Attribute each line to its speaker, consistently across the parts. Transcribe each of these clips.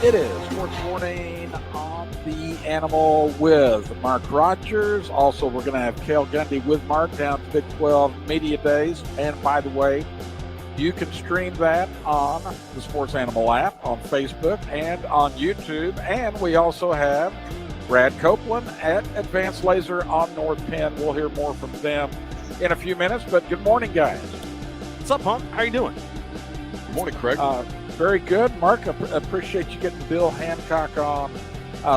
Speaker 1: It is Sports Morning on the Animal with Mark Rodgers. Also, we're going to have Cale Gundy with Mark down to Big 12 Media Days. And by the way, you can stream that on the Sports Animal app, on Facebook, and on YouTube. And we also have Brad Copeland at Advanced Laser on North Penn. We'll hear more from them in a few minutes. But good morning, guys.
Speaker 2: What's up, Punk? How you doing?
Speaker 3: Good morning, Craig.
Speaker 1: Very good. Mark, I appreciate you getting Bill Hancock on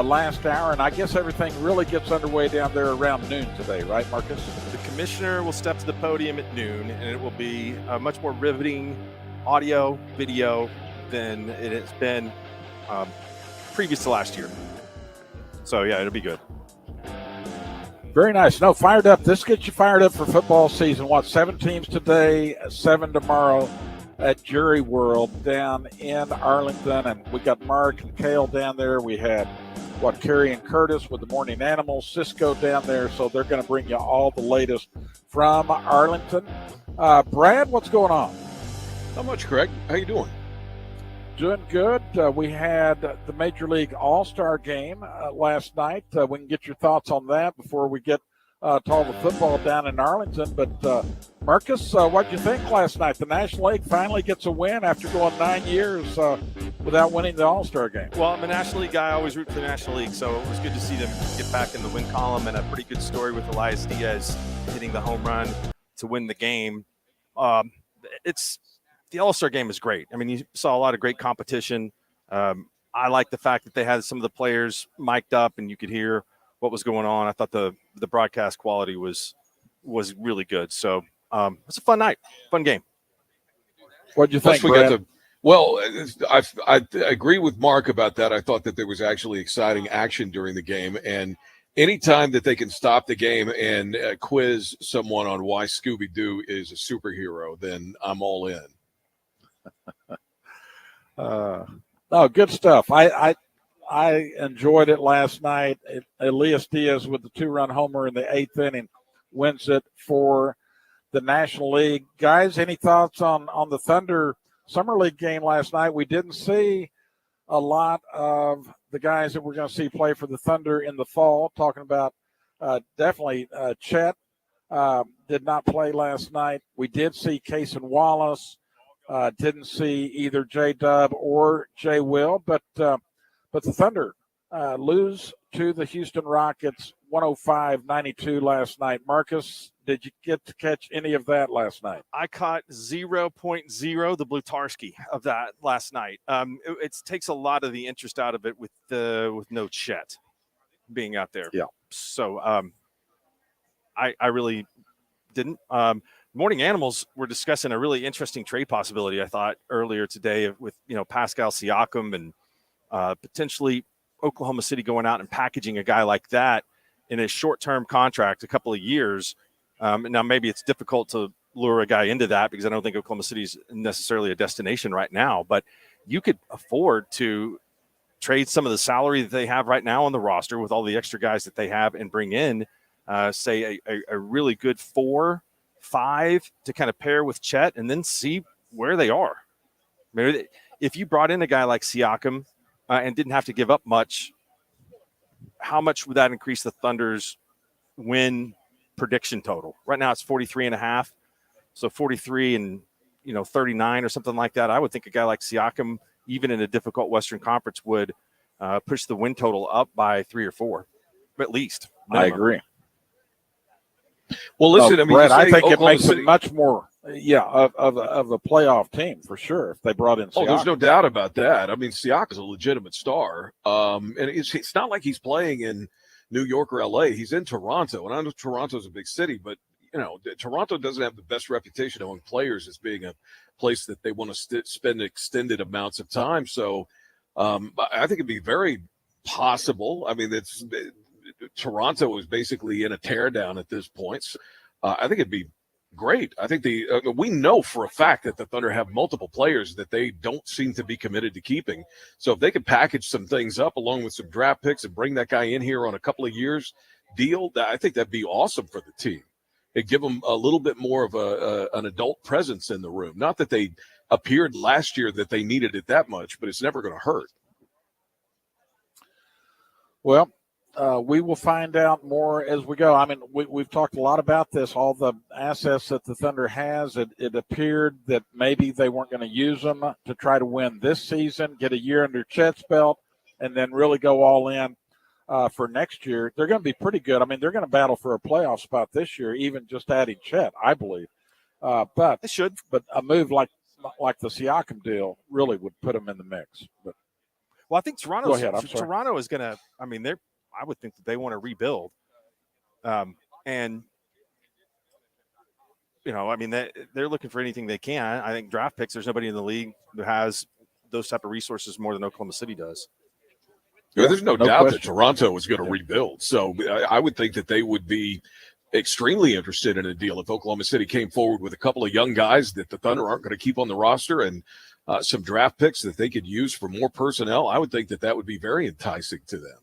Speaker 1: last hour, and I guess everything really gets underway down there around noon today, right, Marcus?
Speaker 2: The commissioner will step to the podium at noon, and it will be a much more riveting audio, video than it has been previous to last year. So, yeah, it'll be good.
Speaker 1: Very nice. No, fired up. This gets you fired up for football season. What, 7 teams today, 7 tomorrow at Jury World down in Arlington, and we got Mark and Cale down there. We had Kerry and Curtis with the Morning Animals, Cisco down there, so they're going to bring you all the latest from Arlington. Brad, what's going on?
Speaker 3: Not much, Craig. How you doing?
Speaker 1: Doing good. We had the Major League All-Star game last night. We can get your thoughts on that before we get to all the football down in Arlington. But Marcus, what'd you think last night? The National League finally gets a win after going 9 years without winning the All-Star game.
Speaker 2: Well, I'm a National League guy. I always root for the National League, so it was good to see them get back in the win column, and a pretty good story with Elias Diaz hitting the home run to win the game. The All-Star game is great. I mean, you saw a lot of great competition. I like the fact that they had some of the players mic'd up and you could hear what was going on. I thought the broadcast quality was really good. So it's a fun night, fun game.
Speaker 1: What did you think, Brad?
Speaker 3: I agree with Mark about that. I thought that there was actually exciting action during the game, and anytime that they can stop the game and quiz someone on why Scooby-Doo is a superhero, then I'm all in.
Speaker 1: Good stuff. I enjoyed it last night. Elias Diaz with the 2-run homer in the 8th inning wins it for the National League. Guys, any thoughts on the Thunder Summer League game last night? We didn't see a lot of the guys that we're going to see play for the Thunder in the fall. Talking about definitely Chet did not play last night. We did see Cason Wallace. Didn't see either J-Dub or J-Will, but the Thunder lose to the Houston Rockets 105-92 last night. Marcus, did you get to catch any of that last night?
Speaker 2: I caught 0.0 the Blutarski of that last night. It takes a lot of the interest out of it with no Chet being out there.
Speaker 1: Yeah.
Speaker 2: So I really didn't. Morning Animals were discussing a really interesting trade possibility, I thought, earlier today with, Pascal Siakam and potentially Oklahoma City going out and packaging a guy like that in a short-term contract, a couple of years. Now, maybe it's difficult to lure a guy into that because I don't think Oklahoma City is necessarily a destination right now, but you could afford to trade some of the salary that they have right now on the roster with all the extra guys that they have and bring in, say, a really good 4-5 to kind of pair with Chet and then see where they are. Maybe if you brought in a guy like Siakam and didn't have to give up much, how much would that increase the Thunder's win prediction total? Right now it's 43.5. So 43 and 39 or something like that. I would think a guy like Siakam, even in a difficult Western Conference, would push the win total up by 3 or 4, at least.
Speaker 1: Minimum. I agree.
Speaker 3: Well, listen,
Speaker 1: Brett, I think it makes it much more, of a playoff team for sure if they brought in Siakam.
Speaker 3: Oh, there's no doubt about that. I mean, Siakam is a legitimate star, and it's not like he's playing in New York or L.A. He's in Toronto, and I know Toronto's a big city, but Toronto doesn't have the best reputation among players as being a place that they want to spend extended amounts of time. So, I think it'd be very possible. I mean, Toronto is basically in a teardown at this point. So, I think it'd be great. I think we know for a fact that the Thunder have multiple players that they don't seem to be committed to keeping. So if they could package some things up along with some draft picks and bring that guy in here on a couple of years deal, I think that'd be awesome for the team. It'd give them a little bit more of an adult presence in the room. Not that they appeared last year that they needed it that much, but it's never going to hurt.
Speaker 1: Well, we will find out more as we go. I mean, we've talked a lot about this, all the assets that the Thunder has. It appeared that maybe they weren't going to use them to try to win this season, get a year under Chet's belt, and then really go all in for next year. They're going to be pretty good. I mean, they're going to battle for a playoff spot this year, even just adding Chet, I believe. But
Speaker 2: They should.
Speaker 1: But a move like the Siakam deal really would put them in the mix. But
Speaker 2: well, I think
Speaker 1: Go ahead, I'm sorry.
Speaker 2: Toronto is going to. I mean, I would think that they want to rebuild, and I mean, they're looking for anything they can. I think draft picks. There's nobody in the league who has those type of resources more than Oklahoma City does.
Speaker 3: Yeah, there's no doubt
Speaker 1: question.
Speaker 3: that Toronto is going to rebuild. So I would think that they would be extremely interested in a deal if Oklahoma City came forward with a couple of young guys that the Thunder aren't going to keep on the roster and some draft picks that they could use for more personnel. I would think that would be very enticing to them.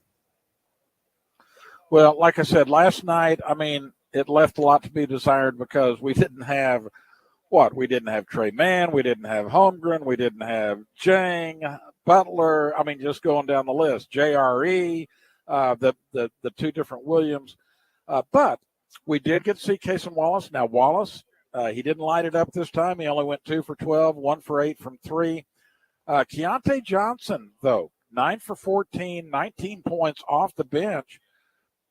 Speaker 1: Well, like I said, last night, I mean, it left a lot to be desired because we didn't have we didn't have Trey Mann, we didn't have Holmgren, we didn't have Jang, Butler. I mean, just going down the list, JRE, the two different Williams. But we did get to see Cason Wallace. Now, Wallace, he didn't light it up this time. He only went 2 for 12, 1 for 8 from 3. Keontae Johnson, though, 9 for 14, 19 points off the bench.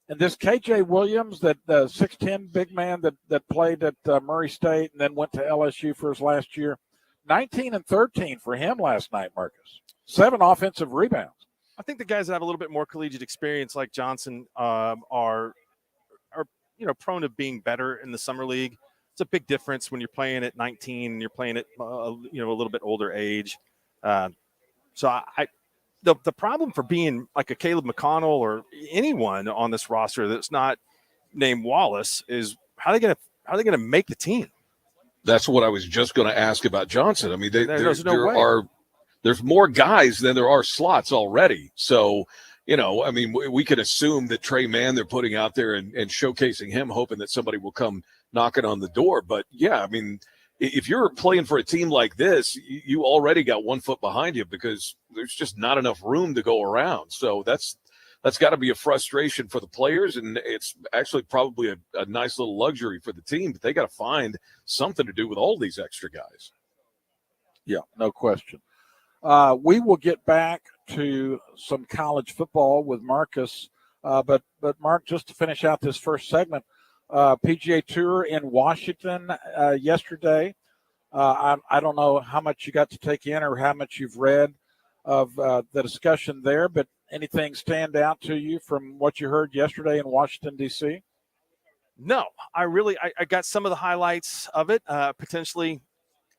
Speaker 1: And this KJ Williams, that 6'10" big man that played at Murray State and then went to LSU for his last year, 19 and 13 for him last night, Marcus. 7 offensive rebounds.
Speaker 2: I think the guys that have a little bit more collegiate experience, like Johnson, are prone to being better in the summer league. It's a big difference when you're playing at 19 and you're playing at a little bit older age. So the problem for being like a Caleb McConnell or anyone on this roster that's not named Wallace is how are they going to make the team?
Speaker 3: That's what I was just going to ask about Johnson. I mean,
Speaker 2: there's no way.
Speaker 3: There's more guys than there are slots already. So, I mean, we could assume that Trey Mann they're putting out there and showcasing him, hoping that somebody will come knocking on the door. But, yeah, I mean, if you're playing for a team like this, you already got 1 foot behind you because there's just not enough room to go around. So that's got to be a frustration for the players, and it's actually probably a nice little luxury for the team. But they got to find something to do with all these extra guys.
Speaker 1: Yeah, no question. We will get back to some college football with Marcus. But Mark, just to finish out this first segment, PGA Tour in Washington yesterday. I don't know how much you got to take in or how much you've read of the discussion there, but anything stand out to you from what you heard yesterday in Washington, D.C.?
Speaker 2: No, I got some of the highlights of it. Potentially,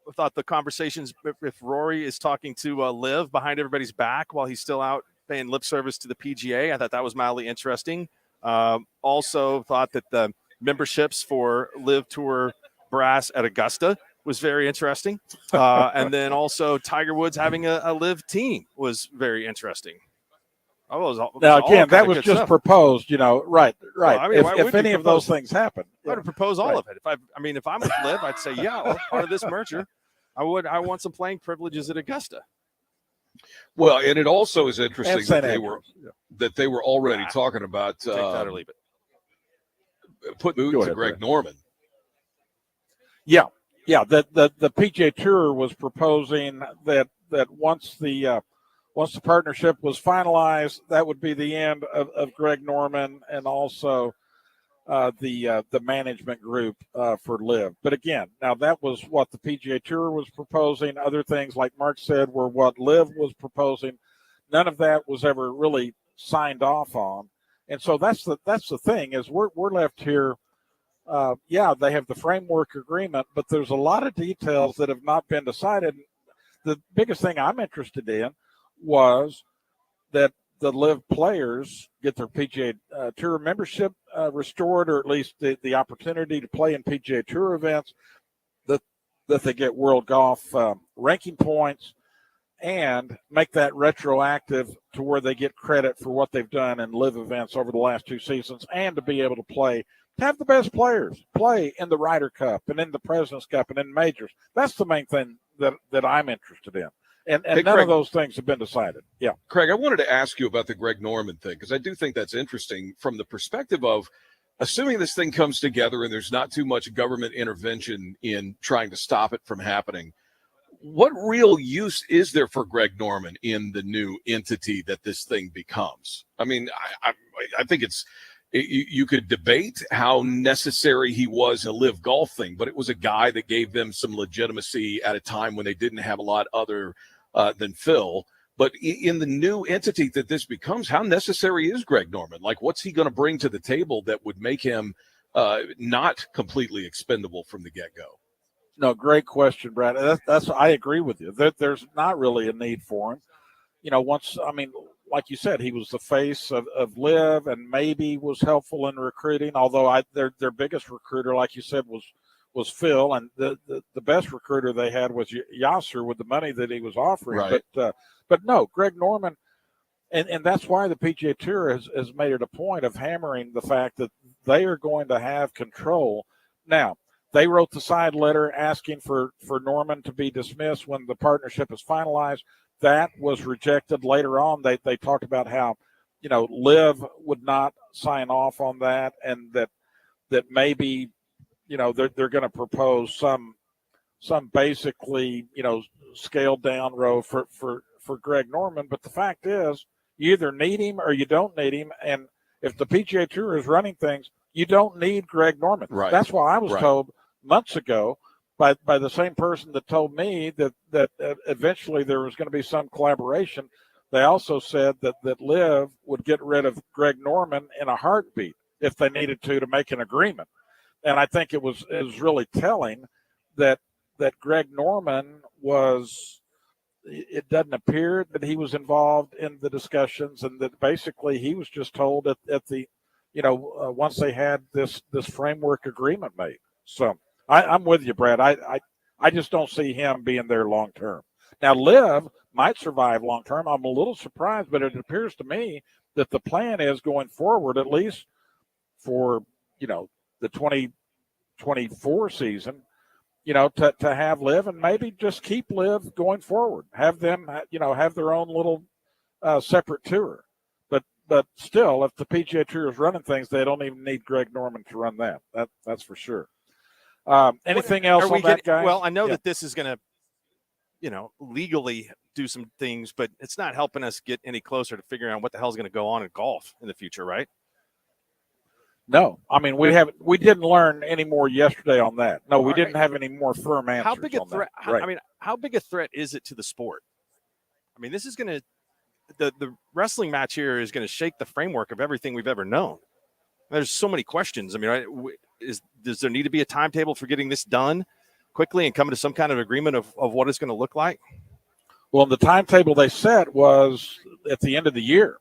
Speaker 2: I thought the conversations if Rory is talking to Liv behind everybody's back while he's still out paying lip service to the PGA. I thought that was mildly interesting. Also thought that the memberships for Liv Tour Brass at Augusta was very interesting. And then also Tiger Woods having a Liv team was very interesting.
Speaker 1: Now, again, that was just proposed, right. Well, I mean, if any of those things happen.
Speaker 2: I would propose all of it. If I'm with Liv, I'd say, yeah, part of this merger, I want some playing privileges at Augusta.
Speaker 3: Well, and it also is interesting that they were already talking about
Speaker 2: take that or leave it.
Speaker 3: Putting to Greg Norman.
Speaker 1: Yeah. The PGA Tour was proposing that once the partnership was finalized, that would be the end of Greg Norman and also the management group for Liv. But again, now that was what the PGA Tour was proposing. Other things, like Mark said, were what Liv was proposing. None of that was ever really signed off on. And so that's the thing is we're left here. They have the framework agreement, but there's a lot of details that have not been decided. The biggest thing I'm interested in was that the Liv players get their PGA Tour membership restored, or at least the opportunity to play in PGA Tour events, that they get World Golf ranking points, and make that retroactive to where they get credit for what they've done in Liv events over the last 2 seasons, and to be able to have the best players play in the Ryder Cup and in the President's Cup and in majors. That's the main thing that I'm interested in. And
Speaker 3: Hey,
Speaker 1: none
Speaker 3: Craig,
Speaker 1: of those things have been decided. Yeah.
Speaker 3: Craig, I wanted to ask you about the Greg Norman thing because I do think that's interesting from the perspective of assuming this thing comes together and there's not too much government intervention in trying to stop it from happening. What real use is there for Greg Norman in the new entity that this thing becomes? I mean, I think you could debate how necessary he was in a live golf thing, but it was a guy that gave them some legitimacy at a time when they didn't have a lot other than Phil. But in the new entity that this becomes, how necessary is Greg Norman? Like, what's he going to bring to the table that would make him not completely expendable from the get-go?
Speaker 1: No, great question, Brad. That's I agree with you. There's not really a need for him. Like you said, he was the face of Liv and maybe was helpful in recruiting. Although their biggest recruiter, like you said, was Phil, and the best recruiter they had was Yasser with the money that he was offering.
Speaker 3: Right.
Speaker 1: But no, Greg Norman, and that's why the PGA Tour has made it a point of hammering the fact that they are going to have control. Now, they wrote the side letter asking for Norman to be dismissed when the partnership is finalized. That was rejected later on. They talked about how, Liv would not sign off on that, and that maybe, they're going to propose some basically, scaled down row for Greg Norman. But the fact is, you either need him or you don't need him. And if the PGA Tour is running things, you don't need Greg Norman.
Speaker 3: Right.
Speaker 1: That's why I was told months ago by the same person that told me that eventually there was going to be some collaboration. They also said that Liv would get rid of Greg Norman in a heartbeat if they needed to make an agreement. And I think it was really telling that Greg Norman it doesn't appear that he was involved in the discussions, and that basically he was just told at the, once they had this framework agreement made. So I'm with you, Brad. I just don't see him being there long term. Now, Liv might survive long term. I'm a little surprised, but it appears to me that the plan is going forward, at least for, the 2024 season, to have Liv and maybe just keep Liv going forward. Have them, have their own little separate tour. But still, if the PGA Tour is running things, they don't even need Greg Norman to run that. That's for sure. Anything else on that, guys?
Speaker 2: Well, I know that this is going to, legally do some things, but it's not helping us get any closer to figuring out what the hell is going to go on in golf in the future, right?
Speaker 1: No, I mean we didn't learn any more yesterday on that. No, we didn't have any more firm answers.
Speaker 2: How big a threat?
Speaker 1: Right.
Speaker 2: How big a threat is it to the sport? I mean, this is going to the wrestling match here is going to shake the framework of everything we've ever known. There's so many questions. I mean, does there need to be a timetable for getting this done quickly and coming to some kind of agreement of what it's going to look like?
Speaker 1: Well, the timetable they set was at the end of the year.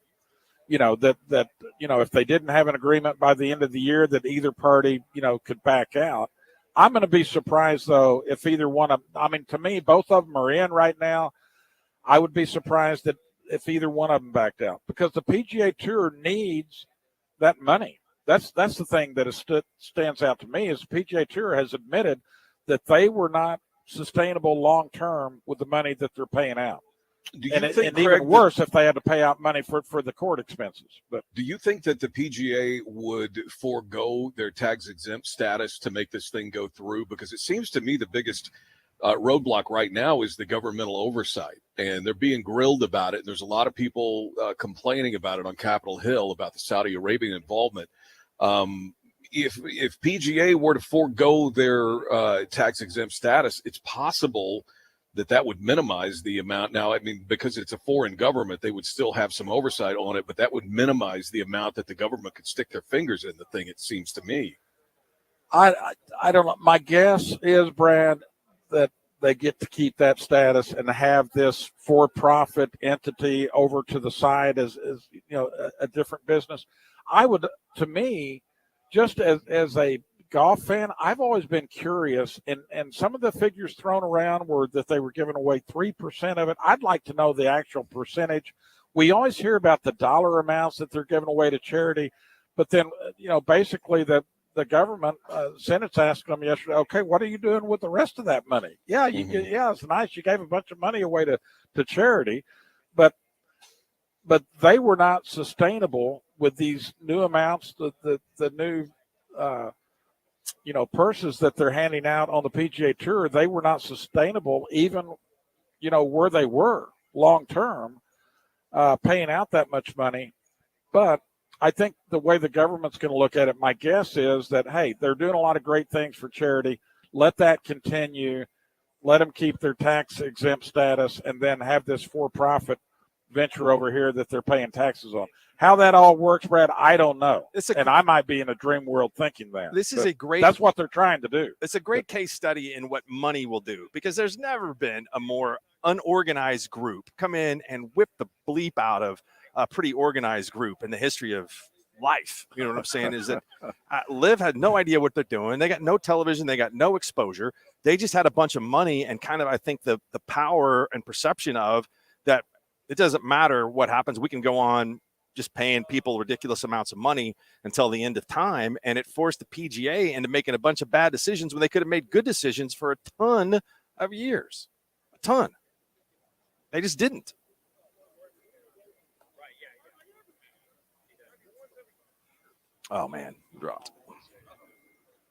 Speaker 1: If they didn't have an agreement by the end of the year, that either party, could back out. I'm going to be surprised, though, if either one of – I mean, to me, both of them are in right now. I would be surprised if either one of them backed out, because the PGA Tour needs that money. That's the thing that stands out to me, is the PGA Tour has admitted that they were not sustainable long term with the money that they're paying out. And even worse if they had to pay out money for the court expenses. But
Speaker 3: do you think that the PGA would forego their tax exempt status to make this thing go through? Because it seems to me the biggest roadblock right now is the governmental oversight, and they're being grilled about it. And there's a lot of people complaining about it on Capitol Hill about the Saudi Arabian involvement. If PGA were to forego their tax exempt status, it's possible that would minimize the amount. Now, I mean, because it's a foreign government, they would still have some oversight on it, but that would minimize the amount that the government could stick their fingers in the thing, it seems to me.
Speaker 1: I don't know. My guess is, Brad, that they get to keep that status and have this for-profit entity over to the side as a different business. I would, to me, just as a golf fan, I've always been curious, and some of the figures thrown around were that they were giving away 3% of it. I'd like to know the actual percentage. We always hear about the dollar amounts that they're giving away to charity, but then basically the the government, Senate's asking them yesterday, okay, what are you doing with the rest of that money? Yeah, yeah, it's nice. You gave a bunch of money away to charity, but they were not sustainable with these new amounts, the new, purses that they're handing out on the PGA Tour. They were not sustainable even, where they were long term, paying out that much money. But I think the way the government's going to look at it, my guess is that, hey, they're doing a lot of great things for charity. Let that continue. Let them keep their tax exempt status and then have this for-profit venture over here that they're paying taxes on. How that all works, Brad, I don't know. And I might be in a dream world thinking that. That's what they're trying to do.
Speaker 2: It's a great case study in what money will do, because there's never been a more unorganized group come in and whip the bleep out of a pretty organized group in the history of life. You know what I'm saying? Is that Liv had no idea what they're doing. They got no television. They got no exposure. They just had a bunch of money and kind of, I think, the power and perception of that it doesn't matter what happens. We can go on just paying people ridiculous amounts of money until the end of time. And it forced the PGA into making a bunch of bad decisions when they could have made good decisions for a ton of years. A ton. They just didn't. Oh, man, dropped.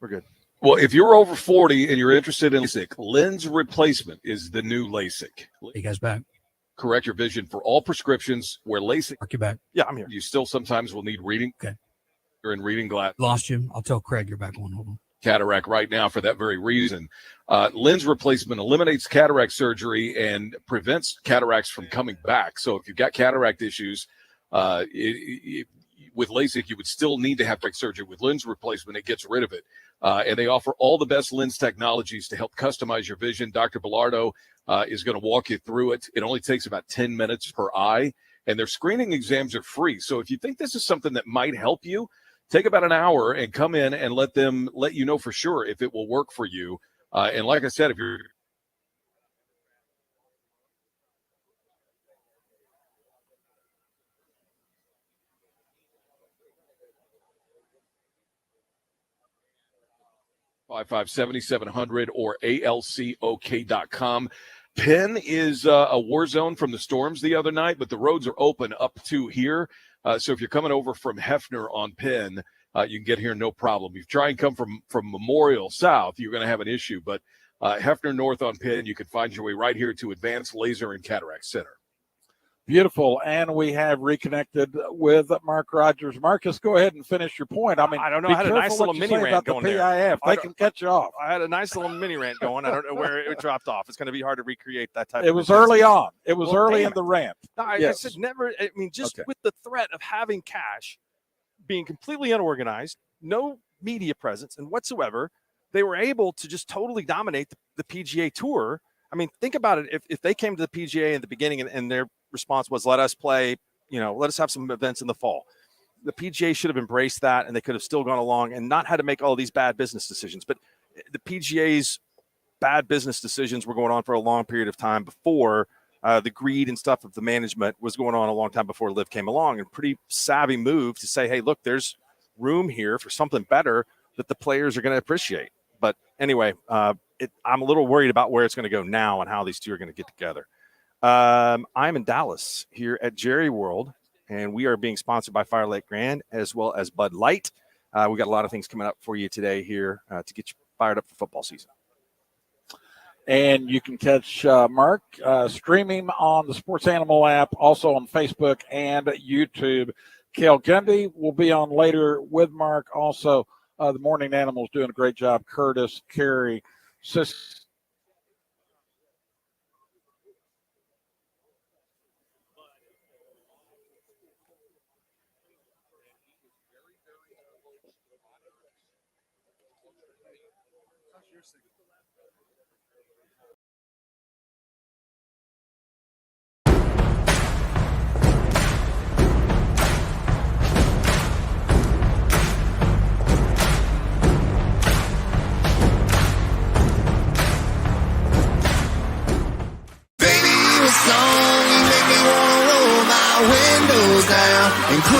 Speaker 2: We're good.
Speaker 3: Well, if you're over 40 and you're interested in LASIK, lens replacement is the new LASIK.
Speaker 4: You guys back?
Speaker 3: Correct your vision for all prescriptions where LASIK.
Speaker 4: Mark, you back?
Speaker 2: Yeah, I'm here.
Speaker 3: You still sometimes will need reading.
Speaker 4: Okay.
Speaker 3: You're in reading glass.
Speaker 4: Lost you. I'll tell Craig you're back on. Hold on.
Speaker 3: Cataract right now for that very reason. Lens replacement eliminates cataract surgery and prevents cataracts from coming back. So if you've got cataract issues, with LASIK, you would still need to have surgery. With lens replacement, it gets rid of it. And they offer all the best lens technologies to help customize your vision. Dr. Bilardo is going to walk you through it. It only takes about 10 minutes per eye, and their screening exams are free. So if you think this is something that might help you, take about an hour and come in and let them let you know for sure if it will work for you. And like I said, if you're 557-7700 or alcok.com. Penn is a war zone from the storms the other night, but the roads are open up to here. So if you're coming over from Hefner on Penn, you can get here no problem. If you try and come from Memorial South, you're going to have an issue. But Hefner North on Penn, you can find your way right here to Advanced Laser and Cataract Center.
Speaker 1: Beautiful. And we have reconnected with Mark Rodgers. Marcus, go ahead and finish your point. I mean,
Speaker 2: I don't know. I had a nice little mini rant going there.
Speaker 1: PIF. They can cut you off.
Speaker 2: I had a nice little mini rant going. I don't know where it dropped off. It's going to be hard to recreate that type.
Speaker 1: It was early on. It was early in the rant.
Speaker 2: No, I said never. I mean, just with the threat of having cash, being completely unorganized, no media presence and whatsoever, they were able to just totally dominate the PGA Tour. I mean, think about it. If they came to the PGA in the beginning and their response was, let us play, let us have some events in the fall. The PGA should have embraced that, and they could have still gone along and not had to make all these bad business decisions. But the PGA's bad business decisions were going on for a long period of time before the greed and stuff of the management was going on a long time before Liv came along. And pretty savvy move to say, hey, look, there's room here for something better that the players are going to appreciate. But anyway, I'm a little worried about where it's going to go now and how these two are going to get together. I'm in Dallas here at Jerry World, and we are being sponsored by Fire Lake Grand as well as Bud Light. We got a lot of things coming up for you today here to get you fired up for football season.
Speaker 1: And you can catch Mark streaming on the Sports Animal app, also on Facebook and YouTube. Cale Gundy will be on later with Mark. Also, the Morning Animals doing a great job. Curtis, Carey, Sis.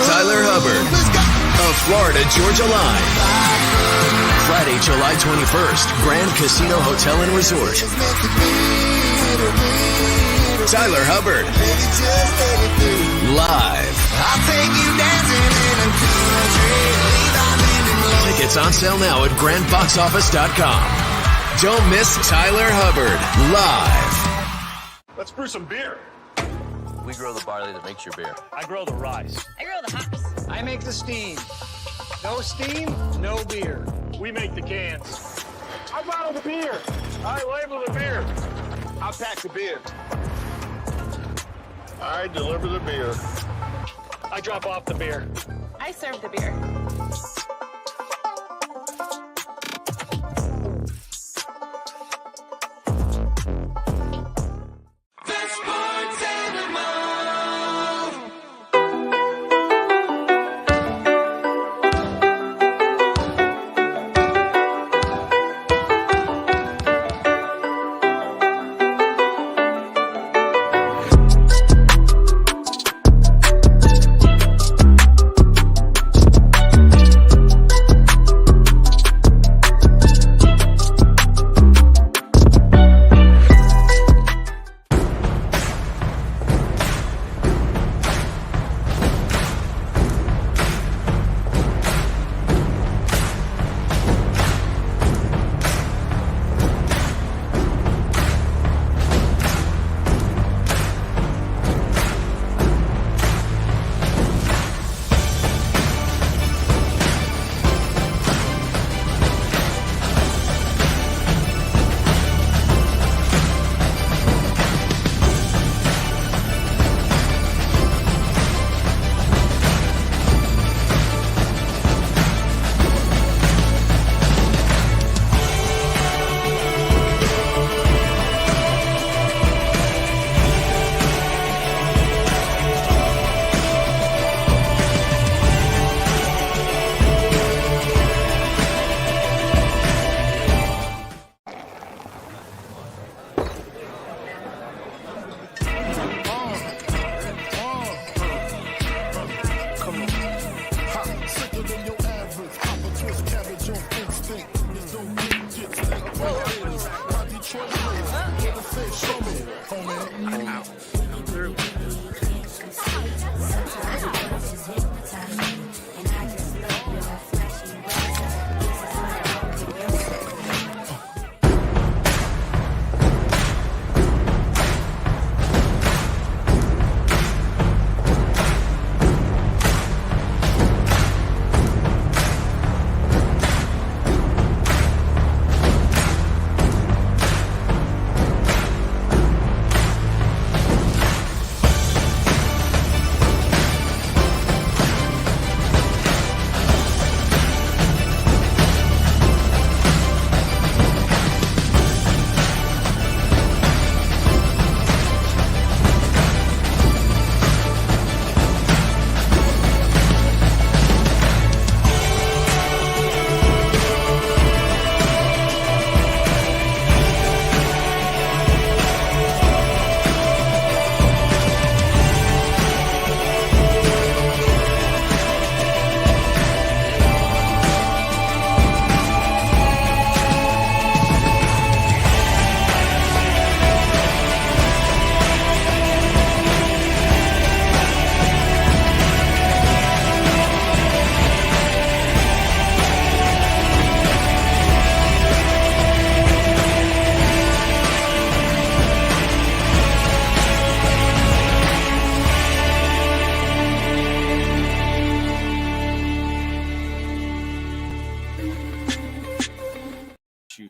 Speaker 5: Tyler Hubbard. Let's go. of Florida Georgia Line. Friday, July 21st, Grand Casino Hotel and Resort. Tyler Hubbard. Live.
Speaker 6: I'll take you dancing in a country.
Speaker 5: Tickets on sale now at grandboxoffice.com. Don't miss Tyler Hubbard live.
Speaker 7: Let's brew some beer.
Speaker 8: We grow the barley that makes your beer.
Speaker 7: I grow the rice.
Speaker 9: I grow the hops.
Speaker 10: I make the steam. No steam, no beer.
Speaker 7: We make the cans. I bottle the beer. I label the beer. I pack the beer. I deliver the beer. I drop off the beer.
Speaker 9: I serve the beer.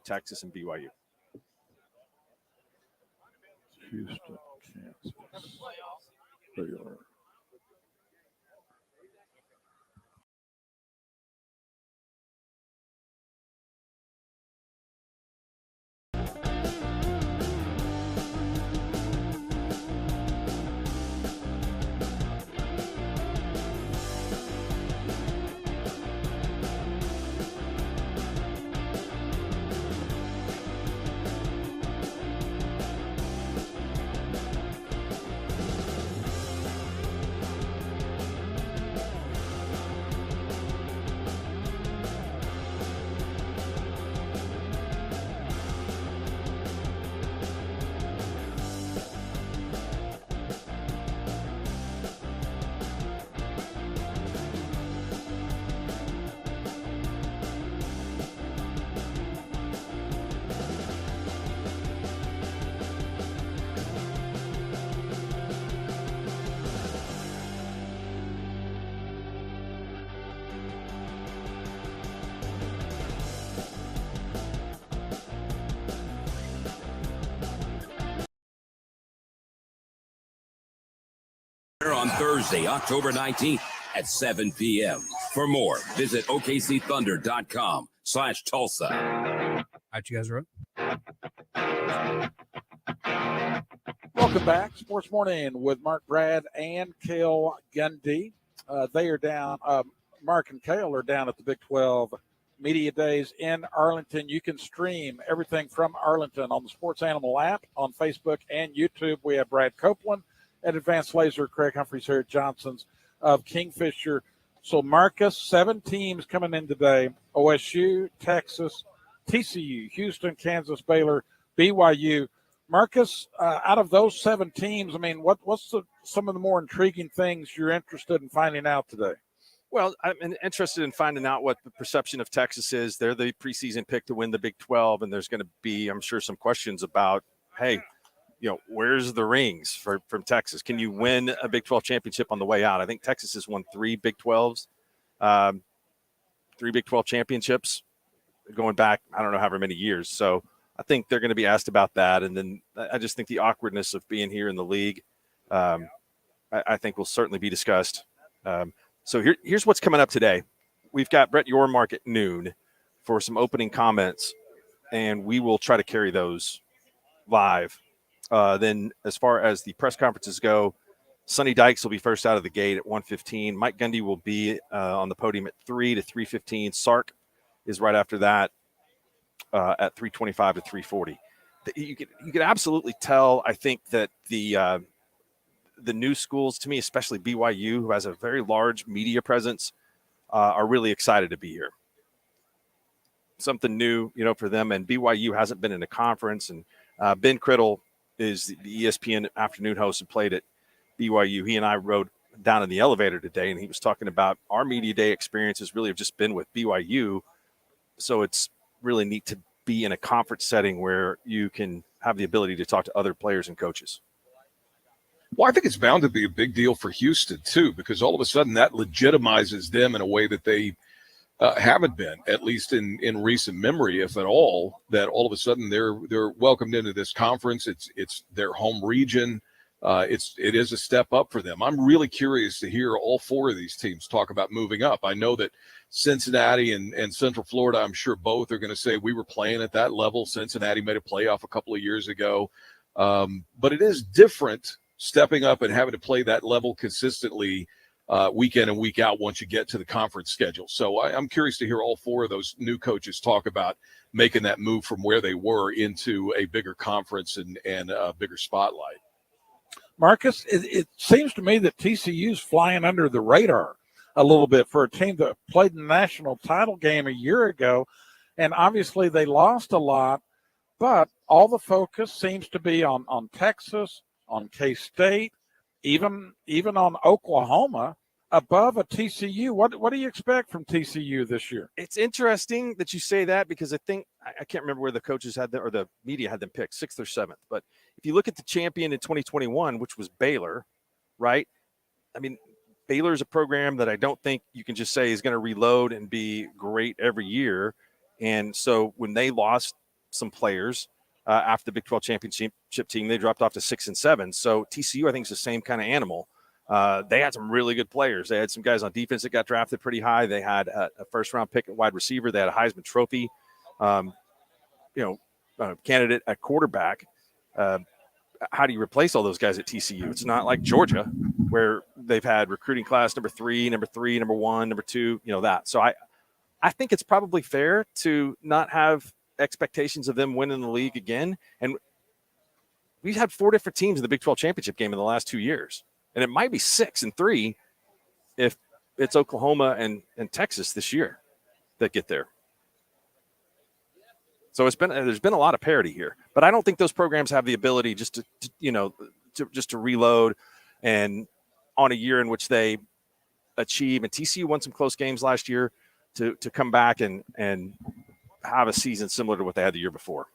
Speaker 2: Texas and BYU.
Speaker 1: Houston, Kansas. There you are.
Speaker 11: on Thursday, October 19th at 7 p.m. For more, visit OKCThunder.com/Tulsa.
Speaker 4: All right, you guys are up.
Speaker 1: Welcome back. Sports Morning with Mark Brad and Cale Gundy. They are down. Mark and Cale are down at the Big 12 Media Days in Arlington. You can stream everything from Arlington on the Sports Animal app, on Facebook and YouTube. We have Brad Copeland at Advanced Laser, Craig Humphreys here at Johnson's of Kingfisher. So, Marcus, 7 teams coming in today: OSU, Texas, TCU, Houston, Kansas, Baylor, BYU. Marcus, out of those 7 teams, I mean, what's some of the more intriguing things you're interested in finding out today?
Speaker 2: Well, I'm interested in finding out what the perception of Texas is. They're the preseason pick to win the Big 12, and there's going to be, I'm sure, some questions about, hey, where's the rings from Texas? Can you win a Big 12 championship on the way out? I think Texas has won 3 Big 12s, 3 Big 12 championships going back, I don't know, however many years. So I think they're going to be asked about that. And then I just think the awkwardness of being here in the league, I think will certainly be discussed. So here's what's coming up today. We've got Brett Yormark at noon for some opening comments, and we will try to carry those live. Then as far as the press conferences go, Sonny Dykes will be first out of the gate at 1:15. Mike Gundy will be on the podium at 3 to 3:15. Sark is right after that at 3:25 to 3:40. You could absolutely tell, I think, that the new schools, to me, especially BYU, who has a very large media presence, are really excited to be here. Something new, for them. And BYU hasn't been in a conference. And Ben Criddle is the ESPN afternoon host and played at BYU. He and I rode down in the elevator today, and he was talking about our media day experiences really have just been with BYU. So it's really neat to be in a conference setting where you can have the ability to talk to other players and coaches.
Speaker 3: Well, I think it's bound to be a big deal for Houston, too, because all of a sudden that legitimizes them in a way that they haven't been, at least in recent memory, if at all, that all of a sudden they're welcomed into this conference. It's their home region. It is a step up for them. I'm really curious to hear all 4 of these teams talk about moving up. I know that Cincinnati and Central Florida, I'm sure both are going to say we were playing at that level. Cincinnati made a playoff a couple of years ago. But it is different stepping up and having to play that level consistently week in and week out once you get to the conference schedule. So I'm curious to hear all 4 of those new coaches talk about making that move from where they were into a bigger conference and a bigger spotlight.
Speaker 1: Marcus, it seems to me that TCU's flying under the radar a little bit for a team that played in the national title game a year ago, and obviously they lost a lot, but all the focus seems to be on Texas, on K-State, even on Oklahoma, above a TCU. What do you expect from TCU this year?
Speaker 2: It's interesting that you say that because I think I can't remember where the coaches had them or the media had them picked 6th or 7th. But if you look at the champion in 2021, which was Baylor, right? I mean, Baylor is a program that I don't think you can just say is going to reload and be great every year. And so when they lost some players after the Big 12 championship team, they dropped off to 6 and 7. So TCU, I think, is the same kind of animal. They had some really good players. They had some guys on defense that got drafted pretty high. They had a first-round pick at wide receiver. They had a Heisman Trophy, candidate at quarterback. How do you replace all those guys at TCU? It's not like Georgia, where they've had recruiting class number 3, number 1, number 2, that. So I think it's probably fair to not have expectations of them winning the league again. And we've had 4 different teams in the Big 12 championship game in the last 2 years. And it might be 6 and 3 if it's Oklahoma and Texas this year that get there. So there's been a lot of parity here, but I don't think those programs have the ability just to reload and on a year in which they achieve. And TCU won some close games last year to come back and have a season similar to what they had the year before.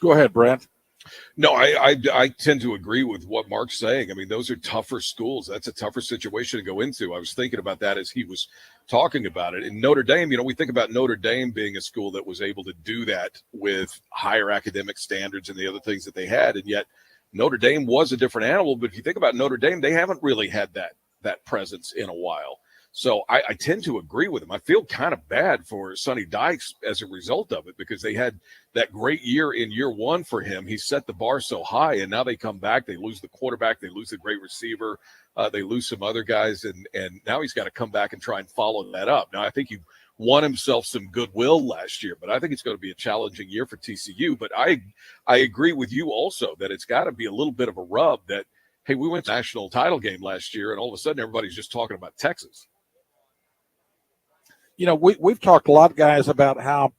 Speaker 1: Go ahead, Brent.
Speaker 3: No, I tend to agree with what Mark's saying. I mean, those are tougher schools. That's a tougher situation to go into. I was thinking about that as he was talking about it. In Notre Dame, we think about Notre Dame being a school that was able to do that with higher academic standards and the other things that they had. And yet Notre Dame was a different animal, but if you think about Notre Dame, they haven't really had that presence in a while. So I tend to agree with him. I feel kind of bad for Sonny Dykes as a result of it, because they had that great year in year one for him. He set the bar so high, and now they come back. They lose the quarterback. They lose the great receiver. They lose some other guys, and now he's got to come back and try and follow that up. Now, I think he won himself some goodwill last year, but I think it's going to be a challenging year for TCU. But I agree with you also that it's got to be a little bit of a rub that, hey, we went to the national title game last year, and all of a sudden everybody's just talking about Texas.
Speaker 1: You know, we've talked a lot, guys, about how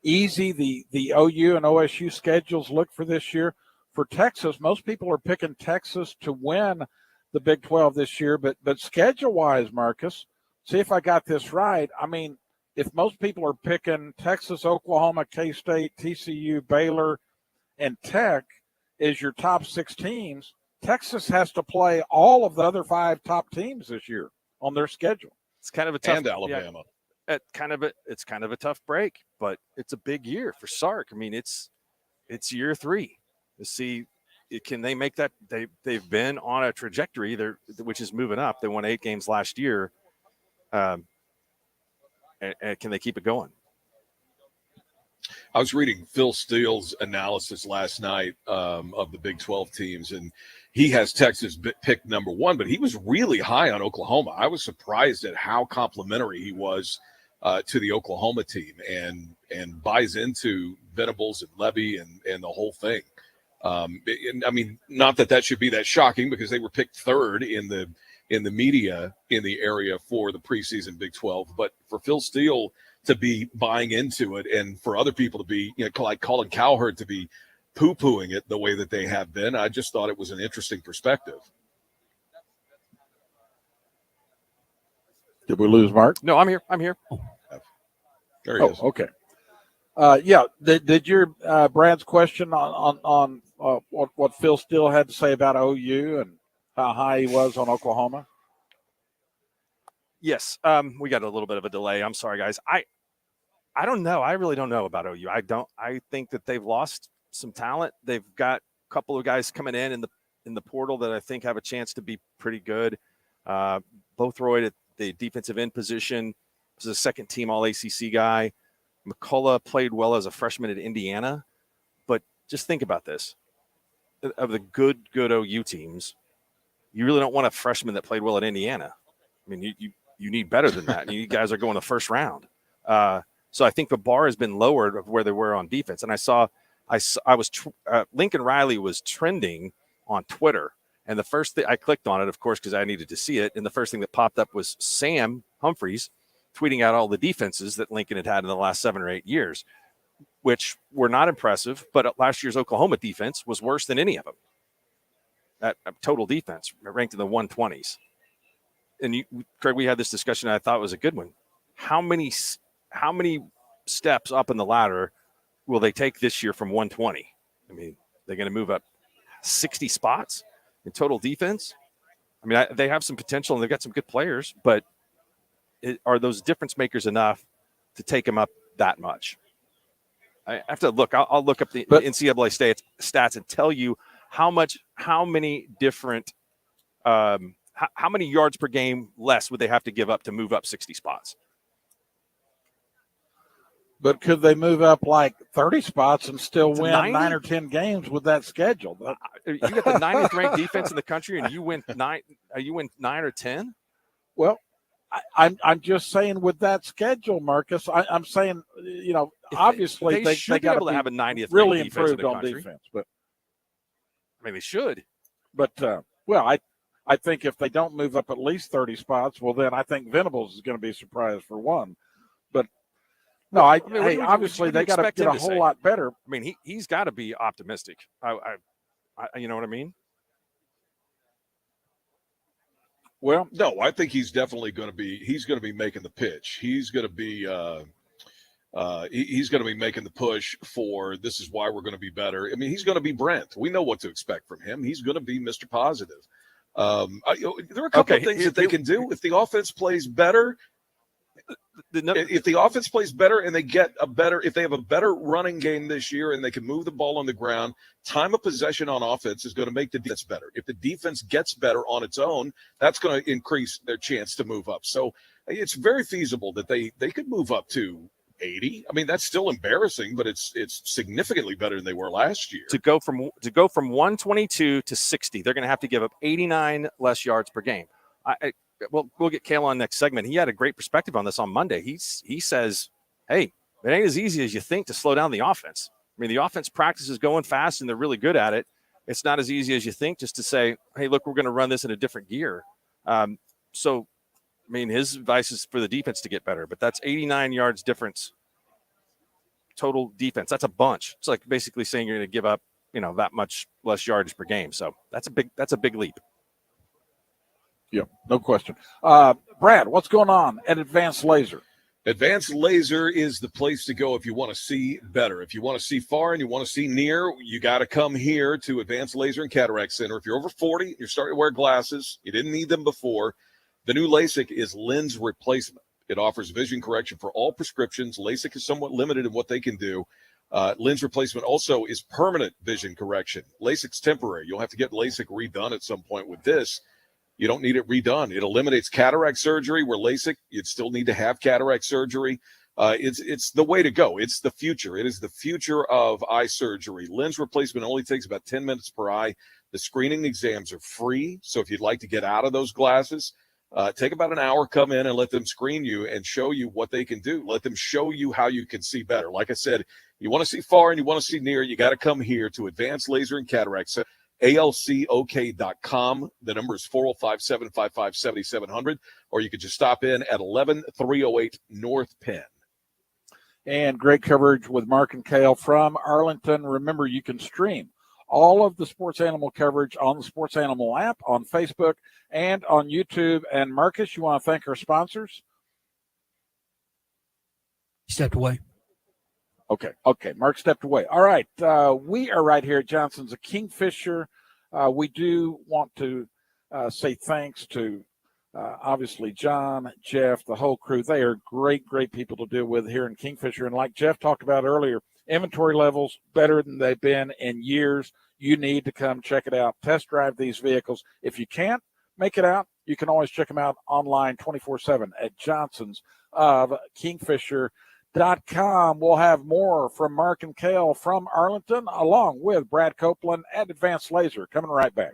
Speaker 1: easy the OU and OSU schedules look for this year. For Texas, most people are picking Texas to win the Big 12 this year, but schedule-wise, Marcus, see if I got this right. I mean, if most people are picking Texas, Oklahoma, K-State, TCU, Baylor, and Tech as your top 6 teams, Texas has to play all of the other 5 top teams this year on their schedule.
Speaker 2: It's kind of a tough,
Speaker 3: and Alabama.
Speaker 2: Yeah, it's kind of a tough break, but it's a big year for Sark. I mean, it's year 3 to see can they make that. They've been on a trajectory there, which is moving up. They won 8 games last year. And can they keep it going?
Speaker 3: I was reading Phil Steele's analysis last night of the Big 12 teams, and he has Texas picked number 1, but he was really high on Oklahoma. I was surprised at how complimentary he was to the Oklahoma team, and buys into Venables and Levy and the whole thing. And, I mean, not that should be that shocking, because they were picked 3rd in the media in the area for the preseason Big 12. But for Phil Steele to be buying into it, and for other people to be, like Colin Cowherd to be poo-pooing it the way that they have been, I just thought it was an interesting perspective.
Speaker 1: Did we lose Mark?
Speaker 2: No, I'm here.
Speaker 3: There he is.
Speaker 1: Okay. Yeah. Did your Brad's question on what Phil Steele had to say about OU and how high he was on Oklahoma?
Speaker 2: Yes. We got a little bit of a delay. I'm sorry, guys. I don't know. I really don't know about OU. I think that they've lost some talent. They've got a couple of guys coming in the portal that I think have a chance to be pretty good. Bothroyd at the defensive end position was a second-team All-ACC guy. McCullough played well as a freshman at Indiana. But just think about this. Of the good OU teams, you really don't want a freshman that played well at Indiana. I mean, you need better than that. You guys are going the first round. So I think the bar has been lowered of where they were on defense. And Lincoln Riley was trending on Twitter. And the first thing I clicked on it, of course, because I needed to see it. And the first thing that popped up was Sam Humphreys tweeting out all the defenses that Lincoln had in the last 7 or 8 years, which were not impressive. But last year's Oklahoma defense was worse than any of them. That total defense ranked in the 120s. And Craig, we had this discussion. I thought it was a good one. How many steps up in the ladder will they take this year from 120? I mean, they're going to move up 60 spots in total defense. I mean, they have some potential and they've got some good players, but are those difference makers enough to take them up that much? I have to look. I'll look up the NCAA stats and tell you how many different, how many yards per game less would they have to give up to move up 60 spots?
Speaker 1: But could they move up like 30 spots and still win
Speaker 2: 90?
Speaker 1: 9 or 10 games with that schedule?
Speaker 2: You got the 90th ranked defense in the country, and you win 9 or 10.
Speaker 1: Well, I'm just saying with that schedule, Marcus. I'm saying, obviously
Speaker 2: they should
Speaker 1: they
Speaker 2: be
Speaker 1: got
Speaker 2: able to have a 90th
Speaker 1: really
Speaker 2: ranked defense in
Speaker 1: improved
Speaker 2: the
Speaker 1: on
Speaker 2: country.
Speaker 1: defense. But
Speaker 2: I mean, they should.
Speaker 1: But I think if they don't move up at least 30 spots, well, then I think Venables is going to be surprised for one. But no, obviously they got to get a whole lot better.
Speaker 2: I mean, he's got to be optimistic. I you know what I mean?
Speaker 3: Well, no, I think he's definitely going to be. He's going to be making the pitch. He's going to be. He's going to be making the push for. This is why we're going to be better. I mean, he's going to be Brent. We know what to expect from him. He's going to be Mr. Positive. There are a couple of things that they can do if the offense plays better. if the offense plays better and they get if they have a better running game this year and they can move the ball on the ground, time of possession on offense is going to make the defense better. If the defense gets better on its own, that's going to increase their chance to move up. So it's very feasible that they could move up to 80. I mean, that's still embarrassing, but it's significantly better than they were last year.
Speaker 2: To go from 122 to 60, they're going to have to give up 89 less yards per game. We'll get Cale on next segment. He had a great perspective on this on Monday. He says, hey, it ain't as easy as you think to slow down the offense. I mean, the offense practices going fast, and they're really good at it. It's not as easy as you think just to say, hey, look, we're going to run this in a different gear. So, I mean, his advice is for the defense to get better, but that's 89 yards difference total defense. That's a bunch. It's like basically saying you're going to give up, that much less yardage per game. So that's a big leap.
Speaker 1: Yeah, no question. Brad, what's going on at Advanced Laser?
Speaker 3: Advanced Laser is the place to go if you want to see better. If you want to see far and you want to see near, you got to come here to Advanced Laser and Cataract Center. If you're over 40, you're starting to wear glasses, you didn't need them before, the new LASIK is lens replacement. It offers vision correction for all prescriptions. LASIK is somewhat limited in what they can do. Lens replacement also is permanent vision correction. LASIK's temporary. You'll have to get LASIK redone at some point. With this, you don't need it redone. It eliminates cataract surgery, where LASIK, you'd still need to have cataract surgery. It's the way to go. It's the future. It is the future of eye surgery. Lens replacement only takes about 10 minutes per eye. The screening exams are free, so if you'd like to get out of those glasses, take about an hour, come in and let them screen you and show you what they can do. Let them show you how you can see better. Like I said, you want to see far and you want to see near, you got to come here to Advanced Laser and Cataract Center. ALCOK.com. The number is 405-755-7700, or you could just stop in at 11308 North Penn.
Speaker 1: And great coverage with Mark and Cale from Arlington. Remember, you can stream all of the Sports Animal coverage on the Sports Animal app, on Facebook, and on YouTube. And Marcus, you want to thank our sponsors?
Speaker 4: He stepped away.
Speaker 1: Okay. Mark stepped away. All right. We are right here at Johnson's of Kingfisher. We do want to say thanks to, obviously, John, Jeff, the whole crew. They are great people to deal with here in Kingfisher. And like Jeff talked about earlier, inventory levels better than they've been in years. You need to come check it out. Test drive these vehicles. If you can't make it out, you can always check them out online 24/7 at Johnson's of Kingfisher.com. We'll have more from Mark and Cale from Arlington, along with Brad Copeland at Advanced Laser. Coming right back.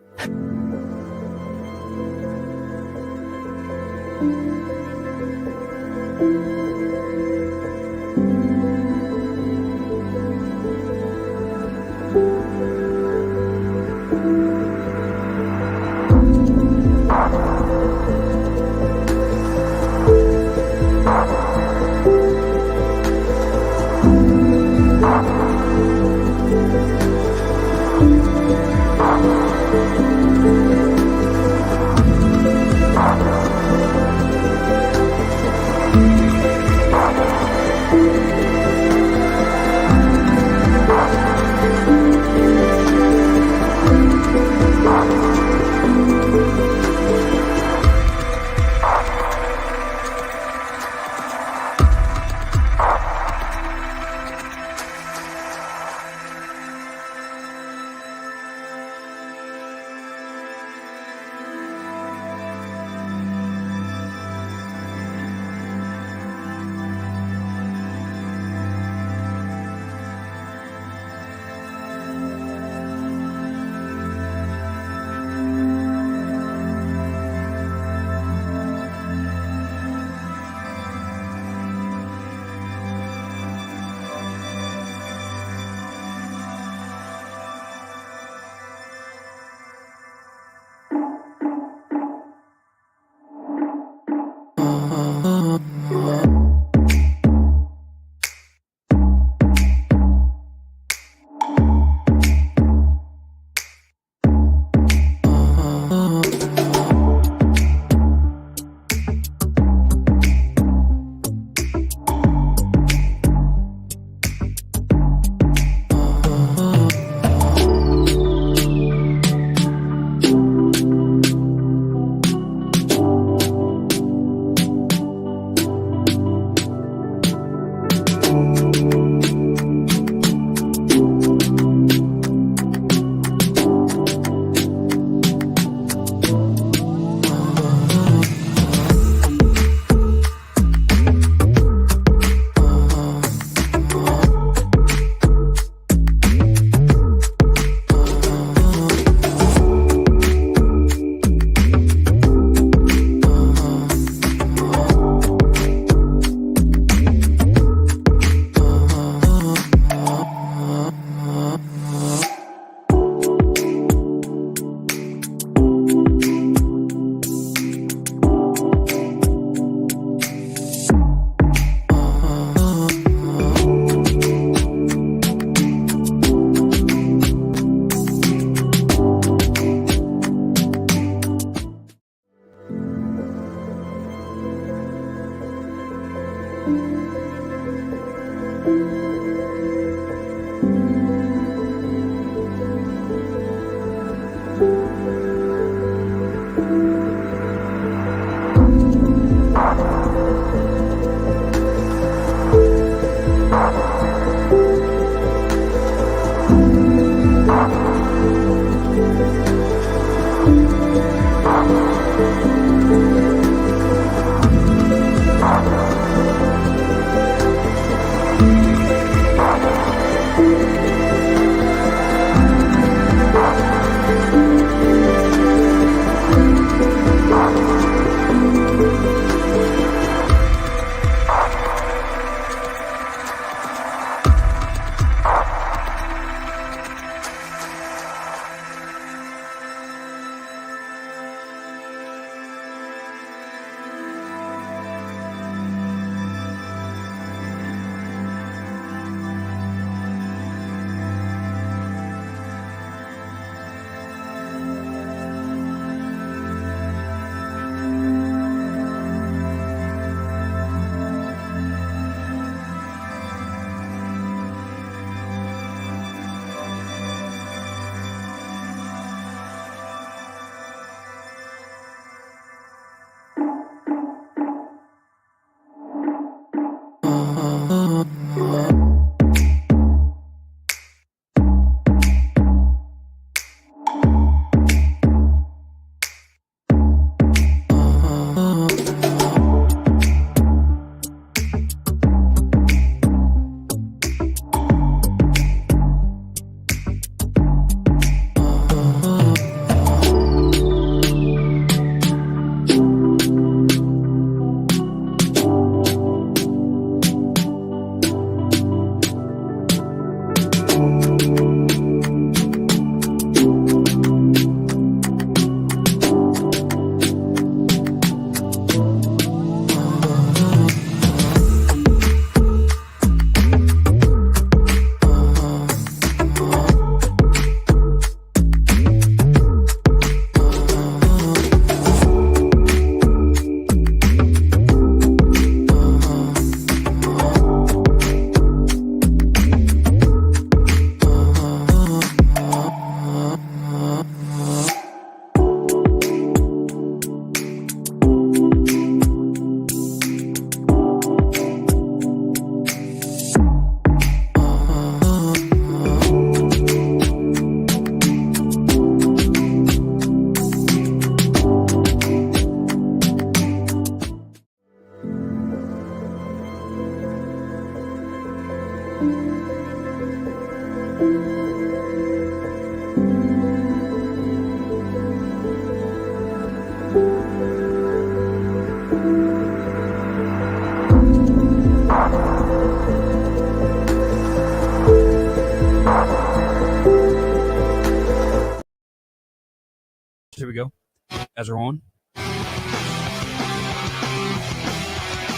Speaker 4: Guys are on.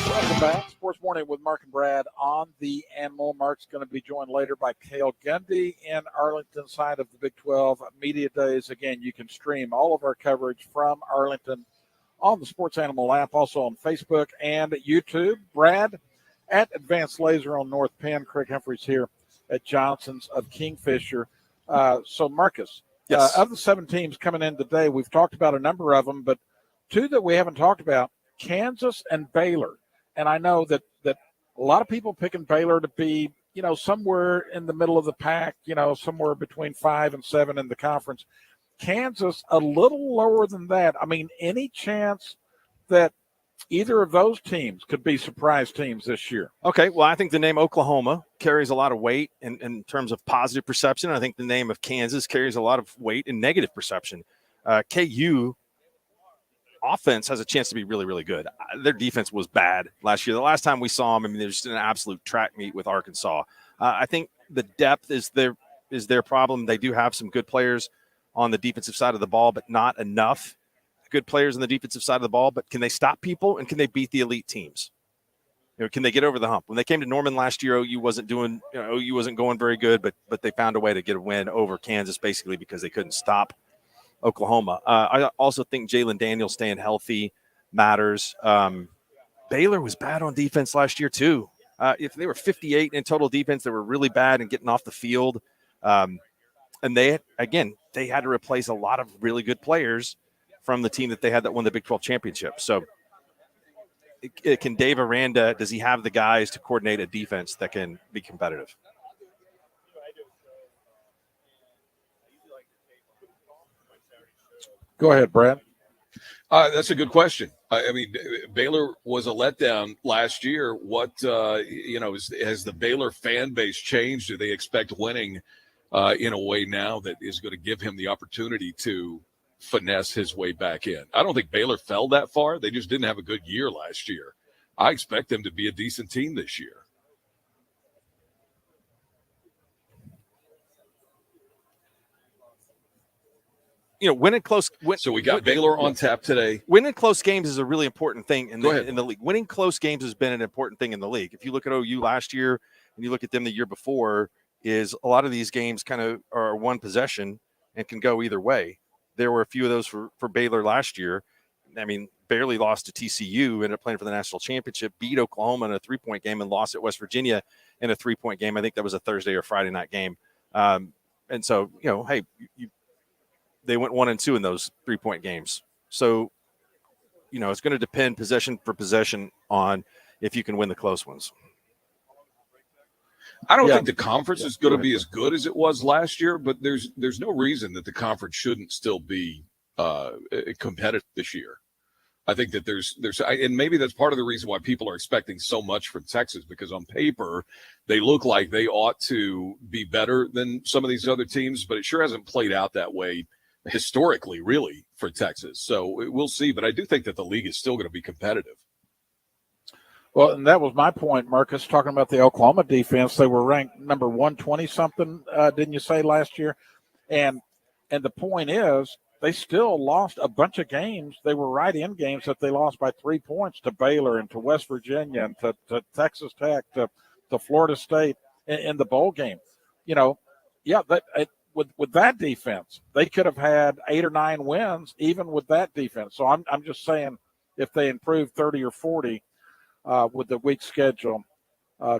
Speaker 1: Welcome back. Sports Morning with Mark and Brad on the Animal. Mark's going to be joined later by Cale Gundy in Arlington side of the Big 12 Media Days. Again, you can stream all of our coverage from Arlington on the Sports Animal app, also on Facebook and YouTube. Brad at Advanced Laser on North Penn. Craig Humphreys here at Johnson's of Kingfisher. So, Marcus,
Speaker 2: Yes.
Speaker 1: of the 7 teams coming in today, we've talked about a number of them, but 2 that we haven't talked about, Kansas and Baylor. And I know that a lot of people picking Baylor to be, somewhere in the middle of the pack, somewhere between 5 and 7 in the conference. Kansas, a little lower than that. I mean, any chance that either of those teams could be surprise teams this year?
Speaker 2: Okay, well, I think the name Oklahoma carries a lot of weight in terms of positive perception. I think the name of Kansas carries a lot of weight in negative perception. KU offense has a chance to be really, really good. Their defense was bad last year. The last time we saw them, they're just an absolute track meet with Arkansas. I think the depth is their problem. They do have some good players on the defensive side of the ball, but not enough good players on the defensive side of the ball. But can they stop people, and can they beat the elite teams? Can they get over the hump? When they came to Norman last year, OU wasn't going very good, but they found a way to get a win over Kansas basically because they couldn't stop Oklahoma. I also think Jalen Daniels staying healthy matters. Baylor was bad on defense last year too. If they were 58 in total defense, they were really bad and getting off the field. And they had to replace a lot of really good players from the team that they had that won the Big 12 championship. So can Dave Aranda, does he have the guys to coordinate a defense that can be competitive?
Speaker 1: Go ahead, Brad.
Speaker 3: That's a good question. I mean, Baylor was a letdown last year. What, has the Baylor fan base changed? Do they expect winning in a way now that is going to give him the opportunity to finesse his way back in? I don't think Baylor fell that far. They just didn't have a good year last year. I expect them to be a decent team this year.
Speaker 2: Winning close.
Speaker 3: So we got Baylor on tap today.
Speaker 2: Winning close games is a really important thing in the league. Winning close games has been an important thing in the league. If you look at OU last year and you look at them the year before, is a lot of these games kind of are one possession and can go either way. There were a few of those for Baylor last year. I mean, barely lost to TCU, ended up playing for the national championship, beat Oklahoma in a 3-point game, and lost at West Virginia in a 3-point game. I think that was a Thursday or Friday night game. And so, hey, they went 1-2 in those 3-point games. So, it's going to depend possession for possession on if you can win the close ones.
Speaker 3: I don't think the conference is going to be as good as it was last year, but there's no reason that the conference shouldn't still be competitive this year. I think that and maybe that's part of the reason why people are expecting so much from Texas, because on paper they look like they ought to be better than some of these other teams, but it sure hasn't played out that way historically, really, for Texas. So we'll see, but I do think that the league is still going to be competitive.
Speaker 1: Well, and that was my point, Marcus, talking about the Oklahoma defense. They were ranked number 120-something, didn't you say, last year? And the point is, they still lost a bunch of games. They were right in games that they lost by 3 points to Baylor and to West Virginia and to Texas Tech, to Florida State in the bowl game. With that defense, they could have had 8 or 9 wins even with that defense. So I'm just saying, if they improve 30 or 40 with the weak schedule,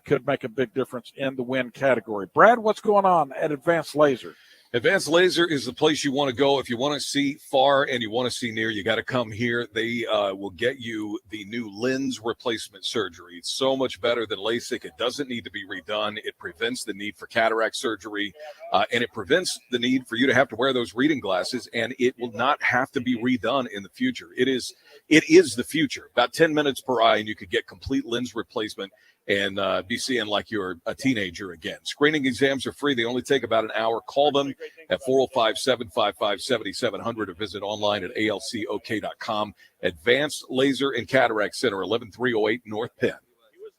Speaker 1: could make a big difference in the win category. Brad, what's going on at Advanced Laser?
Speaker 3: Advanced Laser is the place you want to go. If you want to see far and you want to see near, you got to come here. They will get you the new lens replacement surgery. It's so much better than LASIK. It doesn't need to be redone. It prevents the need for cataract surgery, and it prevents the need for you to have to wear those reading glasses, and it will not have to be redone in the future. It is the future. About 10 minutes per eye, and you could get complete lens replacement and be seeing like you're a teenager again. Screening exams are free. They only take about an hour. Call them at 405-755-7700 or visit online at alcok.com. Advanced Laser and Cataract Center, 11308 North Penn.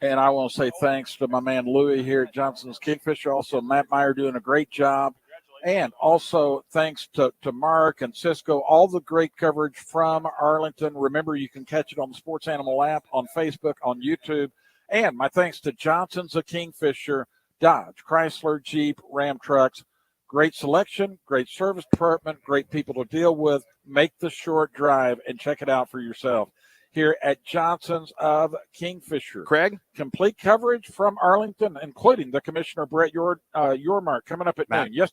Speaker 1: And I want to say thanks to my man Louie here at Johnson's Kingfisher. Also, Matt Meyer doing a great job And also thanks to Mark and Cisco, all the great coverage from Arlington. Remember, you can catch it on the Sports Animal app, on Facebook, on YouTube. And my thanks to Johnson's of Kingfisher, Dodge, Chrysler, Jeep, Ram trucks. Great selection, great service department, great people to deal with. Make the short drive and check it out for yourself here at Johnson's of Kingfisher.
Speaker 2: Craig?
Speaker 1: Complete coverage from Arlington, including the Commissioner Brett Yormark coming up at noon. Yes.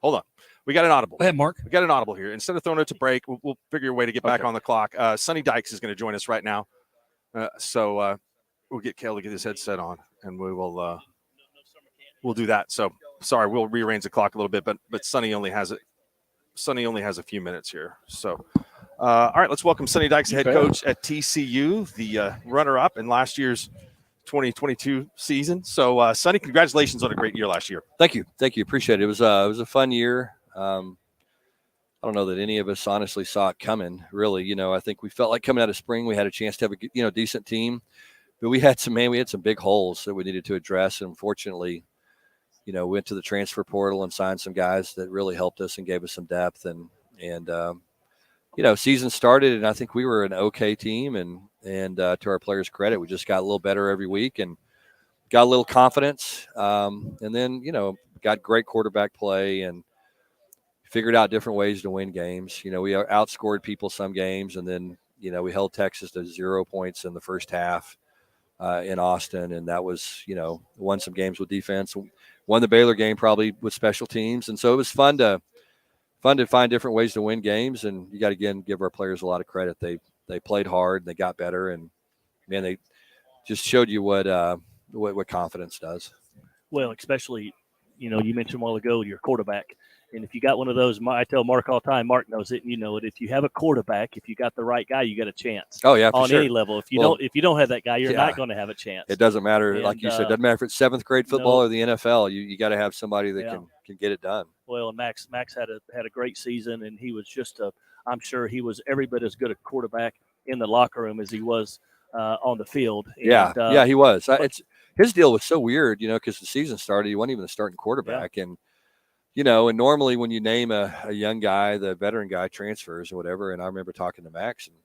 Speaker 2: Hold on. We got an audible.
Speaker 4: Go ahead, Mark.
Speaker 2: We got an audible here. Instead of throwing it to break, we'll figure a way to get back on the clock. Sonny Dykes is going to join us right now. So we'll get Cale to get his headset on, and we'll do that. So sorry, we'll rearrange the clock a little bit, but Sonny only has a few minutes here. So all right, let's welcome Sonny Dykes, head coach at TCU, the runner-up in last year's 2022 season. So, Sonny, congratulations on a great year last year.
Speaker 12: Thank you. Appreciate it. It was a fun year. I don't know that any of us honestly saw it coming, really. I think we felt like coming out of spring, we had a chance to have a decent team, but we had some big holes that we needed to address. And unfortunately, went to the transfer portal and signed some guys that really helped us and gave us some depth. And season started, and I think we were an okay team. And to our players' credit, we just got a little better every week and got a little confidence. And then, got great quarterback play and figured out different ways to win games. We outscored people some games, and then, we held Texas to 0 points in the first half in Austin. And that was, won some games with defense, won the Baylor game probably with special teams. And so it was fun to find different ways to win games. And you got to, again, give our players a lot of credit. They played hard and they got better, and man, they just showed you what confidence does.
Speaker 13: Well, especially, you mentioned a while ago your quarterback, and if you got one of those, I tell Mark all the time. Mark knows it, and you know it. If you have a quarterback, if you got the right guy, you got a chance.
Speaker 12: Oh yeah, for
Speaker 13: on
Speaker 12: sure.
Speaker 13: Any level. If you don't have that guy, you're not going to have a chance.
Speaker 12: It doesn't matter, like you said. Doesn't matter if it's seventh grade football or the NFL. You got to have somebody that can get it done.
Speaker 13: Well, and Max had a great season, and he was just I'm sure he was every bit as good a quarterback in the locker room as he was on the field.
Speaker 12: And, he was. His deal was so weird, because the season started, he wasn't even a starting quarterback. And, and normally when you name a young guy, the veteran guy transfers or whatever. And I remember talking to Max, and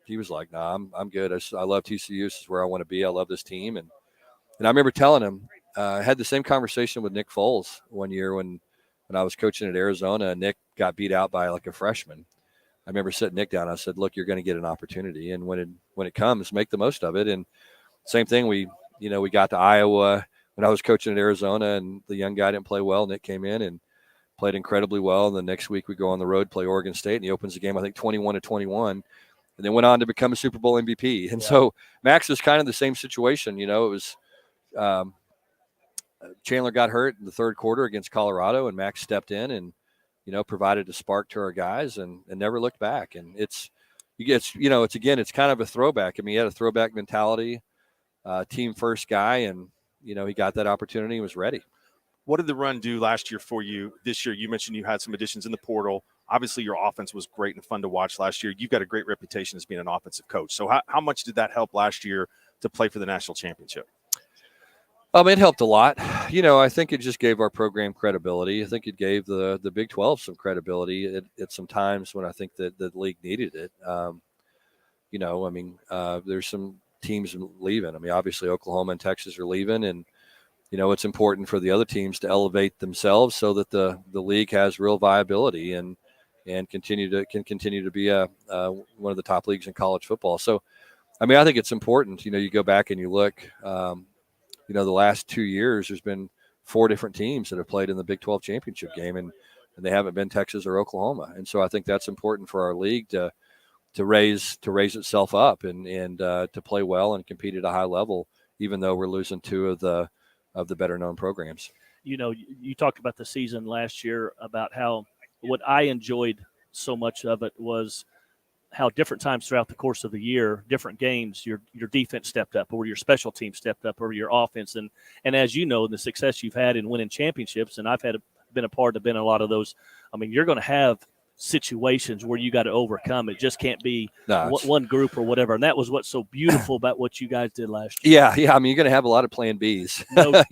Speaker 12: he was like, "Nah, I'm good. I love TCU. This is where I want to be. I love this team." And I remember telling him, I had the same conversation with Nick Foles one year when I was coaching at Arizona. Nick got beat out by like a freshman. I remember sitting Nick down. I said, "Look, you're going to get an opportunity, and when it comes, make the most of it." And same thing. We got to Iowa when I was coaching at Arizona, and the young guy didn't play well. Nick came in and played incredibly well. And the next week we go on the road, play Oregon State, and he opens the game, I think 21-21, and then went on to become a Super Bowl MVP. And so Max was kind of the same situation. It was Chandler got hurt in the third quarter against Colorado, and Max stepped in and provided a spark to our guys and never looked back. And it's kind of a throwback. I mean, he had a throwback mentality, team first guy, and, he got that opportunity and was ready.
Speaker 2: What did the run do last year for you? This year, you mentioned you had some additions in the portal. Obviously, your offense was great and fun to watch last year. You've got a great reputation as being an offensive coach. So how much did that help last year to play for the national championship?
Speaker 12: It helped a lot. I think it just gave our program credibility. I think it gave the Big 12 some credibility at some times when I think that the league needed it. There's some teams leaving. I mean, obviously Oklahoma and Texas are leaving, and it's important for the other teams to elevate themselves so that the league has real viability and can continue to be one of the top leagues in college football. So, I think it's important. You go back and you look. The last 2 years, there's been 4 different teams that have played in the Big 12 championship game, and they haven't been Texas or Oklahoma. And so I think that's important for our league to raise itself up and to play well and compete at a high level, even though we're losing 2 of the better known programs.
Speaker 13: You talked about the season last year, about how what I enjoyed so much of it was how different times throughout the course of the year, different games, your defense stepped up, or your special team stepped up, or your offense. And as you know, the success you've had in winning championships, and I've been a part of a lot of those. I mean, you're going to have situations where you got to overcome. It just can't be one group or whatever. And that was what's so beautiful about what you guys did last year.
Speaker 12: Yeah. I mean, you're going to have a lot of plan Bs,
Speaker 13: no doubt.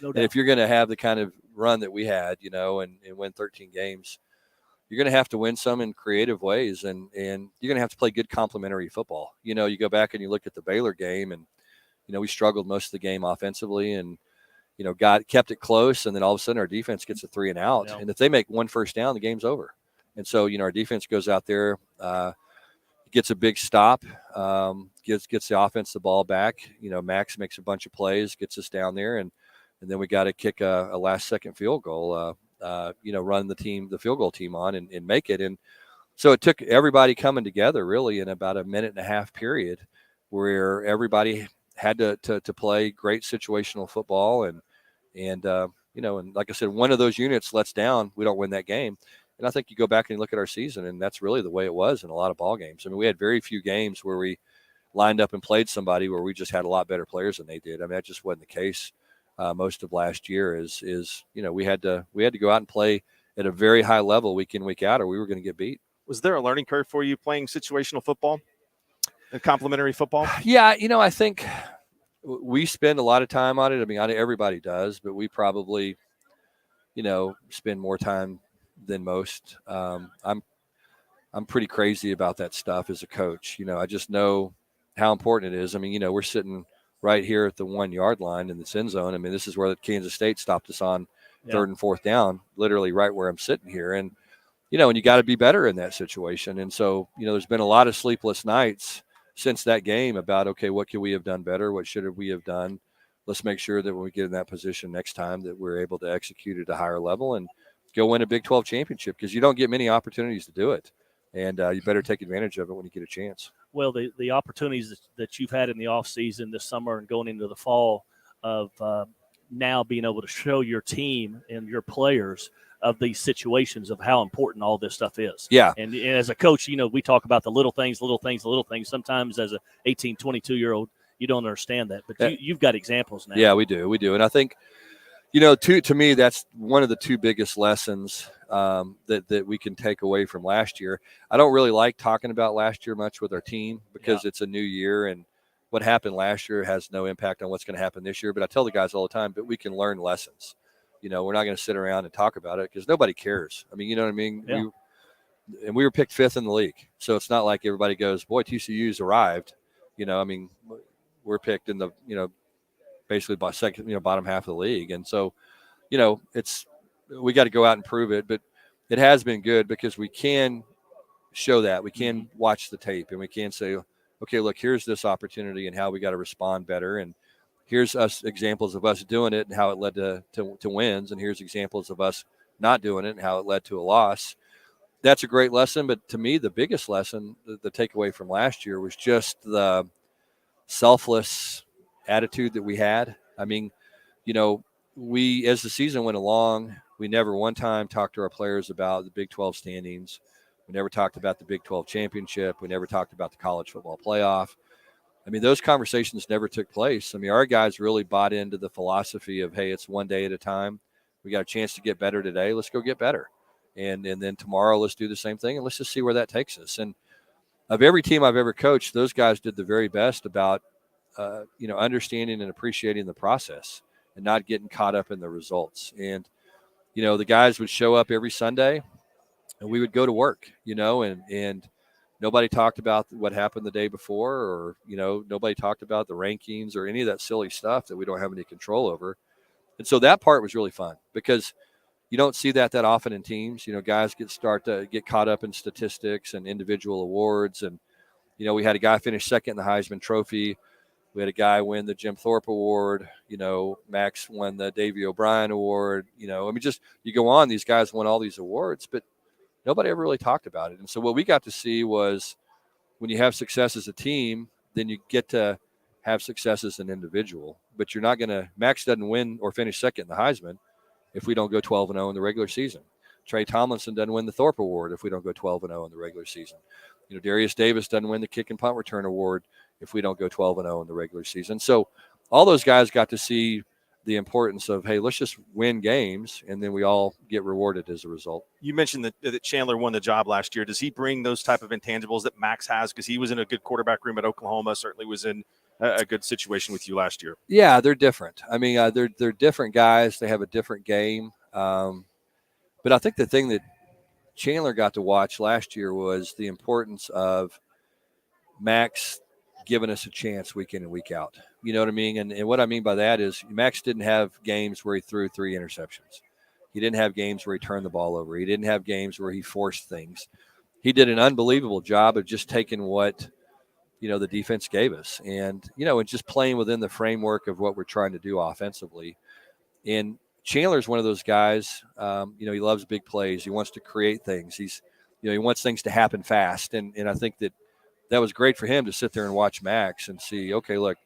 Speaker 12: And if you're going to have the kind of run that we had, and win 13 games, you're going to have to win some in creative ways, and you're going to have to play good complementary football. You go back and you look at the Baylor game, and we struggled most of the game offensively, and kept it close, and then all of a sudden our defense gets a 3 and out, and if they make one first down, the game's over. And so our defense goes out there, gets a big stop, gets the offense the ball back. Max makes a bunch of plays, gets us down there, and then we got to kick a last-second field goal. Run the field goal team on and make it. And so it took everybody coming together really in about a minute and a half period where everybody had to play great situational football. And like I said, one of those units lets down, we don't win that game. And I think you go back and look at our season, and that's really the way it was in a lot of ball games. I mean, we had very few games where we lined up and played somebody where we just had a lot better players than they did. I mean, that just wasn't the case. Most of last year we had to go out and play at a very high level week in, week out, or we were going to get beat.
Speaker 2: Was there a learning curve for you playing situational football and complementary football?
Speaker 12: Yeah, I think we spend a lot of time on it. I mean, everybody does, but we probably, spend more time than most. I'm pretty crazy about that stuff as a coach. I just know how important it is. I mean, we're sitting right here at the 1 yard line in the end zone. I mean, this is where Kansas State stopped us on 3rd and 4th down, literally right where I'm sitting here. And, and you got to be better in that situation. And so, there's been a lot of sleepless nights since that game about, okay, what could we have done better? What should we have done? Let's make sure that when we get in that position next time that we're able to execute at a higher level and go win a Big 12 championship, because you don't get many opportunities to do it. And you better take advantage of it when you get a chance.
Speaker 13: Well, the opportunities that you've had in the offseason this summer and going into the fall of now being able to show your team and your players of these situations of how important all this stuff is.
Speaker 12: Yeah.
Speaker 13: And as a coach, we talk about the little things. Sometimes as a 18, 22-year-old, you don't understand that. But you've got examples now.
Speaker 12: Yeah, we do. And I think, to me, that's one of the 2 biggest lessons that we can take away from last year. I don't really like talking about last year much with our team because it's a new year, and what happened last year has no impact on what's going to happen this year. But I tell the guys all the time, but we can learn lessons. We're not going to sit around and talk about it because nobody cares. I mean, you know what I mean?
Speaker 13: Yeah.
Speaker 12: We were picked 5th in the league. So it's not like everybody goes, boy, TCU's arrived. I mean, we're picked in the, basically by second, bottom half of the league. And so, we got to go out and prove it, but it has been good because we can show that. We can watch the tape and we can say, okay, look, here's this opportunity and how we got to respond better. And here's examples of us doing it and how it led to wins. And here's examples of us not doing it and how it led to a loss. That's a great lesson. But to me, the biggest lesson, the takeaway from last year was just the selfless attitude that we had. I mean, we, as the season went along, we never one time talked to our players about the Big 12 standings. We never talked about the Big 12 championship. We never talked about the college football playoff. I mean, those conversations never took place. I mean, our guys really bought into the philosophy of, hey, it's one day at a time. We got a chance to get better today. Let's go get better. And then tomorrow, let's do the same thing. And let's just see where that takes us. And of every team I've ever coached, those guys did the very best about, understanding and appreciating the process and not getting caught up in the results. And, the guys would show up every Sunday and we would go to work, and nobody talked about what happened the day before, or, nobody talked about the rankings or any of that silly stuff that we don't have any control over. And so that part was really fun because you don't see that often in teams. Guys start to get caught up in statistics and individual awards. And, we had a guy finish second in the Heisman Trophy. We had a guy win the Jim Thorpe Award. Max won the Davey O'Brien Award. Just you go on, these guys won all these awards, but nobody ever really talked about it. And so what we got to see was when you have success as a team, then you get to have success as an individual. But you're not going to – Max doesn't win or finish second in the Heisman if we don't go 12-0 in the regular season. Trey Tomlinson doesn't win the Thorpe Award if we don't go 12-0 in the regular season. Darius Davis doesn't win the kick and punt return award if we don't go 12-0 in the regular season. So all those guys got to see the importance of, hey, let's just win games, and then we all get rewarded as a result.
Speaker 2: You mentioned that Chandler won the job last year. Does he bring those type of intangibles that Max has? Because he was in a good quarterback room at Oklahoma, certainly was in a good situation with you last year.
Speaker 12: Yeah, they're different. I mean, they're different guys. They have a different game. But I think the thing that Chandler got to watch last year was the importance of Max giving us a chance week in and week out. You know what I mean? And what I mean by that is Max didn't have games where he threw 3 interceptions. He didn't have games where he turned the ball over. He didn't have games where he forced things. He did an unbelievable job of just taking what, the defense gave us and just playing within the framework of what we're trying to do offensively. And Chandler's one of those guys, he loves big plays. He wants to create things. He wants things to happen fast. And I think that was great for him to sit there and watch Max and see, okay, look,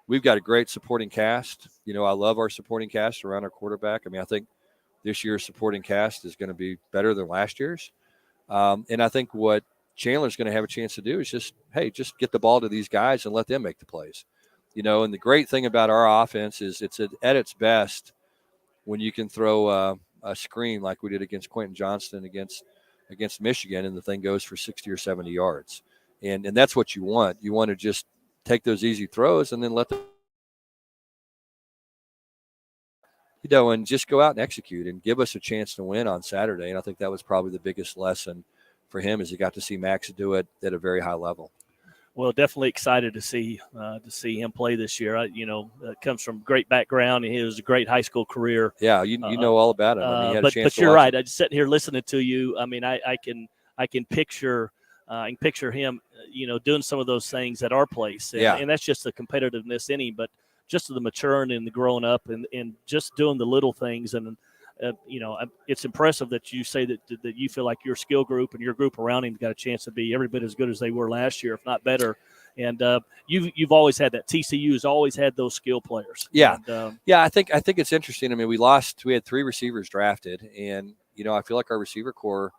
Speaker 12: we've got a great supporting cast. I love our supporting cast around our quarterback. I mean, I think this year's supporting cast is going to be better than last year's. And I think what Chandler's going to have a chance to do is just get the ball to these guys and let them make the plays. And the great thing about our offense is it's at its best when you can throw a screen like we did against Quentin Johnston against Michigan, and the thing goes for 60 or 70 yards. And that's what you want. You want to just take those easy throws and then let them, and just go out and execute and give us a chance to win on Saturday. And I think that was probably the biggest lesson for him, is he got to see Max do it at a very high level.
Speaker 13: Well, definitely excited to see him play this year. Comes from great background. He has a great high school career.
Speaker 12: Yeah, you know all about him. I mean, he had a chance
Speaker 13: but
Speaker 12: to
Speaker 13: you're
Speaker 12: watch
Speaker 13: right.
Speaker 12: him.
Speaker 13: I just sitting here listening to you. I mean, I can picture him, doing some of those things at our place. And that's just the competitiveness in him, but just the maturing and the growing up and just doing the little things. And it's impressive that you say that you feel like your skill group and your group around him got a chance to be every bit as good as they were last year, if not better. And you've always had that. TCU has always had those skill players.
Speaker 12: Yeah,
Speaker 13: and,
Speaker 12: I think it's interesting. I mean, we had 3 receivers drafted, and I feel like our receiver core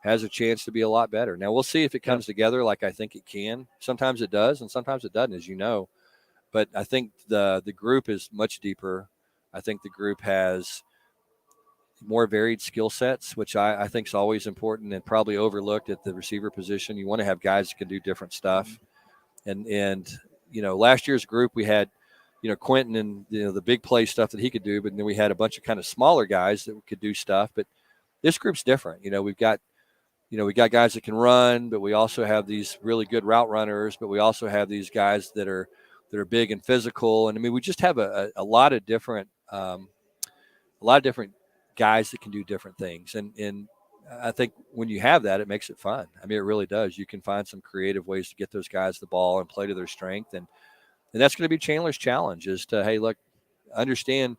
Speaker 12: has a chance to be a lot better. Now we'll see if it comes together like I think it can. Sometimes it does, and sometimes it doesn't, as you know. But I think the group is much deeper. I think the group has more varied skill sets, which I think is always important and probably overlooked at the receiver position. You want to have guys that can do different stuff. And last year's group, we had, Quentin and, the big play stuff that he could do, but then we had a bunch of kind of smaller guys that could do stuff. But this group's different. We got guys that can run, but we also have these really good route runners, but we also have these guys that are big and physical. And I mean, we just have a lot of different guys that can do different things. And I think when you have that, it makes it fun. I mean, it really does. You can find some creative ways to get those guys the ball and play to their strength. And that's going to be Chandler's challenge, is to, hey, look, understand,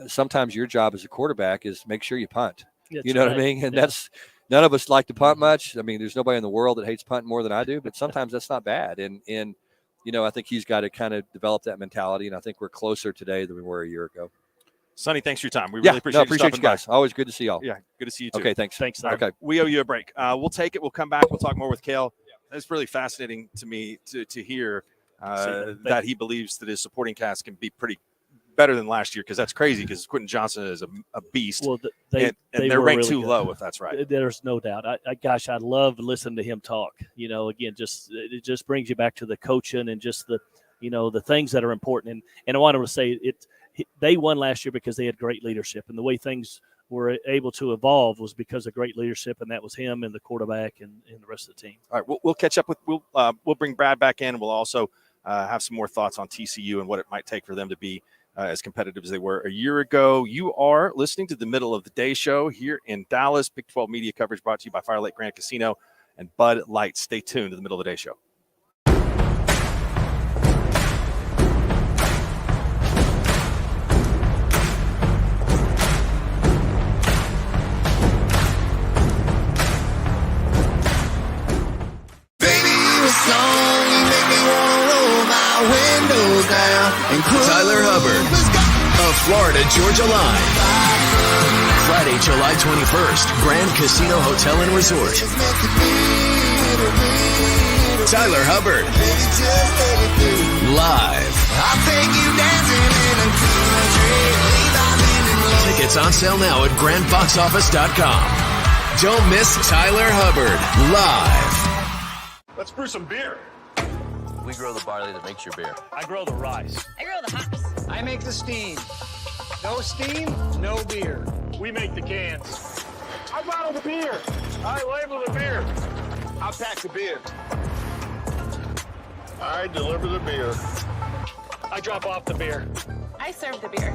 Speaker 12: sometimes your job as a quarterback is make sure you punt.
Speaker 13: That's
Speaker 12: you know
Speaker 13: right.
Speaker 12: what I mean? And that's, none of us like to punt much. I mean, there's nobody in the world that hates punting more than I do, but sometimes that's not bad. And I think he's got to kind of develop that mentality. And I think we're closer today than we were a year ago.
Speaker 2: Sonny, thanks for your time. We really appreciate
Speaker 12: you guys. Always good to see y'all.
Speaker 2: Yeah, good to see you too.
Speaker 12: Okay, thanks.
Speaker 13: Thanks.
Speaker 12: Okay.
Speaker 2: We owe you a break. We'll take it. We'll come back. We'll talk more with Cale. It's really fascinating to me to hear that he believes that his supporting cast can be pretty better than last year, because that's crazy, because Quentin Johnson is a beast.
Speaker 13: Well,
Speaker 2: and they're ranked really too low, if that's right.
Speaker 13: There's no doubt. I love listening to him talk. Again, it just brings you back to the coaching and just the things that are important. And I wanted to say they won last year because they had great leadership, and the way things were able to evolve was because of great leadership, and that was him and the quarterback and the rest of the team.
Speaker 2: All right, we'll catch up with we'll bring Brad back in. We'll also have some more thoughts on TCU and what it might take for them to be as competitive as they were a year ago. You are listening to the Middle of the Day show here in Dallas. Big 12 media coverage brought to you by Firelight Grand Casino and Bud Light. Stay tuned to the Middle of the Day show.
Speaker 5: Tyler Hubbard of Florida Georgia Line. Friday, July 21st, Grand Casino Hotel and Resort. Tyler Hubbard. Live. Tickets on sale now at grandboxoffice.com. Don't miss Tyler Hubbard live.
Speaker 7: Let's brew some beer.
Speaker 8: We grow the barley that makes your beer.
Speaker 10: I grow the rice.
Speaker 9: I grow the hops.
Speaker 10: I make the steam. No steam, no beer.
Speaker 7: We make the cans. I bottle the beer. I label the beer.
Speaker 10: I pack the beer.
Speaker 7: I deliver the beer.
Speaker 10: I drop off the beer.
Speaker 9: I serve the beer.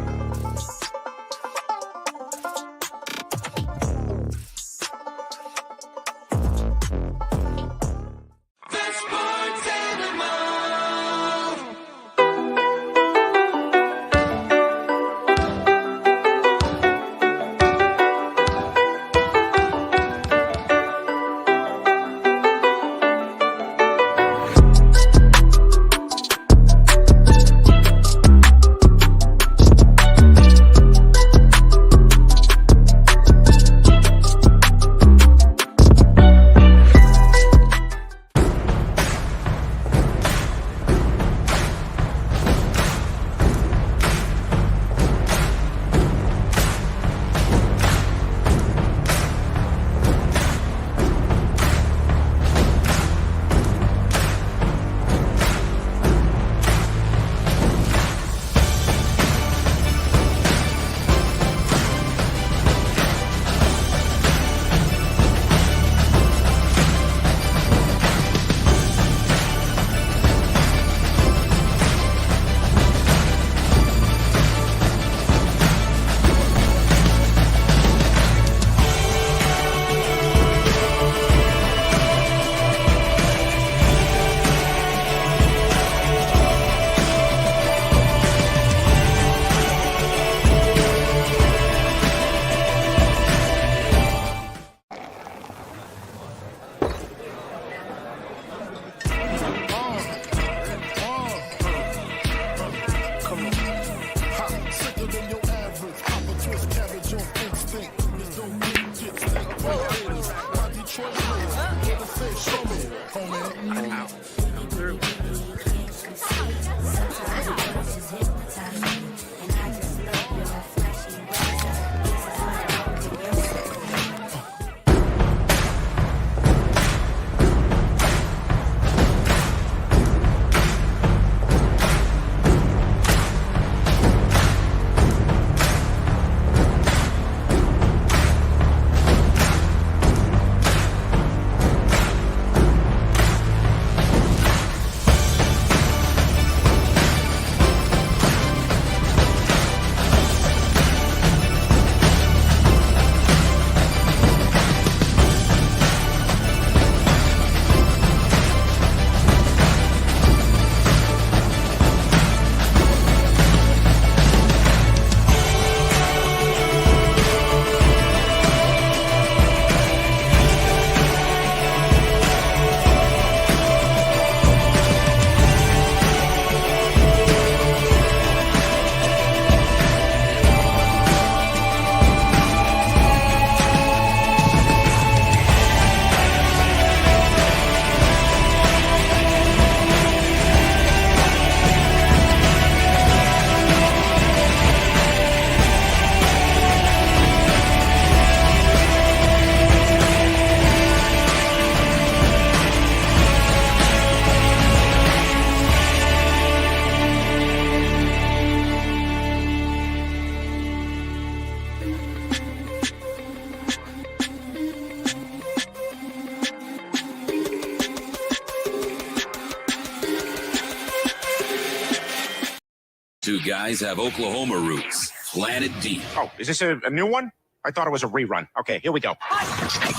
Speaker 11: Two guys have Oklahoma roots planted deep.
Speaker 14: Oh, is this a new one? I thought it was a rerun. Okay, here we go.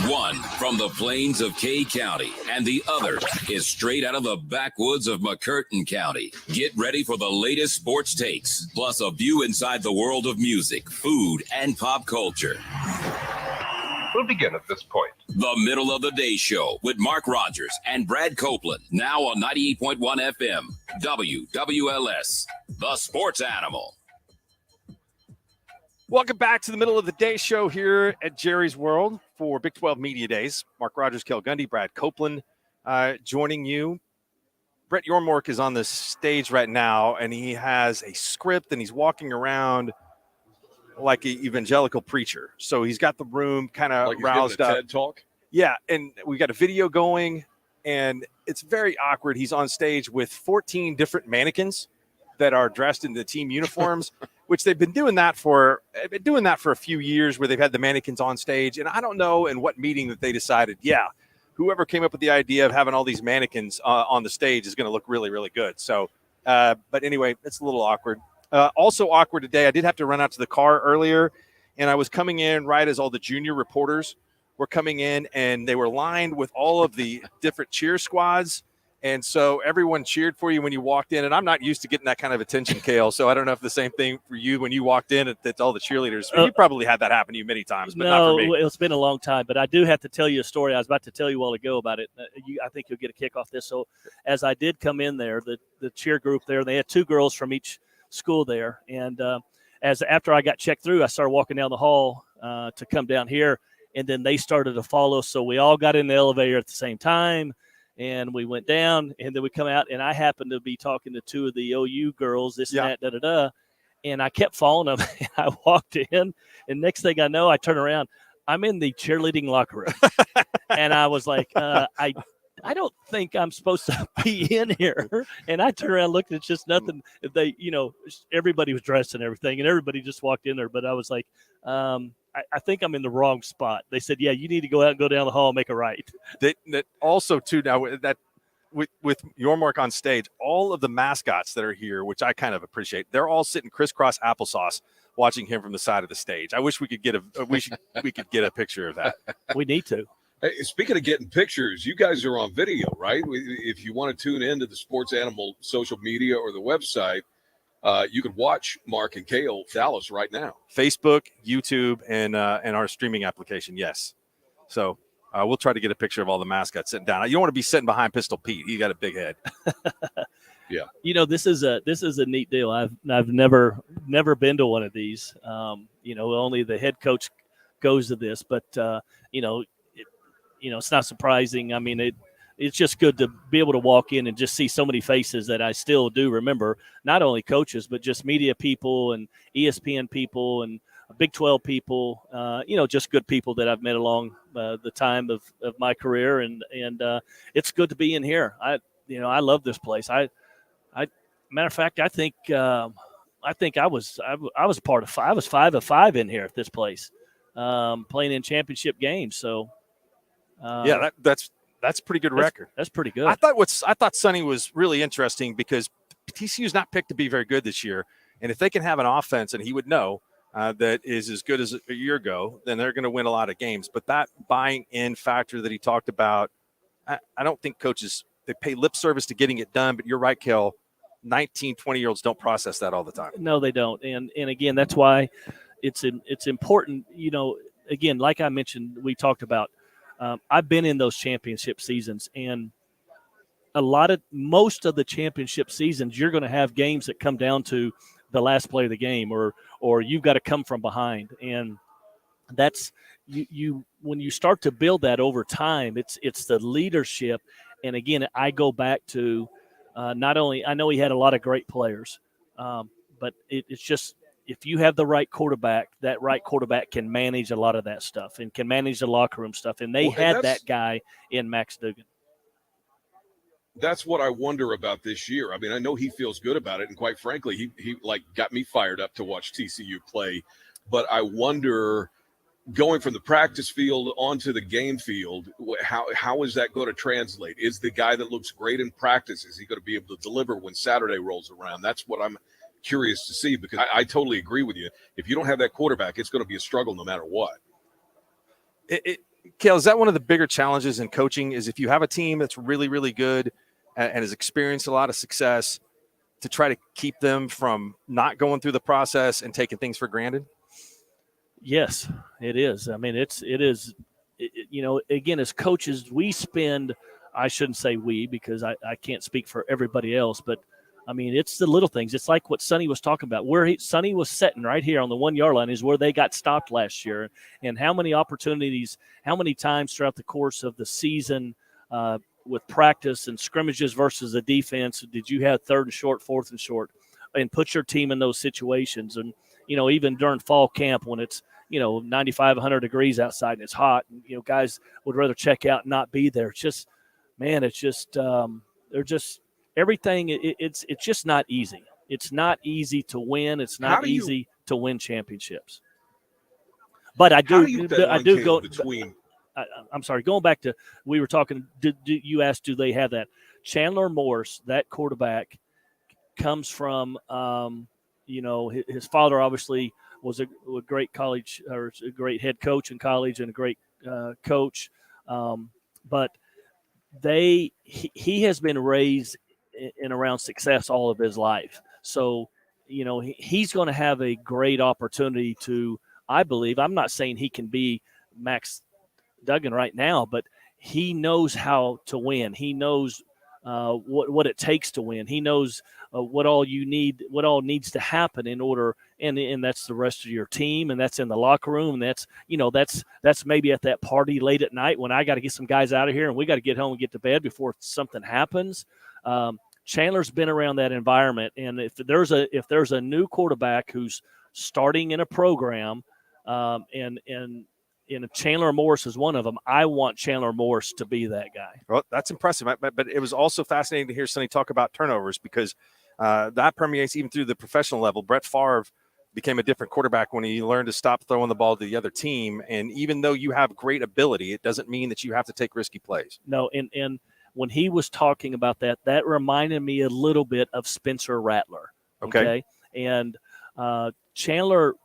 Speaker 11: One from the plains of Kay County, and the other is straight out of the backwoods of McCurtain County. Get ready for the latest sports takes, plus a view inside the world of music, food, and pop culture.
Speaker 15: We'll begin at this point.
Speaker 11: The Middle of the Day Show with Mark Rodgers and Brad Copeland, now on 98.1 FM, WWLS, the Sports Animal.
Speaker 2: Welcome back to the Middle of the Day Show here at Jerry's World for Big 12 Media Days. Mark Rodgers, Cale Gundy, Brad Copeland joining you. Brett Yormark is on the stage right now, and he has a script, and he's walking around like an evangelical preacher. So he's got the room kind of
Speaker 3: like
Speaker 2: roused up.
Speaker 3: TED Talk?
Speaker 2: Yeah, and we got a video going, and it's very awkward. He's on stage with 14 different mannequins that are dressed in the team uniforms, which they've been doing that for a few years, where they've had the mannequins on stage. And I don't know in what meeting that they decided, whoever came up with the idea of having all these mannequins on the stage is going to look really, really good. So, but anyway, it's a little awkward. Also awkward today, I did have to run out to the car earlier, and I was coming in right as all the junior reporters were coming in, and they were lined with all of the different cheer squads. And so everyone cheered for you when you walked in. And I'm not used to getting that kind of attention, Cale. So I don't know if the same thing for you when you walked in, it's all the cheerleaders. You probably had that happen to you many times, but not for me.
Speaker 13: It's been a long time. But I do have to tell you a story. I was about to tell you a while ago about it. I think you'll get a kick off this. So as I did come in there, the cheer group there, they had 2 girls from each school there. And after I got checked through, I started walking down the hall to come down here. And then they started to follow. So we all got in the elevator at the same time. And we went down, and then we come out, and I happened to be talking to 2 of the OU girls, this and that, and I kept following them. And I walked in, and next thing I know, I turn around. I'm in the cheerleading locker room. And I was like, I don't think I'm supposed to be in here. And I turned around, looked, it's just nothing. They, everybody was dressed and everything, and everybody just walked in there. But I was like, I think I'm in the wrong spot. They said, you need to go out and go down the hall and make a right.
Speaker 2: That also, too, now that with your mark on stage, all of the mascots that are here, which I kind of appreciate, they're all sitting crisscross applesauce watching him from the side of the stage. I wish we could get we could get a picture of that.
Speaker 13: We need to.
Speaker 3: Hey, speaking of getting pictures, you guys are on video, right? If you want to tune into the Sports Animal social media or the website, you can watch Mark and Cale Dallas right now.
Speaker 2: Facebook, YouTube, and our streaming application. Yes. So we'll try to get a picture of all the mascots sitting down. You don't want to be sitting behind Pistol Pete. He got a big head.
Speaker 3: Yeah.
Speaker 13: This is a neat deal. I've never been to one of these. Only the head coach goes to this, but it's not surprising. I mean, it's just good to be able to walk in and just see so many faces that I still do remember, not only coaches, but just media people and ESPN people and Big 12 people, just good people that I've met along the time of my career. And it's good to be in here. I love this place. Matter of fact, I think I was part of 5. I was 5 of 5 in here at this place, playing in championship games. So,
Speaker 2: that's a pretty good record.
Speaker 13: That's pretty good.
Speaker 2: I thought Sonny was really interesting because TCU's not picked to be very good this year, and if they can have an offense, and he would know that is as good as a year ago, then they're going to win a lot of games. But that buying in factor that he talked about, I don't think coaches, they pay lip service to getting it done. But you're right, Kel. 19, 20-year-olds don't process that all the time.
Speaker 13: No, they don't. And again, that's why it's important. Again, like I mentioned, we talked about. I've been in those championship seasons, and most of the championship seasons, you're going to have games that come down to the last play of the game, or you've got to come from behind. And that's you when you start to build that over time, it's the leadership. And again, I go back to not only, I know he had a lot of great players, but it's just, if you have the right quarterback, that right quarterback can manage a lot of that stuff and can manage the locker room stuff. And they had that guy in Max Duggan.
Speaker 3: That's what I wonder about this year. I mean, I know he feels good about it, and quite frankly, he got me fired up to watch TCU play. But I wonder, going from the practice field onto the game field, how is that going to translate? Is the guy that looks great in practice, is he going to be able to deliver when Saturday rolls around? That's what I'm curious to see, because I totally agree with you. If you don't have that quarterback, it's going to be a struggle no matter what.
Speaker 2: Cale, is that one of the bigger challenges in coaching, is if you have a team that's really, really good and has experienced a lot of success, to try to keep them from not going through the process and taking things for granted?
Speaker 13: Yes, it is. I mean, it is, again, as coaches, we spend, I shouldn't say we, because I can't speak for everybody else, but I mean, it's the little things. It's like what Sonny was talking about. Where Sonny was sitting right here on the 1 yard line is where they got stopped last year. And how many opportunities, how many times throughout the course of the season with practice and scrimmages versus the defense did you have 3rd and short, 4th and short, and put your team in those situations? And, even during fall camp when it's, 95, 100 degrees outside and it's hot, and, guys would rather check out and not be there. It's just, man, they're just, everything, it's just not easy. it's not easy to win. It's not easy to win championships. But I do go
Speaker 3: between.
Speaker 13: I'm sorry. Going back to we were talking. You asked, do they have that? Chandler Morse, that quarterback, comes from his father obviously was a great college or a great head coach in college and a great coach, but he has been raised in around success all of his life. So he's going to have a great opportunity to. I believe. I'm not saying he can be Max Duggan right now, but he knows how to win. He knows what it takes to win. He knows what all needs to happen in order, and that's the rest of your team, and that's in the locker room, and that's maybe at that party late at night when I got to get some guys out of here and we got to get home and get to bed before something happens. Chandler's been around that environment, and if there's a new quarterback who's starting in a program, and Chandler Morse is one of them. I want Chandler Morse to be that guy.
Speaker 2: Well, that's impressive. But it was also fascinating to hear Sonny talk about turnovers because that permeates even through the professional level. Brett Favre became a different quarterback when he learned to stop throwing the ball to the other team. And even though you have great ability, it doesn't mean that you have to take risky plays.
Speaker 13: No, and when he was talking about that reminded me a little bit of Spencer Rattler. Okay? And Chandler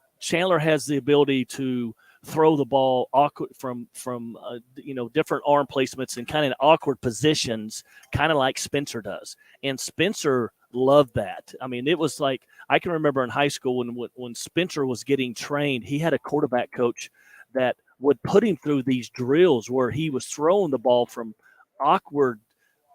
Speaker 13: has the ability to throw the ball awkward from different arm placements and kind of awkward positions, kind of like Spencer does. And Spencer loved that. I mean, it was like I can remember in high school when Spencer was getting trained, he had a quarterback coach that would put him through these drills where he was throwing the ball from awkward,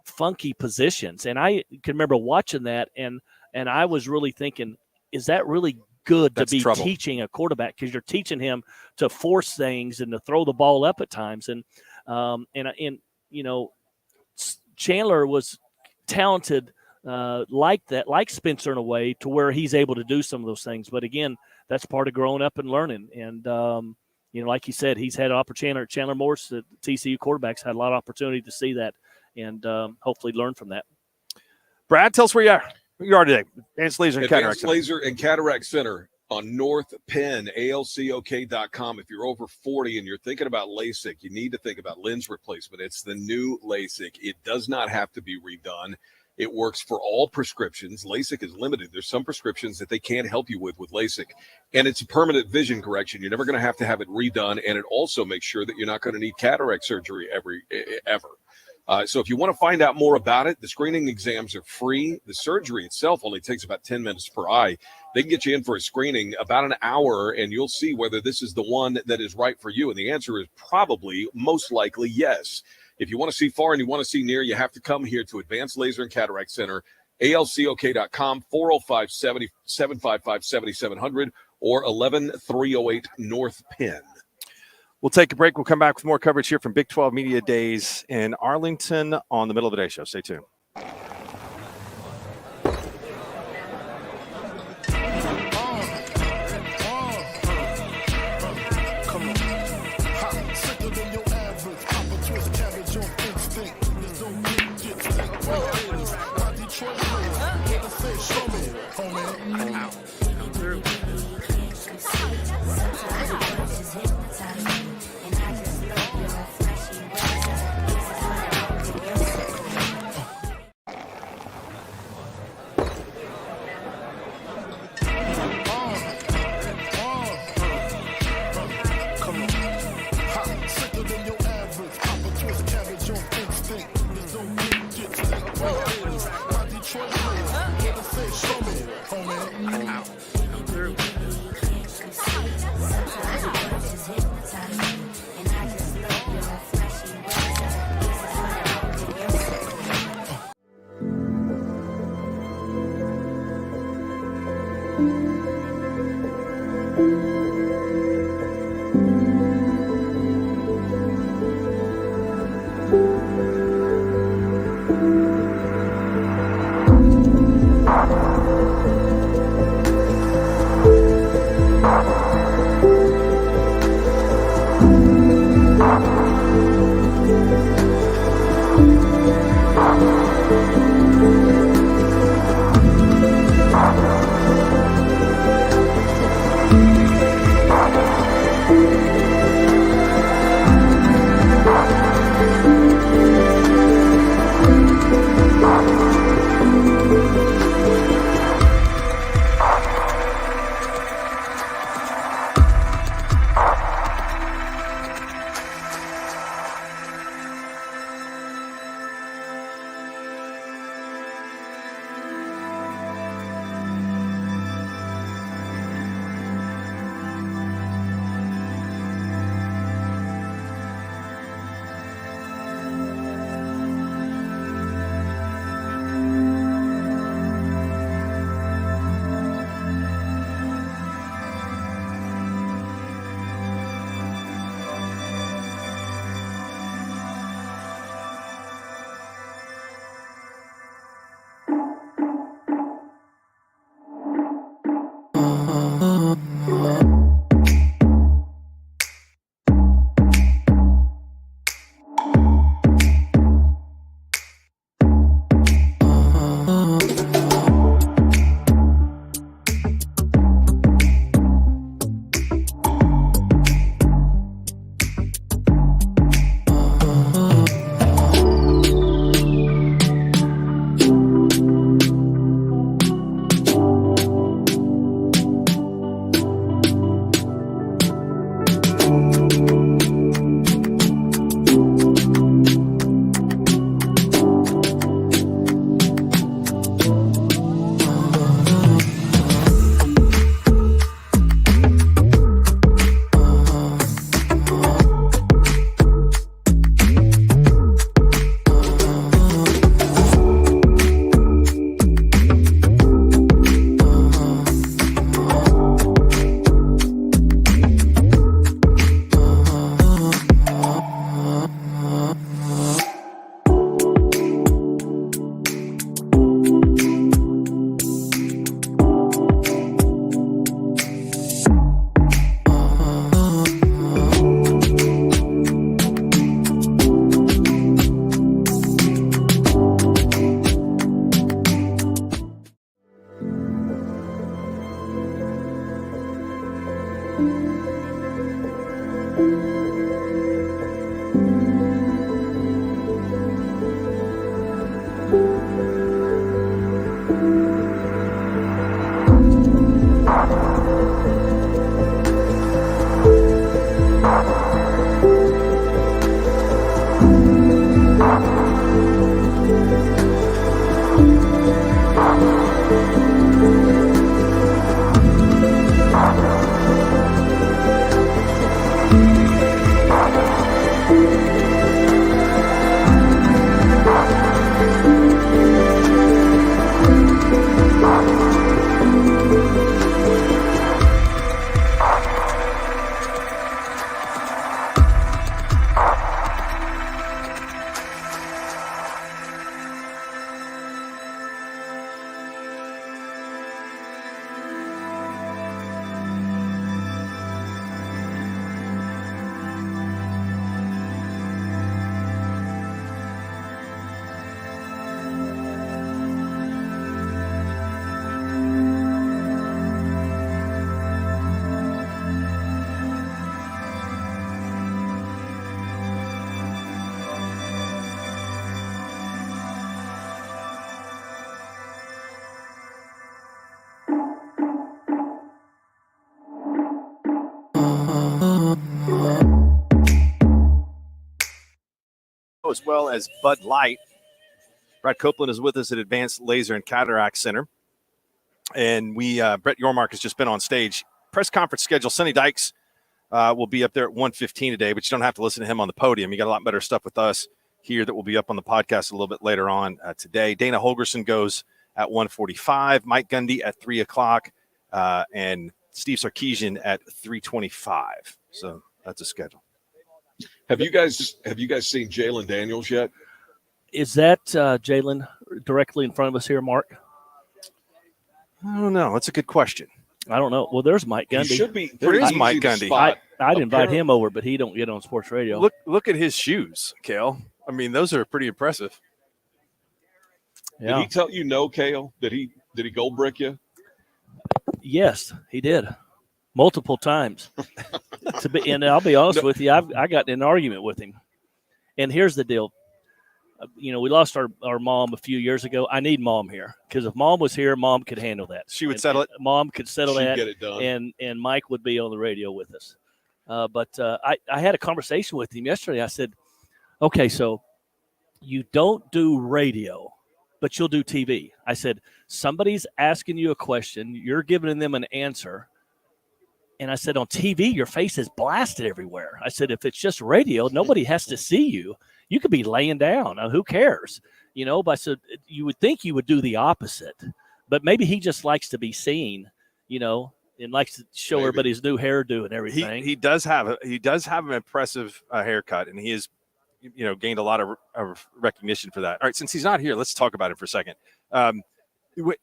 Speaker 13: funky positions. And I can remember watching that, and I was really thinking, is that really good to be teaching a quarterback? Because you're teaching him to force things and to throw the ball up at times. And Chandler was talented like that, like Spencer in a way, to where he's able to do some of those things. But again, that's part of growing up and learning. And like you said, he's had an opportunity. Chandler Morse, the TCU quarterbacks, had a lot of opportunity to see that and hopefully learn from that.
Speaker 2: Brad, tell us where you are. You are today. Advanced Laser and Cataract
Speaker 3: Advanced Laser and Cataract Center on North Penn, ALCOK.com. If you're over 40 and you're thinking about LASIK, you need to think about lens replacement. It's the new LASIK. It does not have to be redone. It works for all prescriptions. LASIK is limited. There's some prescriptions that they can't help you with LASIK. And it's a permanent vision correction. You're never going to have it redone. And it also makes sure that you're not going to need cataract surgery ever. So if you want to find out more about it, the screening exams are free. The surgery itself only takes about 10 minutes per eye. They can get you in for a screening about an hour, and you'll see whether this is the one that is right for you. And the answer is probably, most likely, yes. If you want to see far and you want to see near, you have to come here to Advanced Laser and Cataract Center, ALCOK.com, 405-755-7700, or 11308 North Penn.
Speaker 2: We'll take a break. We'll come back with more coverage here from Big 12 Media Days in Arlington on the Middle of the Day show. Stay tuned. as well as Bud Light. Brad Copeland is with us at Advanced Laser and Cataract Center. And Brett Yormark has just been on stage. Press conference schedule. Sonny Dykes will be up there at 1:15 today, but you don't have to listen to him on the podium. You got a lot better stuff with us here that will be up on the podcast a little bit later on today. Dana Holgerson goes at 1:45, Mike Gundy at 3 o'clock, and Steve Sarkisian at 3:25. So that's a schedule.
Speaker 3: Have you guys seen Jalen Daniels yet?
Speaker 13: Is that Jalen directly in front of us here, Mark?
Speaker 2: I don't know. That's a good question.
Speaker 13: I don't know. Well, there's Mike Gundy.
Speaker 3: He should be.
Speaker 2: There is Mike Gundy.
Speaker 13: I'd invite him over, but he don't get on sports radio.
Speaker 2: Look at his shoes, Cale. I mean, those are pretty impressive.
Speaker 13: Yeah.
Speaker 3: Did he tell you no, Cale? Did he gold brick you?
Speaker 13: Yes, he did. Multiple times. And I'll be honest with you, I got in an argument with him. And here's the deal. We lost our mom a few years ago. I need Mom here because if Mom was here, Mom could handle that.
Speaker 2: She would settle it.
Speaker 13: Mom could settle that.
Speaker 3: Get it done.
Speaker 13: And Mike would be on the radio with us. But I had a conversation with him yesterday. I said, okay, so you don't do radio, but you'll do TV. I said, somebody's asking you a question. You're giving them an answer. And I said, on TV, your face is blasted everywhere. I said, if it's just radio, nobody has to see you. You could be laying down. Who cares? But I said, you would think you would do the opposite. But maybe he just likes to be seen, and likes to show everybody his new hairdo and everything.
Speaker 2: He does have an impressive haircut, and he has, gained a lot of recognition for that. All right, since he's not here, let's talk about it for a second.
Speaker 13: You want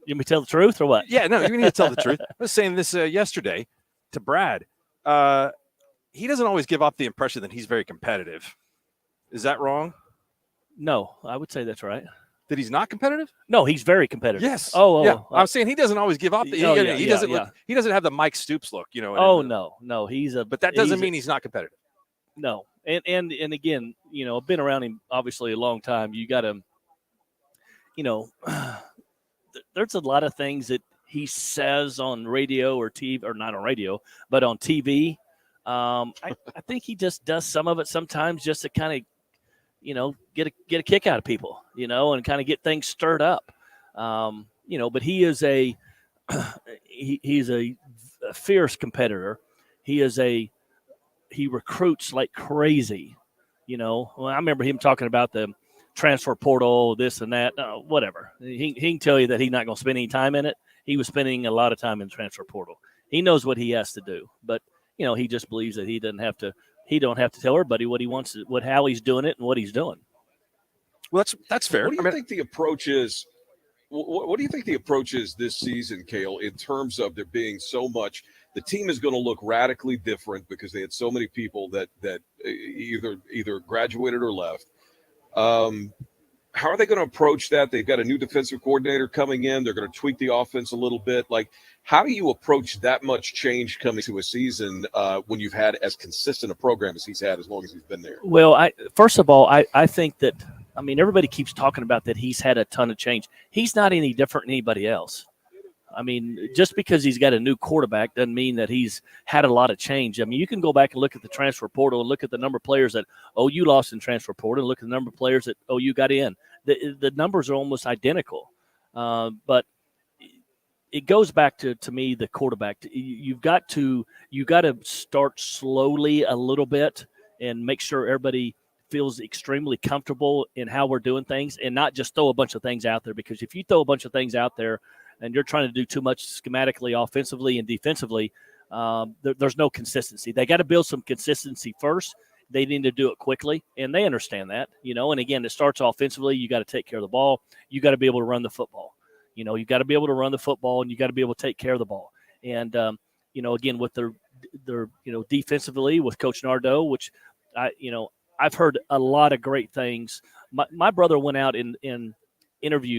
Speaker 13: me to tell the truth or what?
Speaker 2: Yeah, no, you need to tell the truth. I was saying this yesterday to Brad. He doesn't always give off the impression that he's very competitive. Is that wrong?
Speaker 13: No, I would say that's right.
Speaker 2: That he's not competitive?
Speaker 13: No, he's very competitive.
Speaker 2: Yes.
Speaker 13: Yeah.
Speaker 2: I'm saying he doesn't always give off the. He doesn't have the Mike Stoops look.
Speaker 13: No, he's a.
Speaker 2: But that doesn't mean he's not competitive.
Speaker 13: No, and again, I've been around him obviously a long time. You got to, there's a lot of things that he says on radio or TV, or not on radio, but on TV. I think he just does some of it sometimes just to kind of, get a kick out of people, and kind of get things stirred up. But he is he's a fierce competitor. He recruits like crazy, Well, I remember him talking about the transfer portal, this and that, whatever. He can tell you that he's not going to spend any time in it. He was spending a lot of time in the transfer portal. He knows what he has to do, but he just believes that he don't have to tell everybody what he wants, how he's doing it and what he's doing.
Speaker 2: Well, that's fair.
Speaker 3: What do you think the approach is? What do you think the approach is this season, Cale, in terms of there being so much? The team is going to look radically different because they had so many people that either graduated or left. How are they going to approach that? They've got a new defensive coordinator coming in. They're going to tweak the offense a little bit. Like, how do you approach that much change coming to a season when you've had as consistent a program as he's had as long as he's been there?
Speaker 13: Well, first of all, I think that, everybody keeps talking about that he's had a ton of change. He's not any different than anybody else. Just because he's got a new quarterback doesn't mean that he's had a lot of change. You can go back and look at the transfer portal and look at the number of players that OU lost in transfer portal and look at the number of players that OU got in. The numbers are almost identical. But it goes back to me, the quarterback. You got to start slowly a little bit and make sure everybody feels extremely comfortable in how we're doing things and not just throw a bunch of things out there, because if you throw a bunch of things out there and you're trying to do too much schematically, offensively, and defensively, there's no consistency. They got to build some consistency first. They need to do it quickly, and they understand that, And again, it starts offensively. You got to take care of the ball. You got to be able to run the football. You got to be able to run the football, and you got to be able to take care of the ball. And again, with their defensively with Coach Nardo, which I've heard a lot of great things. My brother went out and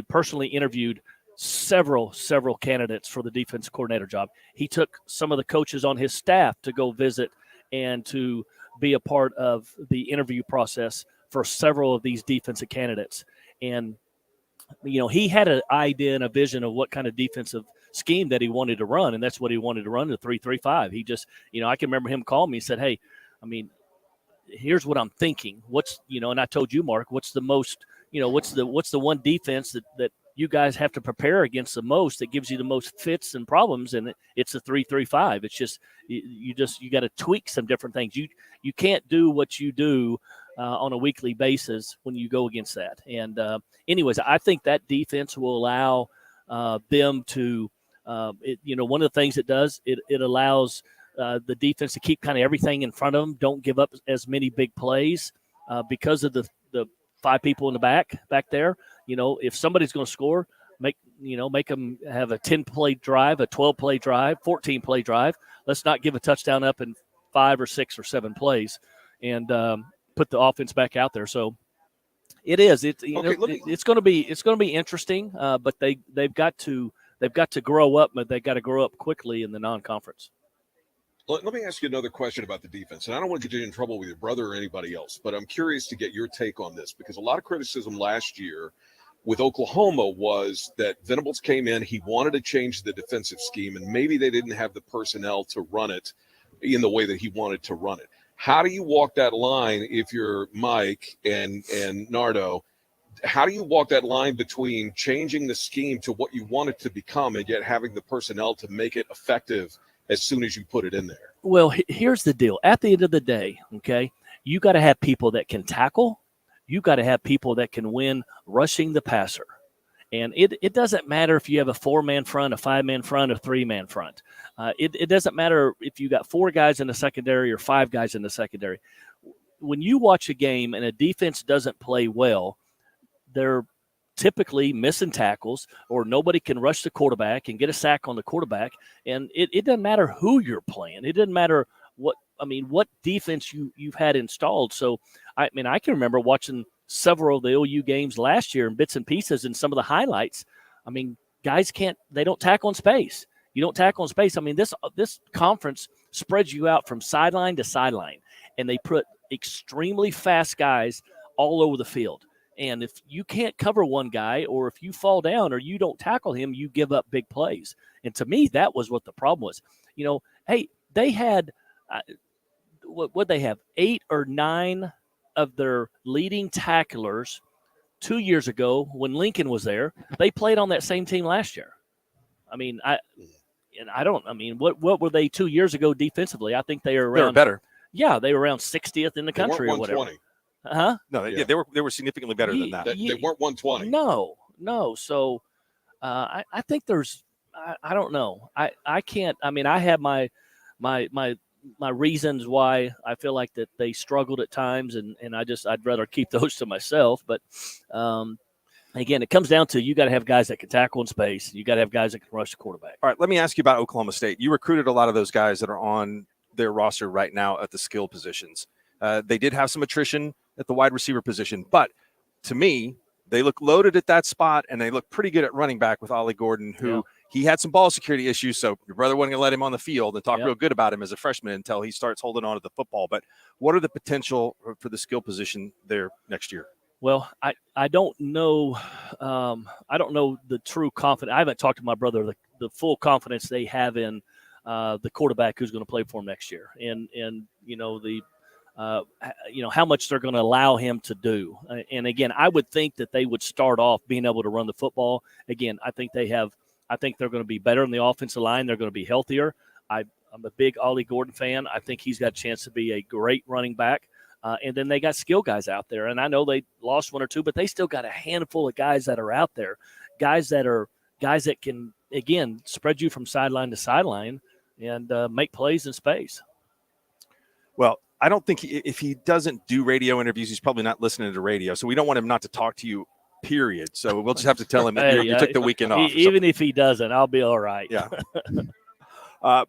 Speaker 13: personally interviewed several candidates for the defense coordinator job. He took some of the coaches on his staff to go visit and to be a part of the interview process for several of these defensive candidates. And, he had an idea and a vision of what kind of defensive scheme that he wanted to run. And that's what he wanted to run, the 3-3-5. He just, I can remember him calling me and said, hey, here's what I'm thinking. What's, and I told you, Mark, what's the most, what's the one defense that you guys have to prepare against the most that gives you the most fits and problems, and it's a 3-3-5. It's just you got to tweak some different things. You can't do what you do on a weekly basis when you go against that. And anyways, I think that defense will allow them to one of the things it does, it allows the defense to keep kind of everything in front of them. Don't give up as many big plays because of the 5 people in the back there. If somebody's going to score, make them have a 10-play drive, a 12-play drive, 14-play drive. Let's not give a touchdown up in 5 or 6 or 7 plays, and put the offense back out there. So it is. It's going to be interesting. But they've got to grow up, but they got to grow up quickly in the non-conference.
Speaker 3: Let me ask you another question about the defense, and I don't want to get you in trouble with your brother or anybody else, but I'm curious to get your take on this, because a lot of criticism last year with Oklahoma was that Venables came in, he wanted to change the defensive scheme, and maybe they didn't have the personnel to run it in the way that he wanted to run it. How do you walk that line if you're Mike and Nardo? How do you walk that line between changing the scheme to what you want it to become and yet having the personnel to make it effective as soon as you put it in there?
Speaker 13: Well, here's the deal. At the end of the day, okay, you got to have people that can tackle. You got to have people that can win rushing the passer. And it doesn't matter if you have a 4-man front, a 5-man front, a 3-man front. It doesn't matter if you got 4 guys in the secondary or 5 guys in the secondary. When you watch a game and a defense doesn't play well, they're typically missing tackles, or nobody can rush the quarterback and get a sack on the quarterback. And it doesn't matter who you're playing. It doesn't matter what defense you've had installed. So, I can remember watching several of the OU games last year in bits and pieces, and some of the highlights. Guys they don't tackle in space. You don't tackle in space. This conference spreads you out from sideline to sideline, and they put extremely fast guys all over the field. And if you can't cover one guy, or if you fall down or you don't tackle him, you give up big plays. And to me, that was what the problem was. They had what they have 8 or 9 of their leading tacklers 2 years ago when Lincoln was there. They played on that same team last year. What were they 2 years ago defensively? I think they were around.
Speaker 2: They were better.
Speaker 13: Yeah, they were around 60th in the country or whatever. Huh?
Speaker 2: No, they were significantly better than that.
Speaker 3: They weren't 120.
Speaker 13: No. So I think there's I don't know. I can't. I have my reasons why I feel like that they struggled at times, and I'd rather keep those to myself. But again, it comes down to you got to have guys that can tackle in space. You got to have guys that can rush the quarterback.
Speaker 2: All right, let me ask you about Oklahoma State. You recruited a lot of those guys that are on their roster right now at the skill positions. They did have some attrition at the wide receiver position, but to me, they look loaded at that spot, and they look pretty good at running back with Ollie Gordon, who he had some ball security issues, so your brother wasn't going to let him on the field and talk real good about him as a freshman until he starts holding on to the football. But what are the potential for the skill position there next year?
Speaker 13: Well, I don't know. I don't know the true confidence. I haven't talked to my brother the full confidence they have in the quarterback who's going to play for him next year, and how much they're going to allow him to do. And again, I would think that they would start off being able to run the football. Again, I think they're going to be better in the offensive line. They're going to be healthier. I'm a big Ollie Gordon fan. I think he's got a chance to be a great running back. And then they got skill guys out there. And I know they lost 1 or 2, but they still got a handful of guys that are out there, guys that can, again, spread you from sideline to sideline and make plays in space.
Speaker 2: Well, I don't think if he doesn't do radio interviews, he's probably not listening to radio. So we don't want him not to talk to you, period. So we'll just have to tell him that you took the weekend off.
Speaker 13: Even if he doesn't, I'll be all right.
Speaker 2: Yeah.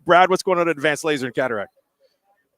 Speaker 2: Brad, what's going on at Advanced Laser and Cataract?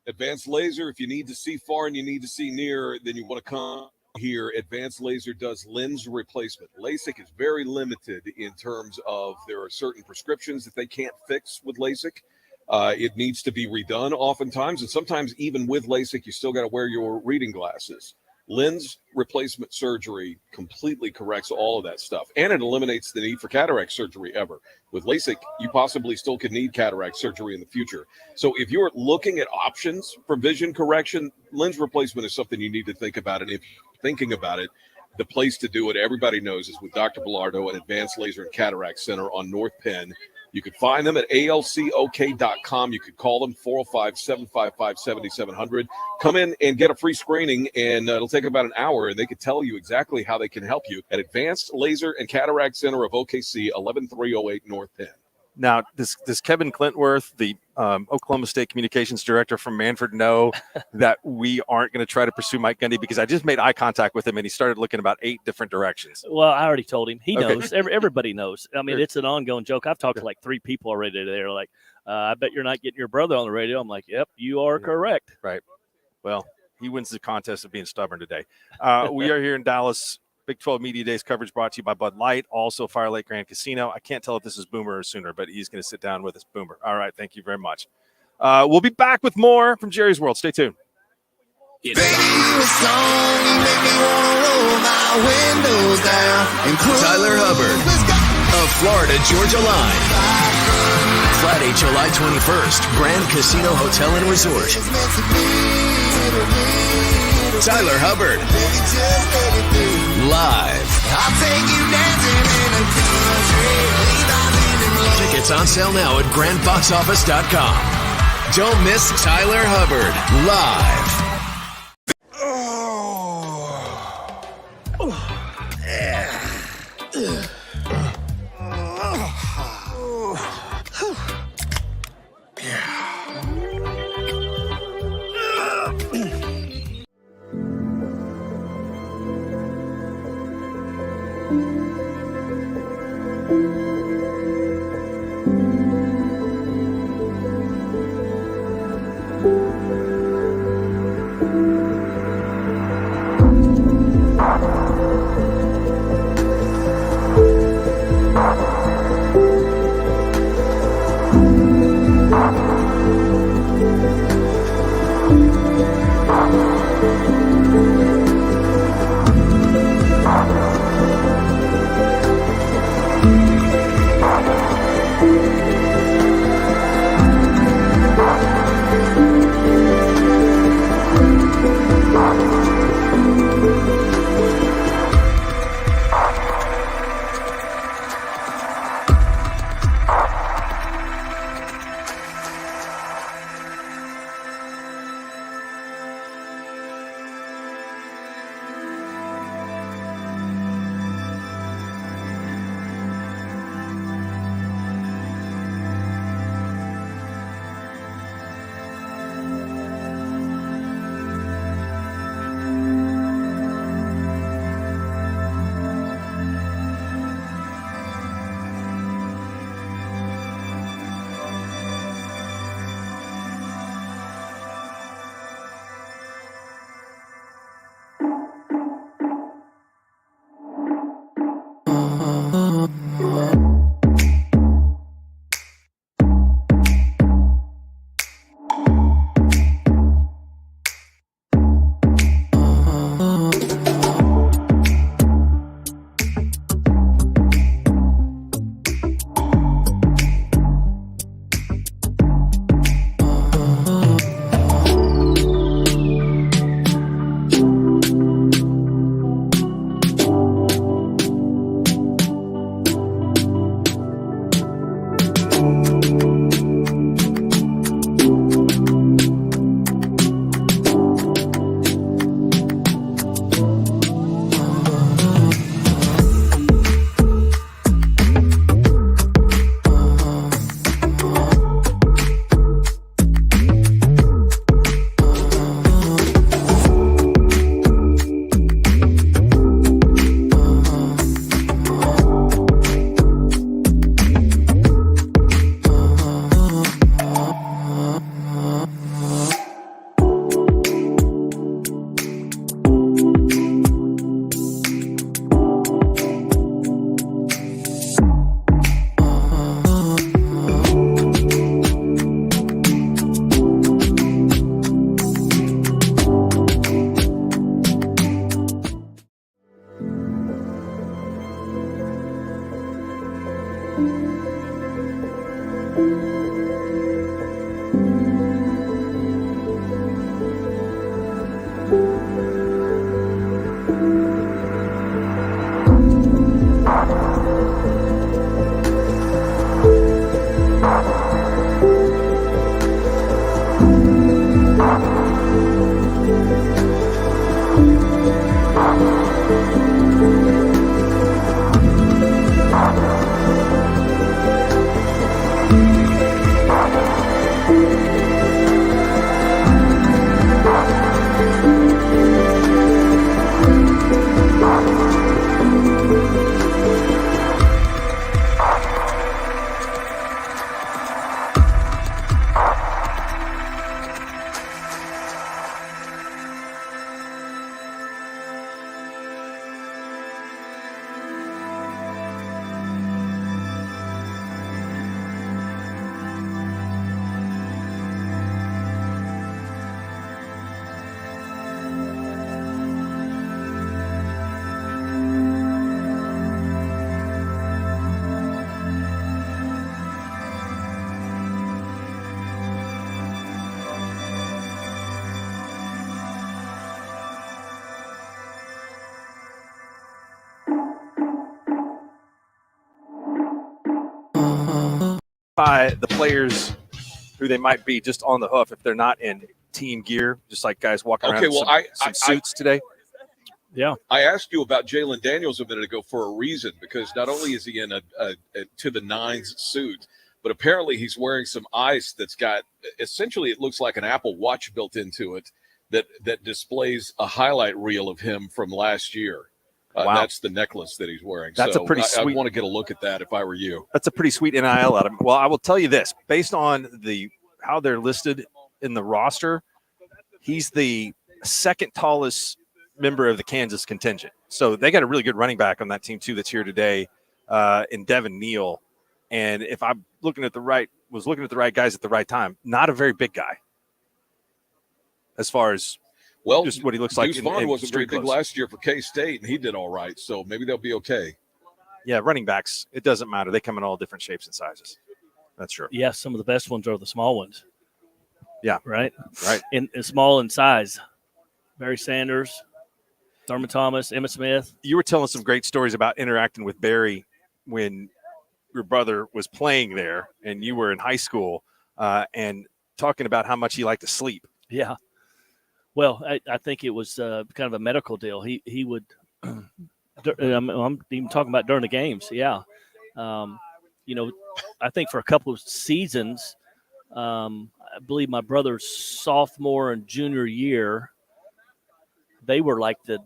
Speaker 3: Advanced Laser, if you need to see far and you need to see near, then you want to come here. Advanced Laser does lens replacement. LASIK is very limited in terms of there are certain prescriptions that they can't fix with LASIK. It needs to be redone oftentimes, and sometimes even with LASIK, you still got to wear your reading glasses. Lens replacement surgery completely corrects all of that stuff, and it eliminates the need for cataract surgery ever. With LASIK, you possibly still could need cataract surgery in the future. So if you're looking at options for vision correction, lens replacement is something you need to think about. And if you're thinking about it, the place to do it, everybody knows, is with Dr. Bilardo at Advanced Laser and Cataract Center on North Penn. You can find them at alcok.com. You could call them 405-755-7700. Come in and get a free screening, and it'll take about an hour, and they can tell you exactly how they can help you at Advanced Laser and Cataract Center of OKC, 11308 North Penn.
Speaker 2: Now, does Kevin Clintworth, the Oklahoma State Communications Director from Manford, know that we aren't going to try to pursue Mike Gundy? Because I just made eye contact with him, and he started looking about 8 different directions.
Speaker 13: Well, I already told him. He
Speaker 2: Okay.
Speaker 13: knows. Everybody knows. I mean, it's an ongoing joke. I've talked to like 3 people already. They're like, I bet you're not getting your brother on the radio. I'm like, yep, you are correct.
Speaker 2: Right. Well, he wins the contest of being stubborn today. We are here in Dallas. Big 12 Media Days coverage brought to you by Bud Light, also Fire Lake Grand Casino. I can't tell if this is Boomer or Sooner, but he's going to sit down with us. Boomer. All right. Thank you very much. We'll be back with more from Jerry's World. Stay tuned.
Speaker 5: Tyler Hubbard of Florida Georgia Line. Friday, July 21st, Grand Casino Hotel and Resort. Tyler Hubbard. Live.
Speaker 6: I'll take you dancing in a country.
Speaker 5: Tickets on sale now at grandboxoffice.com. Don't miss Tyler Hubbard live.
Speaker 2: By the players who they might be just on the hoof if they're not in team gear, just like guys walking around in some suits today.
Speaker 13: Yeah.
Speaker 3: I asked you about Jalen Daniels a minute ago for a reason, because not only is he in a to the nines suit, but apparently he's wearing some ice that's got, essentially it looks like an Apple Watch built into it that displays a highlight reel of him from last year.
Speaker 2: Wow.
Speaker 3: That's the necklace that he's wearing.
Speaker 2: That's
Speaker 3: so
Speaker 2: a pretty sweet.
Speaker 3: I want to get a look at that if I were you.
Speaker 2: That's a pretty sweet NIL out of him. Well, I will tell you this, based on how they're listed in the roster, he's the second tallest member of the Kansas contingent. So they got a really good running back on that team too that's here today, in Devin Neal. And if I'm looking at the right guys at the right time, not a very big guy as far as just what he looks like.
Speaker 3: Deuce Vaughn wasn't very big last year for K-State, and he did all right. So maybe they'll be okay.
Speaker 2: Yeah, running backs, it doesn't matter. They come in all different shapes and sizes. That's true.
Speaker 13: Yeah, some of the best ones are the small ones.
Speaker 2: Yeah.
Speaker 13: Right?
Speaker 2: Right.
Speaker 13: In small in size. Barry Sanders, Thurman Thomas, Emmitt Smith.
Speaker 2: You were telling some great stories about interacting with Barry when your brother was playing there and you were in high school, and talking about how much he liked to sleep.
Speaker 13: Yeah. Well, I think it was kind of a medical deal. He would I'm even talking about during the games. Yeah. I think for a couple of seasons, I believe my brother's sophomore and junior year, they were like the,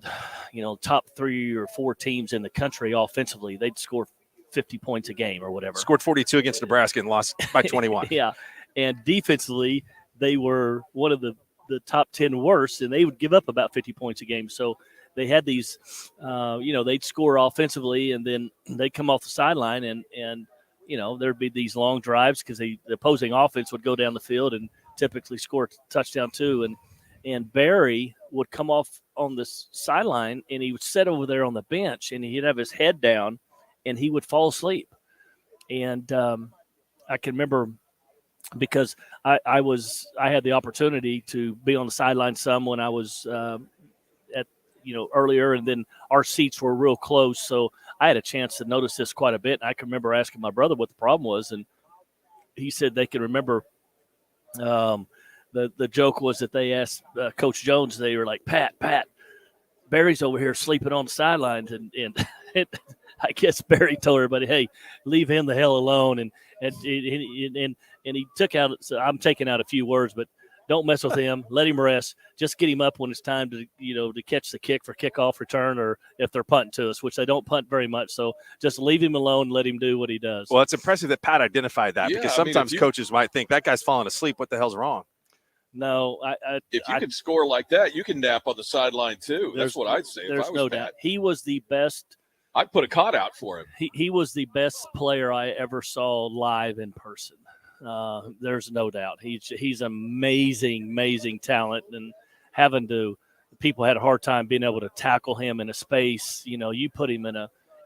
Speaker 13: top 3 or 4 teams in the country offensively. They'd score 50 points a game or whatever.
Speaker 2: Scored 42 against Nebraska and lost by 21.
Speaker 13: Yeah. And defensively, they were one of the top 10 worst, and they would give up about 50 points a game. So they had these, they'd score offensively, and then they'd come off the sideline, and there'd be these long drives because the opposing offense would go down the field and typically score a touchdown too. And Barry would come off on the sideline, and he would sit over there on the bench, and he'd have his head down, and he would fall asleep. And I can remember – because I had the opportunity to be on the sideline some when I was earlier, and then our seats were real close, so I had a chance to notice this quite a bit. And I can remember asking my brother what the problem was, and he said they could remember. The joke was that they asked Coach Jones, they were like, Pat, Barry's over here sleeping on the sidelines, and I guess Barry told everybody, hey, leave him the hell alone, and he took out. So I'm taking out a few words, but don't mess with him. Let him rest. Just get him up when it's time to to catch the kick for kickoff return, or if they're punting to us, which they don't punt very much. So just leave him alone. Let him do what he does.
Speaker 2: Well, it's impressive that Pat identified that,
Speaker 3: Yeah,
Speaker 2: because sometimes coaches might think that guy's falling asleep. What the hell's wrong?
Speaker 13: No,
Speaker 3: if you can score like that, you can nap on the sideline too. That's what I'd say.
Speaker 13: There's
Speaker 3: if I was
Speaker 13: no
Speaker 3: Pat.
Speaker 13: doubt. He was the best.
Speaker 3: I'd put a cot out for him.
Speaker 13: He was the best player I ever saw live in person. There's no doubt. He's amazing talent, and people had a hard time being able to tackle him in a space. You put him in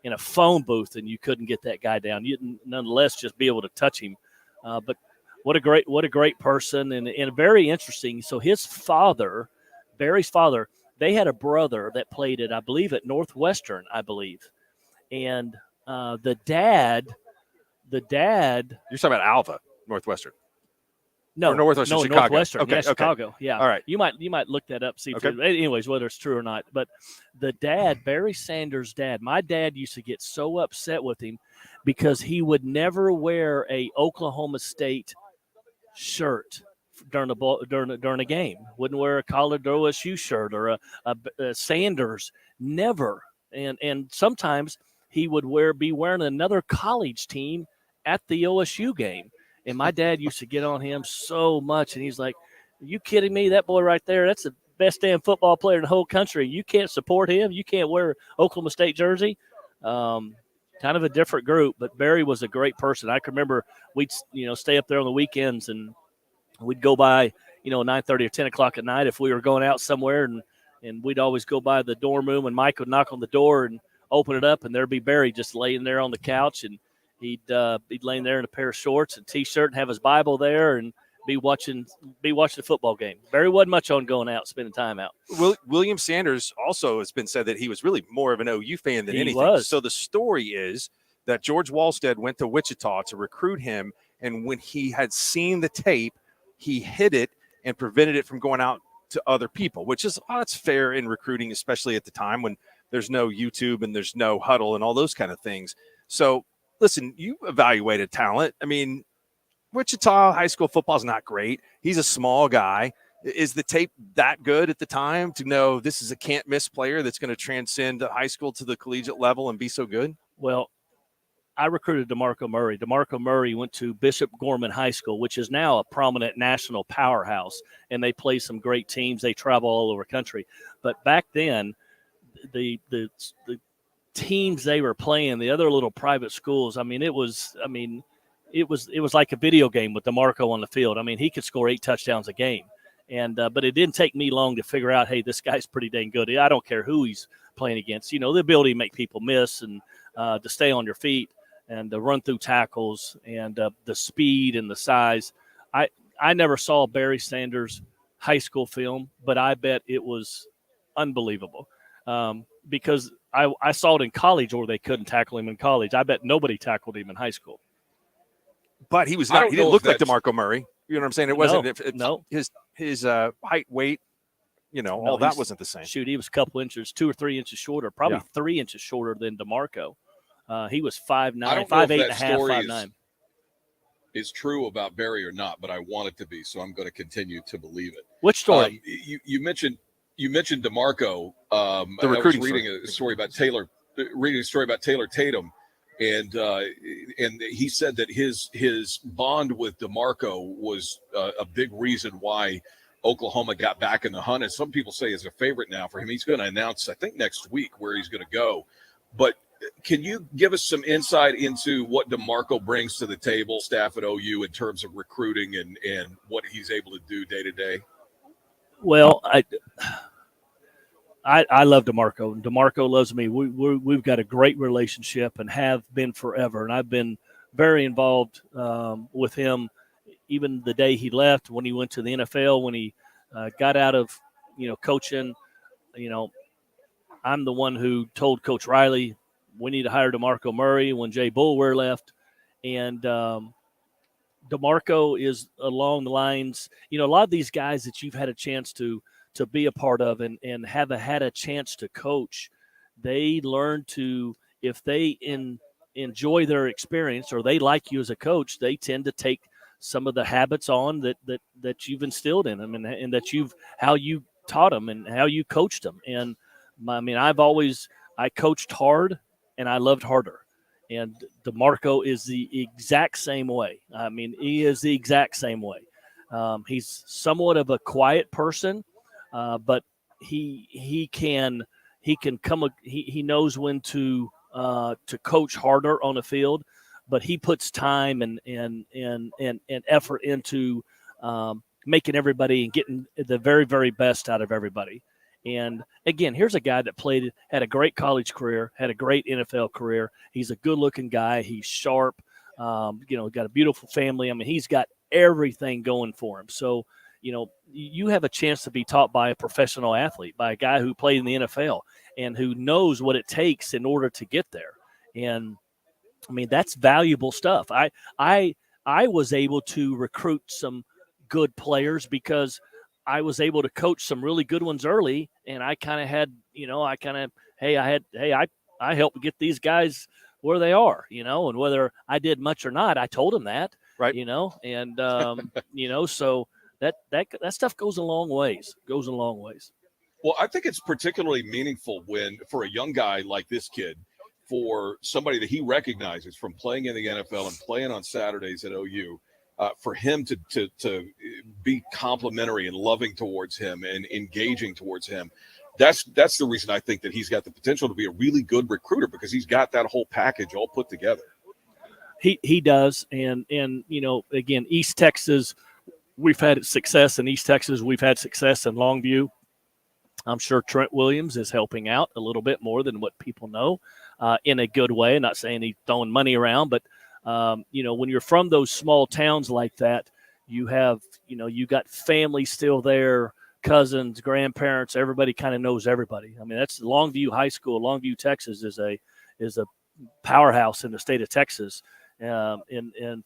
Speaker 13: in a phone booth and you couldn't get that guy down. You'd nonetheless just be able to touch him. But what a great person and very interesting. So his father, Barry's father, they had a brother that played at, I believe, at Northwestern, I believe. And the dad.
Speaker 2: You're talking about Alva, Northwestern.
Speaker 13: No,
Speaker 2: or Northwestern,
Speaker 13: no,
Speaker 2: Chicago.
Speaker 13: Northwestern,
Speaker 2: Okay,
Speaker 13: yeah, Chicago. Yeah.
Speaker 2: All right.
Speaker 13: You might look that up, see if anyways, whether it's true or not. But the dad, Barry Sanders' dad, my dad used to get so upset with him because he would never wear a Oklahoma State shirt during a game. Wouldn't wear a collared OSU shirt or a Sanders. Never. And sometimes he would be wearing another college team at the OSU game. And my dad used to get on him so much, and he's like, "Are you kidding me? That boy right there, that's the best damn football player in the whole country. You can't support him. You can't wear Oklahoma State jersey." Kind of a different group, but Barry was a great person. I can remember we'd stay up there on the weekends, and we'd go by 9:30 or 10 o'clock at night if we were going out somewhere, and we'd always go by the dorm room, and Mike would knock on the door and open it up, and there'd be Barry just laying there on the couch, and he'd laying there in a pair of shorts and T-shirt and have his Bible there and be watching the football game. Barry wasn't much on going out, spending time out.
Speaker 2: William Sanders also has been said that he was really more of an OU fan than anything.
Speaker 13: Was.
Speaker 2: So the story is that George Walstead went to Wichita to recruit him, and when he had seen the tape, he hid it and prevented it from going out to other people, which is that's fair in recruiting, especially at the time when there's no YouTube and there's no huddle and all those kind of things. So listen, you evaluated talent. I mean, Wichita high school football is not great. He's a small guy. Is the tape that good at the time to know this is a can't-miss player that's going to transcend high school to the collegiate level and be so good?
Speaker 13: Well, I recruited DeMarco Murray. DeMarco Murray went to Bishop Gorman High School, which is now a prominent national powerhouse, and they play some great teams. They travel all over the country. But back then, the teams they were playing, the other little private schools, it was like a video game with DeMarco on the field. I mean, he could score 8 touchdowns a game. And but it didn't take me long to figure out, hey, this guy's pretty dang good. I don't care who he's playing against. The ability to make people miss and to stay on your feet and to run through tackles and the speed and the size. I never saw Barry Sanders' high school film, but I bet it was unbelievable because I saw it in college where they couldn't tackle him in college. I bet nobody tackled him in high school.
Speaker 2: But he was not. He didn't look like DeMarco Murray. You know what I'm saying? It wasn't.
Speaker 13: No.
Speaker 2: His height, weight, all that wasn't the same.
Speaker 13: Shoot, he was a couple inches, 2 or 3 inches shorter, probably 3 inches shorter than DeMarco. He was 5'9", 5'8" and a half, 5'9".
Speaker 3: Is true about Barry or not, but I want it to be, so I'm going to continue to believe it.
Speaker 13: Which story?
Speaker 3: You mentioned DeMarco.
Speaker 2: The recruiting
Speaker 3: I was reading a story about Taylor. Reading a story about Taylor Tatum. And he said that his bond with DeMarco was a big reason why Oklahoma got back in the hunt. And some people say is a favorite now for him. He's going to announce, I think, next week where he's going to go. But can you give us some insight into what DeMarco brings to the table, staff at OU, in terms of recruiting and what he's able to do day to day?
Speaker 13: Well, I love DeMarco. DeMarco loves me. We've got a great relationship and have been forever. And I've been very involved with him even the day he left, when he went to the NFL, when he got out of, coaching. I'm the one who told Coach Riley, we need to hire DeMarco Murray when Jay Boulware left. And DeMarco is along the lines, a lot of these guys that you've had a chance to be a part of and have had a chance to coach, they learn to, if they enjoy their experience or they like you as a coach, they tend to take some of the habits on that you've instilled in them and that how you taught them and how you coached them. And I coached hard and I loved harder. And DeMarco is the exact same way. He is the exact same way. He's somewhat of a quiet person. But he knows when to coach harder on the field, but he puts time and effort into making everybody and getting the very, very best out of everybody. And again, here's a guy that had a great college career, had a great NFL career. He's a good-looking guy. He's sharp. Got a beautiful family. I mean, he's got everything going for him. So, you have a chance to be taught by a professional athlete, by a guy who played in the NFL and who knows what it takes in order to get there. And I mean, that's valuable stuff. I was able to recruit some good players because I was able to coach some really good ones early, and I kind of had, I helped get these guys where they are, and whether I did much or not, I told them that,
Speaker 2: right?
Speaker 13: So that stuff goes a long ways.
Speaker 3: Well, I think it's particularly meaningful for a young guy like this kid, for somebody that he recognizes from playing in the NFL and playing on Saturdays at OU, for him to be complimentary and loving towards him and engaging towards him. That's the reason I think that he's got the potential to be a really good recruiter, because he's got that whole package all put together.
Speaker 13: He does. And again, East Texas, we've had success in East Texas. We've had success in Longview. I'm sure Trent Williams is helping out a little bit more than what people know, in a good way. Not saying he's throwing money around, but when you're from those small towns like that, you have, you got family still there, cousins, grandparents, everybody kind of knows everybody. I mean, that's Longview High School. Longview, Texas is a powerhouse in the state of Texas, in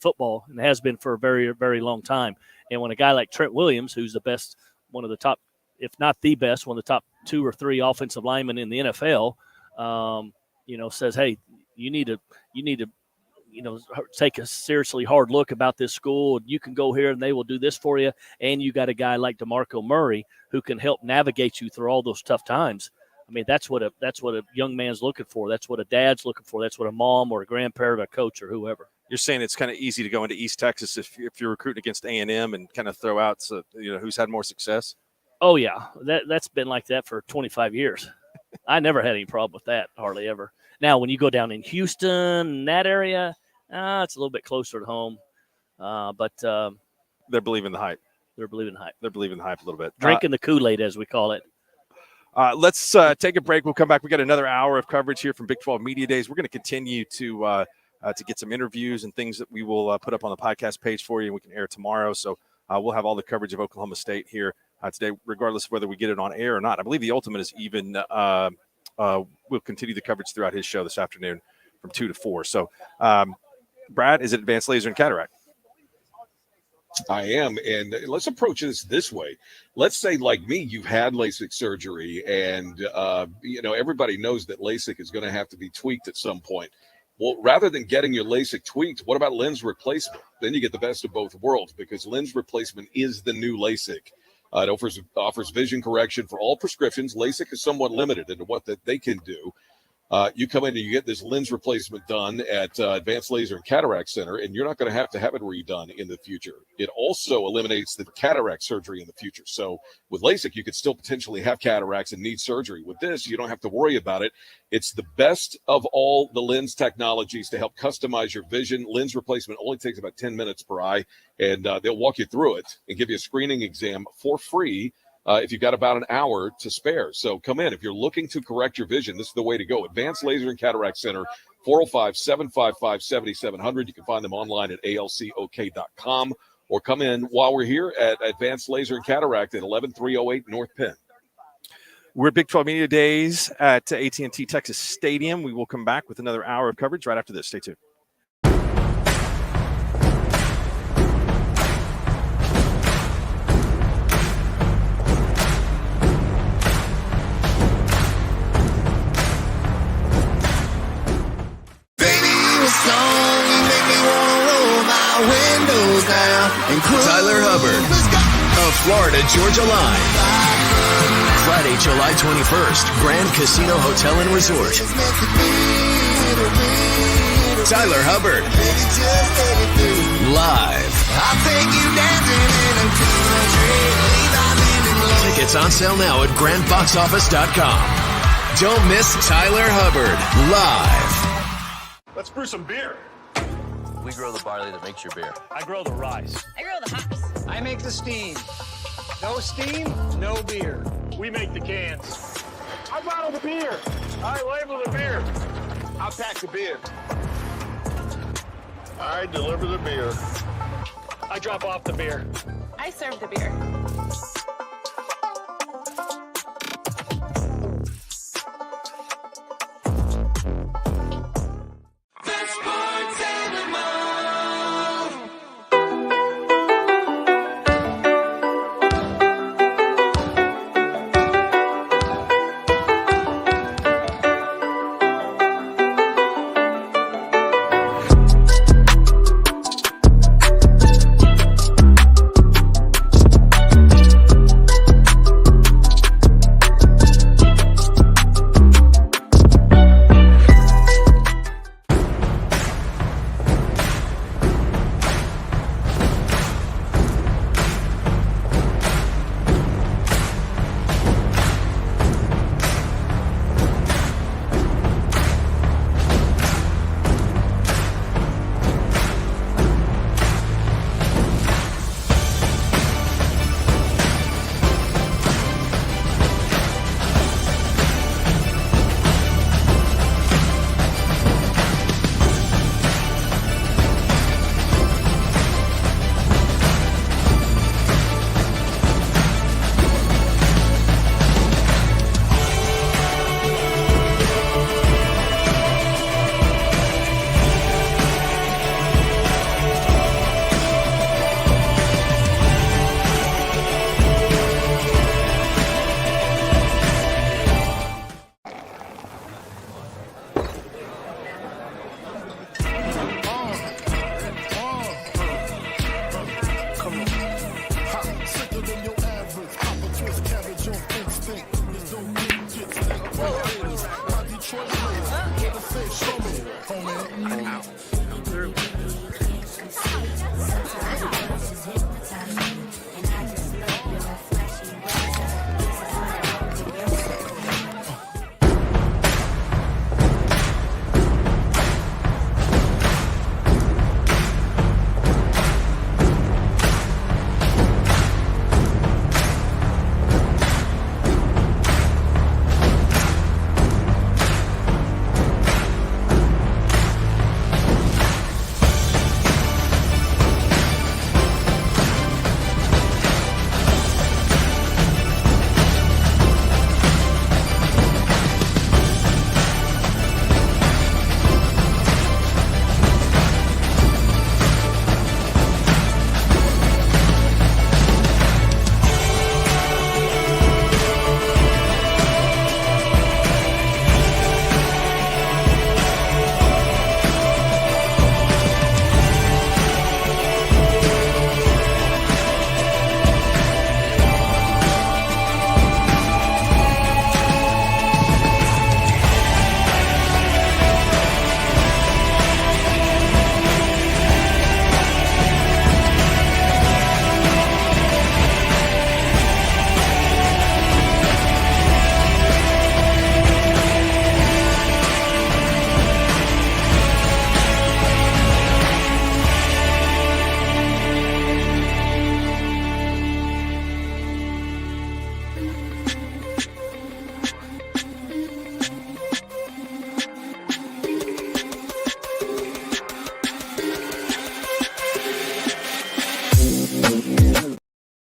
Speaker 13: football, and has been for a very, very long time. And when a guy like Trent Williams, who's the best, one of the top, if not the best, one of the top 2 or 3 offensive linemen in the NFL, says, hey, you need to take a seriously hard look about this school. You can go here and they will do this for you. And you got a guy like DeMarco Murray who can help navigate you through all those tough times. I mean, that's what a young man's looking for. That's what a dad's looking for. That's what a mom or a grandparent or a coach or whoever.
Speaker 2: You're saying it's kind of easy to go into East Texas if you're recruiting against A&M and kind of throw out, who's had more success?
Speaker 13: Oh, yeah. That's been like that for 25 years. I never had any problem with that, hardly ever. Now, when you go down in Houston, that area, it's a little bit closer to home. But
Speaker 2: they're believing the hype.
Speaker 13: They're believing the hype
Speaker 2: a little bit.
Speaker 13: Drinking the Kool-Aid, as we call it.
Speaker 2: Let's take a break. We'll come back. We got another hour of coverage here from Big 12 Media Days. We're going to continue to get some interviews and things that we will put up on the podcast page for you, and we can air tomorrow. So we'll have all the coverage of Oklahoma State here today, regardless of whether we get it on air or not. I believe the Ultimate is even will continue the coverage throughout his show this afternoon from 2 to 4. So, Brad, is it Advanced Laser and Cataract?
Speaker 3: I am, and let's approach this way. Let's say, like me, you've had LASIK surgery, and everybody knows that LASIK is going to have to be tweaked at some point. Well, rather than getting your LASIK tweaked, what about lens replacement? Then you get the best of both worlds, because lens replacement is the new LASIK. It offers vision correction for all prescriptions. LASIK is somewhat limited into what they can do. You come in and you get this lens replacement done at Advanced Laser and Cataract Center, and you're not going to have it redone in the future. It also eliminates the cataract surgery in the future. So with LASIK, you could still potentially have cataracts and need surgery. With this, you don't have to worry about it. It's the best of all the lens technologies to help customize your vision. Lens replacement only takes about 10 minutes per eye, and they'll walk you through it and give you a screening exam for free. If you've got about an hour to spare. So come in. If you're looking to correct your vision, this is the way to go. Advanced Laser and Cataract Center, 405-755-7700. You can find them online at alcok.com, or come in while we're here at Advanced Laser and Cataract at 11308 North Penn.
Speaker 2: We're Big 12 Media Days at AT&T Texas Stadium. We will come back with another hour of coverage right after this. Stay tuned.
Speaker 5: Tyler Hubbard of Florida Georgia Line. Friday, July 21st, Grand Casino Hotel and Resort. Tyler Hubbard. Live. Tickets on sale now at grandboxoffice.com. Don't miss Tyler Hubbard live.
Speaker 15: Let's brew some beer.
Speaker 8: We grow the barley that makes your beer.
Speaker 10: I grow the rice.
Speaker 9: I grow the hops.
Speaker 10: I make the steam. No steam, no beer.
Speaker 7: We make the cans. I bottle the beer. I label the beer. I pack the beer. I deliver the beer. I drop off the beer.
Speaker 9: I serve the beer.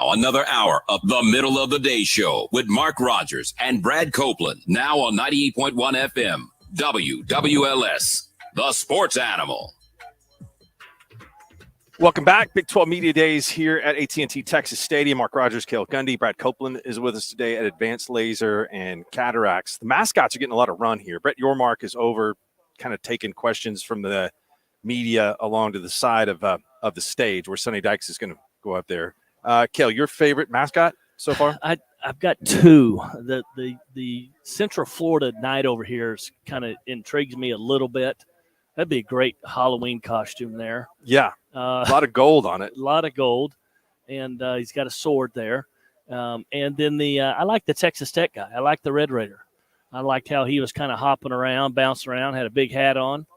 Speaker 11: Another hour of the Middle of the Day Show with Mark Rodgers and Brad Copeland, now on 98.1 FM, WWLS, the Sports Animal.
Speaker 2: Welcome back. Big 12 Media Days here at AT&T Texas Stadium. Mark Rodgers, Cale Gundy, Brad Copeland is with us today at Advanced Laser and Cataracts. The mascots are getting a lot of run here. Brett Yormark is over, kind of taking questions from the media along to the side of the stage where Sonny Dykes is going to go up there. Cale, your favorite mascot so far?
Speaker 13: I've got two. The Central Florida Night over here is kind of intrigues me a little bit. That'd be a great Halloween costume there.
Speaker 2: Yeah, a lot of gold on it.
Speaker 13: A lot of gold, and he's got a sword there. And then I like the Texas Tech guy. I like the Red Raider. I liked how he was kind of hopping around, bouncing around, had a big hat on,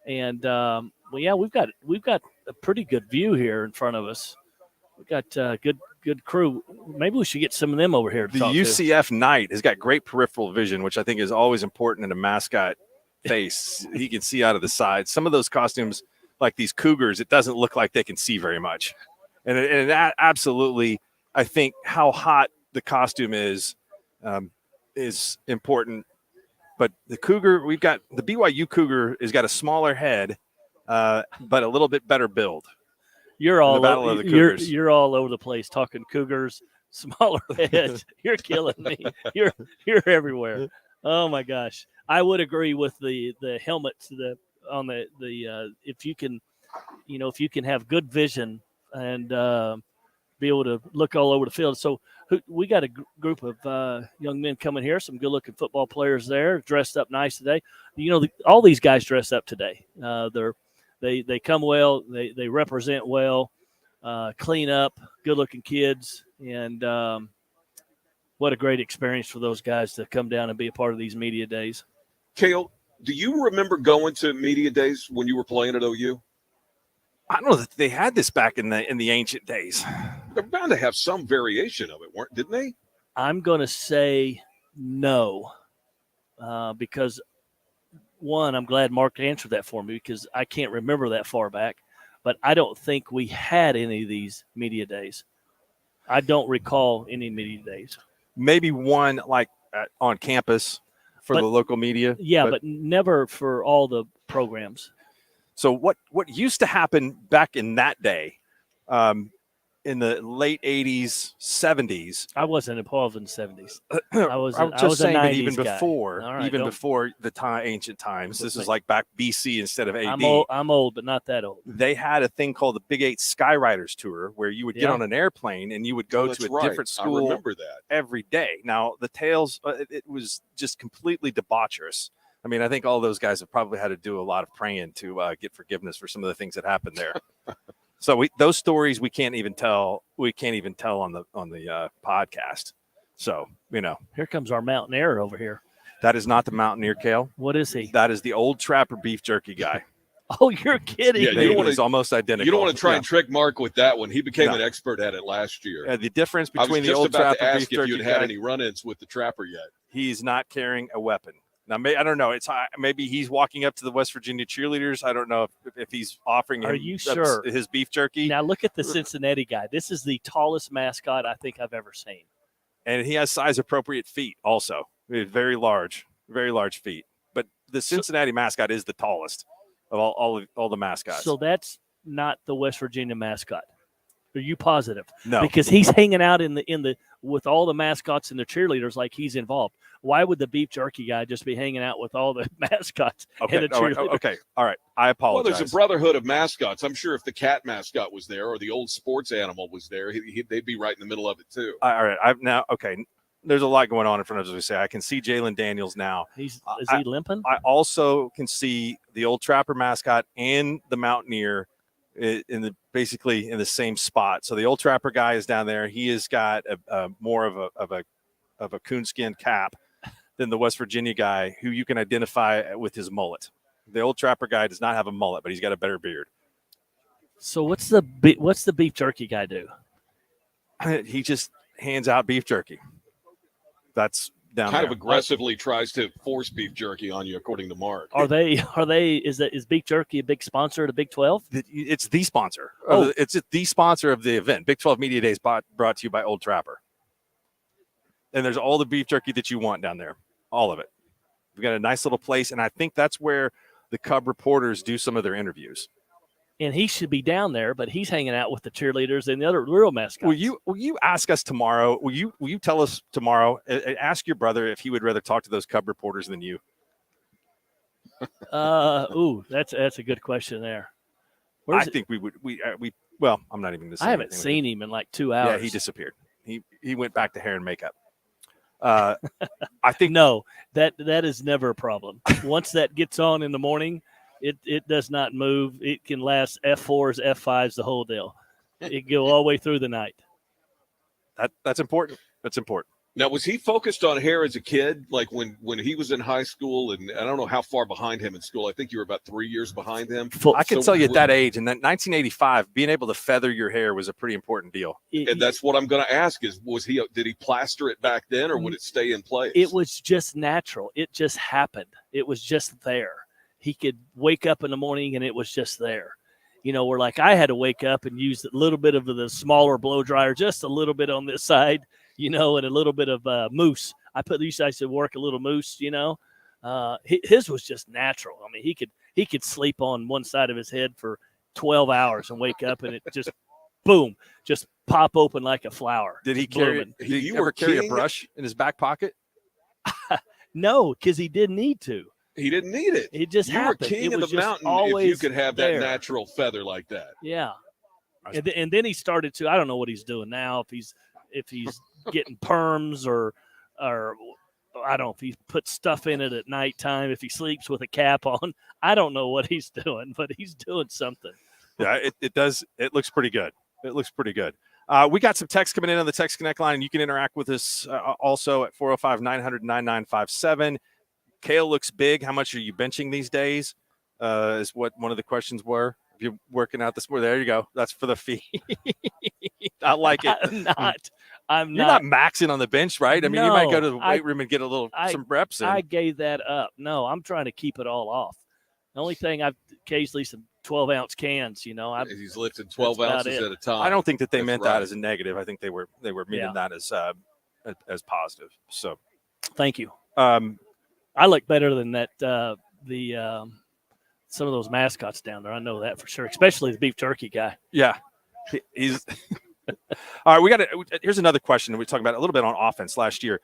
Speaker 13: and we've got a pretty good view here in front of us. We got good crew. Maybe we should get some of them over here to
Speaker 2: The
Speaker 13: talk
Speaker 2: UCF Knight has got great peripheral vision, which I think is always important in a mascot face. He can see out of the side. Some of those costumes, like these Cougars, it doesn't look like they can see very much. And that absolutely, I think how hot the costume is important. But the Cougar, we've got the BYU Cougar has got a smaller head, but a little bit better build.
Speaker 13: You're all
Speaker 2: of the Cougars.
Speaker 13: You're all over the place talking Cougars, smaller heads. You're killing me. You're everywhere. Oh my gosh. I would agree with the helmets on the if you can have good vision and be able to look all over the field. So we got a group of young men coming here, some good-looking football players there, dressed up nice today. All these guys dress up today. They come well, they represent well, clean up, good-looking kids, and what a great experience for those guys to come down and be a part of these media days.
Speaker 3: Cale, do you remember going to media days when you were playing at OU?
Speaker 2: I don't know that they had this back in the ancient days.
Speaker 3: They're bound to have some variation of it, didn't they?
Speaker 13: I'm going to say no, because one, I'm glad Mark answered that for me because I can't remember that far back, but I don't think we had any of these media days. I don't recall any media days.
Speaker 2: Maybe one on campus for the local media.
Speaker 13: Yeah, but never for all the programs.
Speaker 2: So what used to happen back in that day, in the late 80s, 70s.
Speaker 13: I wasn't involved in the 70s.
Speaker 2: I was saying
Speaker 13: a 90s
Speaker 2: even
Speaker 13: guy.
Speaker 2: before,
Speaker 13: Right,
Speaker 2: before the ancient times. This is like back BC instead of AD.
Speaker 13: I'm old, but not that old.
Speaker 2: They had a thing called the Big 8 Skyriders Tour where you would get on an airplane and you would go to a different school.
Speaker 3: I remember that.
Speaker 2: Every day. Now, the tales, it was just completely debaucherous. I mean, I think all those guys have probably had to do a lot of praying to get forgiveness for some of the things that happened there. So those stories we can't even tell. We can't even tell on the podcast. So
Speaker 13: here comes our mountaineer over here.
Speaker 2: That is not the mountaineer, Cale.
Speaker 13: What is he?
Speaker 2: That is the old Trapper beef jerky guy.
Speaker 13: Oh, you're kidding!
Speaker 3: Yeah,
Speaker 2: it's almost identical.
Speaker 3: You don't want to try and trick Mark with that one. He became an expert at it last year.
Speaker 2: The difference between the
Speaker 3: I was
Speaker 2: old
Speaker 3: just about
Speaker 2: Trapper
Speaker 3: to
Speaker 2: beef
Speaker 3: ask if
Speaker 2: jerky
Speaker 3: you'd had any run-ins with the Trapper yet.
Speaker 2: He's not carrying a weapon. Now, I don't know. Maybe he's walking up to the West Virginia cheerleaders. I don't know if he's offering
Speaker 13: Are
Speaker 2: him
Speaker 13: you sure?
Speaker 2: his beef jerky.
Speaker 13: Now, look at the Cincinnati guy. This is the tallest mascot I think I've ever seen.
Speaker 2: And he has size-appropriate feet also. Very large feet. But the Cincinnati mascot is the tallest of all the mascots.
Speaker 13: So that's not the West Virginia mascot. Are you positive?
Speaker 2: No.
Speaker 13: Because he's hanging out in the with all the mascots and the cheerleaders like he's involved. Why would the beef jerky guy just be hanging out with all the mascots and the cheerleaders?
Speaker 2: Okay. All right. I apologize.
Speaker 3: Well, there's a brotherhood of mascots. I'm sure if the cat mascot was there or the old sports animal was there, they'd be right in the middle of it too.
Speaker 2: All right. There's a lot going on in front of us. As we say, I can see Jalen Daniels now.
Speaker 13: Is he limping?
Speaker 2: I also can see the old Trapper mascot and the Mountaineer basically in the same spot. So the old Trapper guy is down there. He has got more of a coonskin cap than the West Virginia guy, who you can identify with his mullet. The old Trapper guy does not have a mullet, but he's got a better beard.
Speaker 13: So what's the beef jerky guy do?
Speaker 2: He just hands out beef jerky. That's down
Speaker 3: kind
Speaker 2: there.
Speaker 3: of aggressively tries to force beef jerky on you, according to Mark.
Speaker 13: Is beef jerky a big sponsor of the Big 12?
Speaker 2: It's the sponsor.
Speaker 13: Oh.
Speaker 2: It's the sponsor of the event. Big 12 Media Days brought to you by Old Trapper. And there's all the beef jerky that you want down there. All of it. We've got a nice little place, and I think that's where the Cub reporters do some of their interviews.
Speaker 13: And he should be down there, but he's hanging out with the cheerleaders and the other real mascots.
Speaker 2: Will you ask us tomorrow? Will you tell us tomorrow? Ask your brother if he would rather talk to those Cub reporters than you.
Speaker 13: That's a good question there.
Speaker 2: I think we would. Well, I'm not even going to say.
Speaker 13: I haven't seen him in like 2 hours.
Speaker 2: Yeah, he disappeared. He went back to hair and makeup. I think
Speaker 13: no, that is never a problem. Once that gets on in the morning, it does not move. It can last F4s, F5s, the whole deal. It go all the way through the night.
Speaker 2: That's important. That's important.
Speaker 3: Now, was he focused on hair as a kid, like when he was in high school? And I don't know how far behind him in school. I think you were about 3 years behind him.
Speaker 2: I can tell you at that age, in that 1985, being able to feather your hair was a pretty important deal.
Speaker 3: And that's what I'm going to ask is, did he plaster it back then, or would it stay in place?
Speaker 13: It was just natural. It just happened. It was just there. He could wake up in the morning and it was just there. Where like I had to wake up and use a little bit of the smaller blow dryer, just a little bit on this side, and a little bit of mousse. I used to work a little mousse, his was just natural. I mean, he could sleep on one side of his head for 12 hours and wake up and it just, boom, just pop open like a flower.
Speaker 2: Did he carry a brush in his back pocket?
Speaker 13: No, because he didn't need to.
Speaker 3: He didn't need it.
Speaker 13: It just happened.
Speaker 3: You were king of the mountain if you could have that natural feather like that.
Speaker 13: Yeah. And then he started to, I don't know what he's doing now, if he's getting perms or I don't know if he puts stuff in it at nighttime, if he sleeps with a cap on. I don't know what he's doing, but he's doing something.
Speaker 2: Yeah, it does. It looks pretty good. It looks pretty good. We got some text coming in on the Text Connect line, and you can interact with us also at 405-900-9957. Cale looks big. How much are you benching these days? Is what one of the questions were. If you're working out this morning, there you go. That's for the fee. I like it.
Speaker 13: I'm
Speaker 2: You're not maxing on the bench, right? I mean, you might go to the weight room and get some reps in.
Speaker 13: I gave that up. No, I'm trying to keep it all off. The only thing I've occasionally some 12-ounce cans,
Speaker 3: He's lifting 12 ounces at a time.
Speaker 2: I don't think that they meant that as a negative. I think they were meaning that as positive. So,
Speaker 13: thank you. I look better than that. Some of those mascots down there, I know that for sure. Especially the beef jerky guy.
Speaker 2: Yeah, he's. All right, here's another question that we talked about a little bit on offense last year.